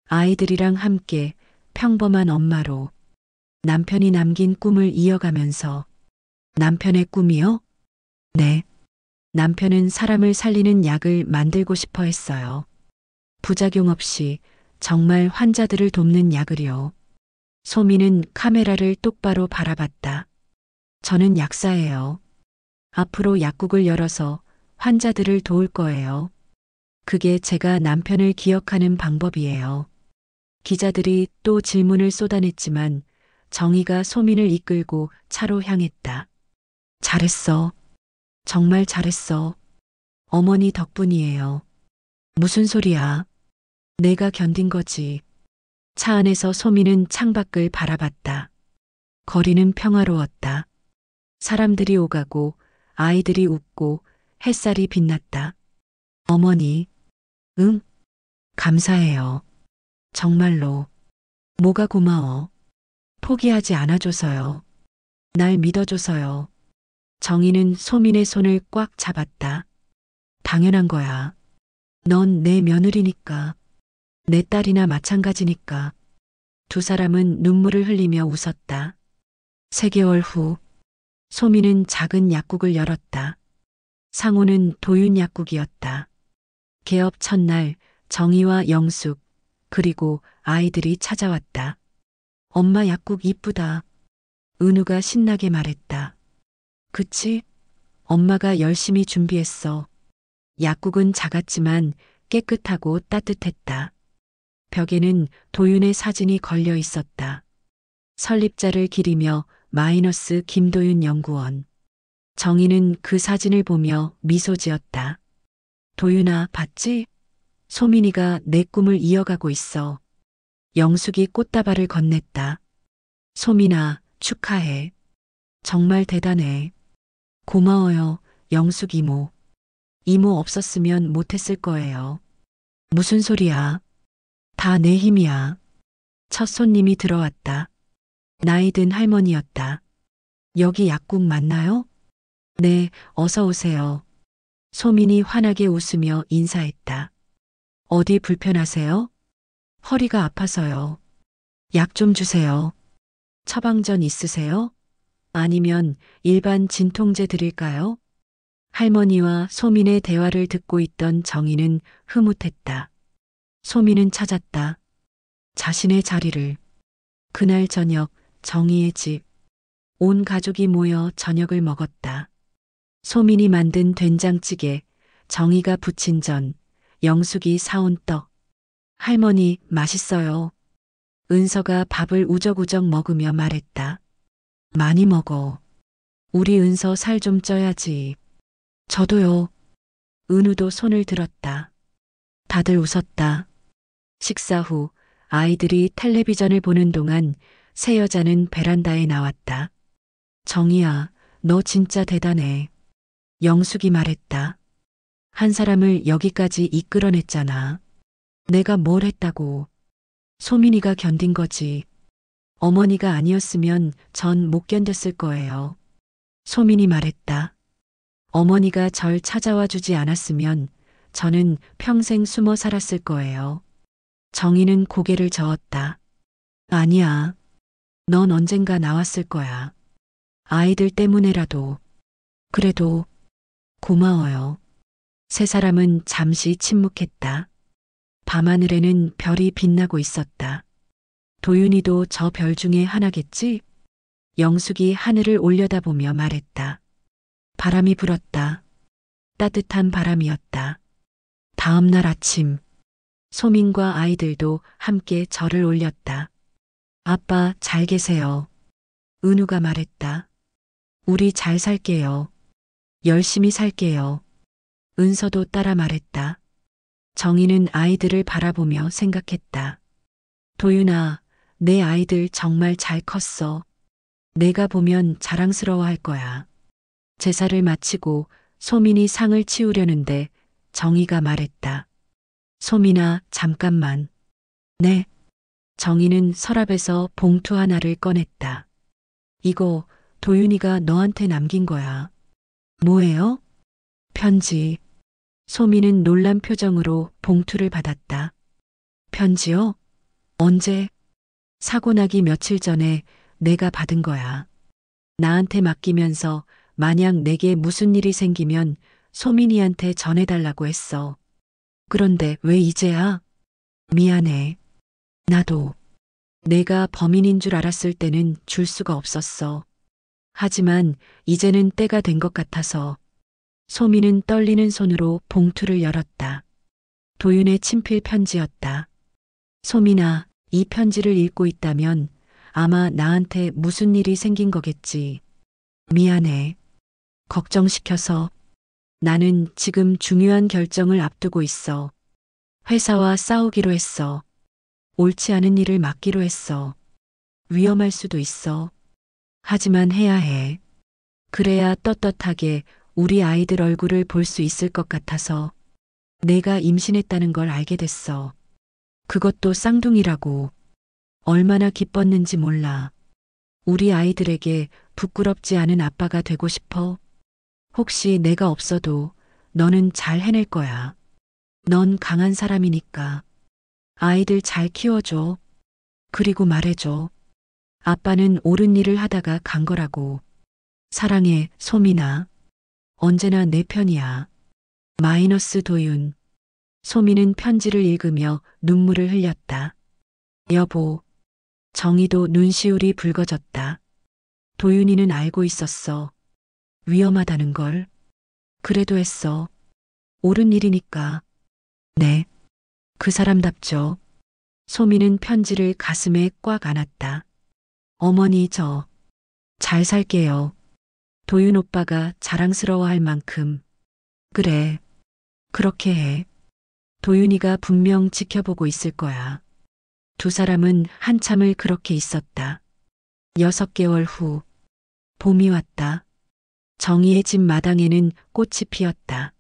[SPEAKER 1] 아이들이랑 함께 평범한 엄마로 남편이 남긴 꿈을 이어가면서. 남편의 꿈이요? 네. 남편은 사람을 살리는 약을 만들고 싶어 했어요. 부작용 없이 정말 환자들을 돕는 약을요. 소민은 카메라를 똑바로 바라봤다. 저는 약사예요. 앞으로 약국을 열어서 환자들을 도울 거예요. 그게 제가 남편을 기억하는 방법이에요. 기자들이 또 질문을 쏟아냈지만 정희가 소민을 이끌고 차로 향했다. 잘했어. 정말 잘했어. 어머니 덕분이에요. 무슨 소리야? 내가 견딘 거지. 차 안에서 소민은 창밖을 바라봤다. 거리는 평화로웠다. 사람들이 오가고 아이들이 웃고 햇살이 빛났다. 어머니, 응? 감사해요. 정말로. 뭐가 고마워. 포기하지 않아줘서요. 날 믿어줘서요. 정희는 소민의 손을 꽉 잡았다. 당연한 거야. 넌 내 며느리니까. 내 딸이나 마찬가지니까. 두 사람은 눈물을 흘리며 웃었다. 3개월 후, 소민은 작은 약국을 열었다. 상호는 도윤약국이었다. 개업 첫날 정희와 영숙, 그리고 아이들이 찾아왔다. 엄마 약국 이쁘다. 은우가 신나게 말했다. 그치? 엄마가 열심히 준비했어. 약국은 작았지만 깨끗하고 따뜻했다. 벽에는 도윤의 사진이 걸려 있었다. 설립자를 기리며 마이너스 김도윤 연구원. 정희는 그 사진을 보며 미소 지었다. 도윤아, 봤지? 소민이가 내 꿈을 이어가고 있어. 영숙이 꽃다발을 건넸다. 소민아, 축하해. 정말 대단해. 고마워요, 영숙 이모. 이모 없었으면 못했을 거예요. 무슨 소리야? 다 내 힘이야. 첫 손님이 들어왔다. 나이 든 할머니였다. 여기 약국 맞나요? 네, 어서 오세요. 소민이 환하게 웃으며 인사했다. 어디 불편하세요? 허리가 아파서요. 약 좀 주세요. 처방전 있으세요? 아니면 일반 진통제 드릴까요? 할머니와 소민의 대화를 듣고 있던 정희는 흐뭇했다. 소민은 찾았다. 자신의 자리를. 그날 저녁 정희의 집. 온 가족이 모여 저녁을 먹었다. 소민이 만든 된장찌개, 정희가 부친 전, 영숙이 사온 떡. 할머니, 맛있어요. 은서가 밥을 우적우적 먹으며 말했다. 많이 먹어. 우리 은서 살 좀 쪄야지. 저도요. 은우도 손을 들었다. 다들 웃었다. 식사 후 아이들이 텔레비전을 보는 동안 새 여자는 베란다에 나왔다. 정희야, 너 진짜 대단해. 영숙이 말했다. 한 사람을 여기까지 이끌어냈잖아. 내가 뭘 했다고. 소민이가 견딘 거지. 어머니가 아니었으면 전 못 견뎠을 거예요. 소민이 말했다. 어머니가 절 찾아와 주지 않았으면 저는 평생 숨어 살았을 거예요. 정희는 고개를 저었다. 아니야. 넌 언젠가 나왔을 거야. 아이들 때문에라도. 그래도 고마워요. 세 사람은 잠시 침묵했다. 밤하늘에는 별이 빛나고 있었다. 도윤이도 저 별 중에 하나겠지? 영숙이 하늘을 올려다보며 말했다. 바람이 불었다. 따뜻한 바람이었다. 다음 날 아침, 소민과 아이들도 함께 절을 올렸다. 아빠 잘 계세요. 은우가 말했다. 우리 잘 살게요. 열심히 살게요. 은서도 따라 말했다. 정희는 아이들을 바라보며 생각했다. 도윤아, 내 아이들 정말 잘 컸어. 내가 보면 자랑스러워 할 거야. 제사를 마치고 소민이 상을 치우려는데 정희가 말했다. 소민아, 잠깐만. 네. 정희는 서랍에서 봉투 하나를 꺼냈다. 이거 도윤이가 너한테 남긴 거야. 뭐예요? 편지. 소민은 놀란 표정으로 봉투를 받았다. 편지요? 언제? 사고 나기 며칠 전에 내가 받은 거야. 나한테 맡기면서 만약 내게 무슨 일이 생기면 소민이한테 전해달라고 했어. 그런데 왜 이제야? 미안해. 나도. 내가 범인인 줄 알았을 때는 줄 수가 없었어. 하지만 이제는 때가 된 것 같아서. 소미는 떨리는 손으로 봉투를 열었다. 도윤의 친필 편지였다. 소민아, 이 편지를 읽고 있다면 아마 나한테 무슨 일이 생긴 거겠지. 미안해. 걱정시켜서. 나는 지금 중요한 결정을 앞두고 있어. 회사와 싸우기로 했어. 옳지 않은 일을 맡기로 했어. 위험할 수도 있어. 하지만 해야 해. 그래야 떳떳하게 우리 아이들 얼굴을 볼 수 있을 것 같아서. 내가 임신했다는 걸 알게 됐어. 그것도 쌍둥이라고. 얼마나 기뻤는지 몰라. 우리 아이들에게 부끄럽지 않은 아빠가 되고 싶어. 혹시 내가 없어도 너는 잘 해낼 거야. 넌 강한 사람이니까. 아이들 잘 키워줘. 그리고 말해줘. 아빠는 옳은 일을 하다가 간 거라고. 사랑해, 소민아. 언제나 내 편이야. 마이너스 도윤. 소민은 편지를 읽으며 눈물을 흘렸다. 여보. 정희도 눈시울이 붉어졌다. 도윤이는 알고 있었어. 위험하다는 걸. 그래도 했어. 옳은 일이니까. 네. 그 사람답죠. 소민은 편지를 가슴에 꽉 안았다. 어머니 잘 살게요. 도윤 오빠가 자랑스러워할 만큼. 그래. 그렇게 해. 도윤이가 분명 지켜보고 있을 거야. 두 사람은 한참을 그렇게 있었다. 6개월 후. 봄이 왔다. 정희의 집 마당에는 꽃이 피었다.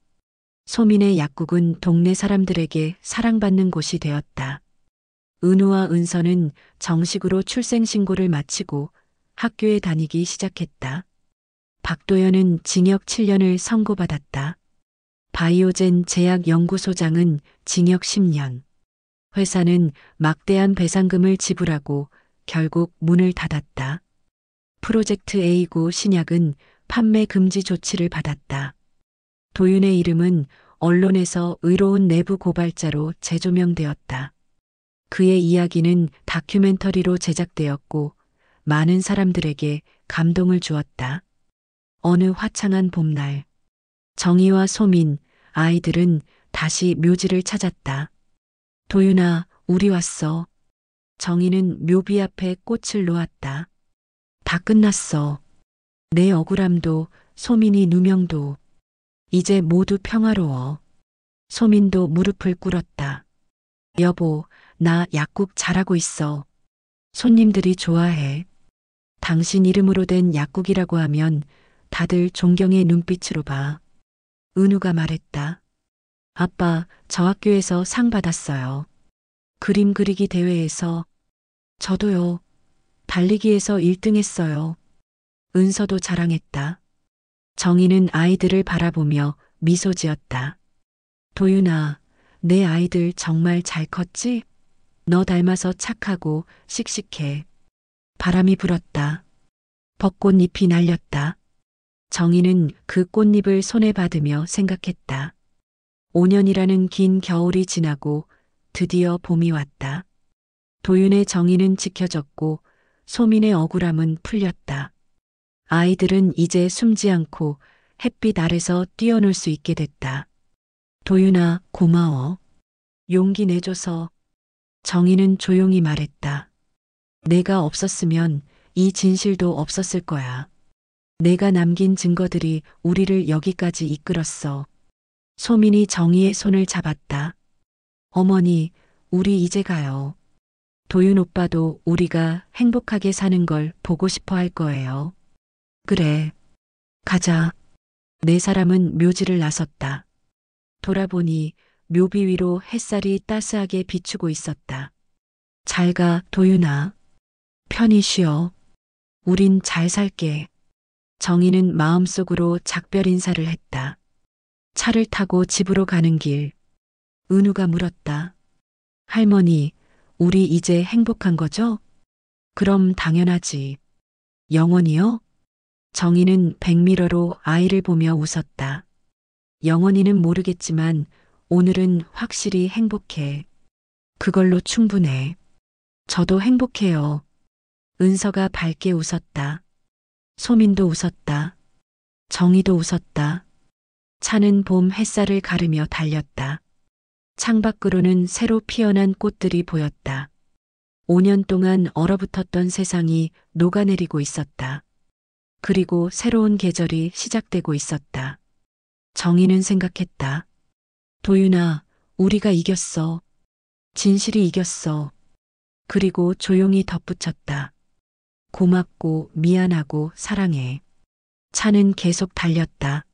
[SPEAKER 1] 소민의 약국은 동네 사람들에게 사랑받는 곳이 되었다. 은우와 은서는 정식으로 출생신고를 마치고 학교에 다니기 시작했다. 박도연은 징역 7년을 선고받았다. 바이오젠 제약연구소장은 징역 10년. 회사는 막대한 배상금을 지불하고 결국 문을 닫았다. 프로젝트 A구 신약은 판매 금지 조치를 받았다. 도윤의 이름은 언론에서 의로운 내부 고발자로 재조명되었다. 그의 이야기는 다큐멘터리로 제작되었고 많은 사람들에게 감동을 주었다. 어느 화창한 봄날, 정희와 소민, 아이들은 다시 묘지를 찾았다. 도윤아, 우리 왔어. 정희는 묘비 앞에 꽃을 놓았다. 다 끝났어. 내 억울함도, 소민이 누명도. 이제 모두 평화로워. 소민도 무릎을 꿇었다. 여보, 나 약국 잘하고 있어. 손님들이 좋아해. 당신 이름으로 된 약국이라고 하면 다들 존경의 눈빛으로 봐. 은우가 말했다. 아빠, 저 학교에서 상 받았어요. 그림 그리기 대회에서. 저도요. 달리기에서 1등 했어요. 은서도 자랑했다. 정희는 아이들을 바라보며 미소 지었다. 도윤아, 내 아이들 정말 잘 컸지? 너 닮아서 착하고 씩씩해. 바람이 불었다. 벚꽃잎이 날렸다. 정희는 그 꽃잎을 손에 받으며 생각했다. 5년이라는 긴 겨울이 지나고 드디어 봄이 왔다. 도윤의 정의는 지켜졌고 소민의 억울함은 풀렸다. 아이들은 이제 숨지 않고 햇빛 아래서 뛰어놀 수 있게 됐다. 도윤아, 고마워. 용기 내줘서. 정희는 조용히 말했다. 내가 없었으면 이 진실도 없었을 거야. 내가 남긴 증거들이 우리를 여기까지 이끌었어. 소민이 정희의 손을 잡았다. 어머니, 우리 이제 가요. 도윤 오빠도 우리가 행복하게 사는 걸 보고 싶어 할 거예요. 그래. 가자. 네 사람은 묘지를 나섰다. 돌아보니 묘비 위로 햇살이 따스하게 비추고 있었다. 잘 가, 도윤아. 편히 쉬어. 우린 잘 살게. 정희는 마음속으로 작별 인사를 했다. 차를 타고 집으로 가는 길. 은우가 물었다. 할머니, 우리 이제 행복한 거죠? 그럼 당연하지. 영원히요? 정희는 백미러로 아이를 보며 웃었다. 영원히는 모르겠지만 오늘은 확실히 행복해. 그걸로 충분해. 저도 행복해요. 은서가 밝게 웃었다. 소민도 웃었다. 정희도 웃었다. 차는 봄 햇살을 가르며 달렸다. 창밖으로는 새로 피어난 꽃들이 보였다. 5년 동안 얼어붙었던 세상이 녹아내리고 있었다. 그리고 새로운 계절이 시작되고 있었다. 정희는 생각했다. 도윤아, 우리가 이겼어. 진실이 이겼어. 그리고 조용히 덧붙였다. 고맙고 미안하고 사랑해. 차는 계속 달렸다.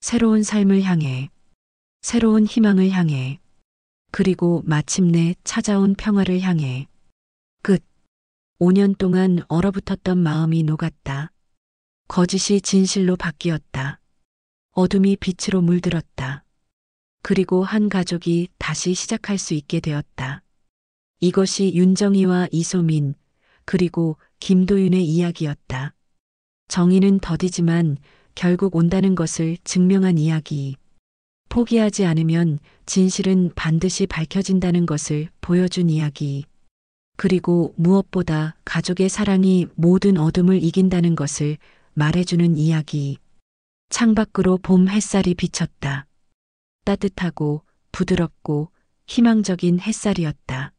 [SPEAKER 1] 새로운 삶을 향해. 새로운 희망을 향해. 그리고 마침내 찾아온 평화를 향해. 끝. 5년 동안 얼어붙었던 마음이 녹았다. 거짓이 진실로 바뀌었다. 어둠이 빛으로 물들었다. 그리고 한 가족이 다시 시작할 수 있게 되었다. 이것이 윤정이와 이소민, 그리고 김도윤의 이야기였다. 정의는 더디지만 결국 온다는 것을 증명한 이야기. 포기하지 않으면 진실은 반드시 밝혀진다는 것을 보여준 이야기. 그리고 무엇보다 가족의 사랑이 모든 어둠을 이긴다는 것을 말해주는 이야기. 창밖으로 봄 햇살이 비쳤다. 따뜻하고 부드럽고 희망적인 햇살이었다.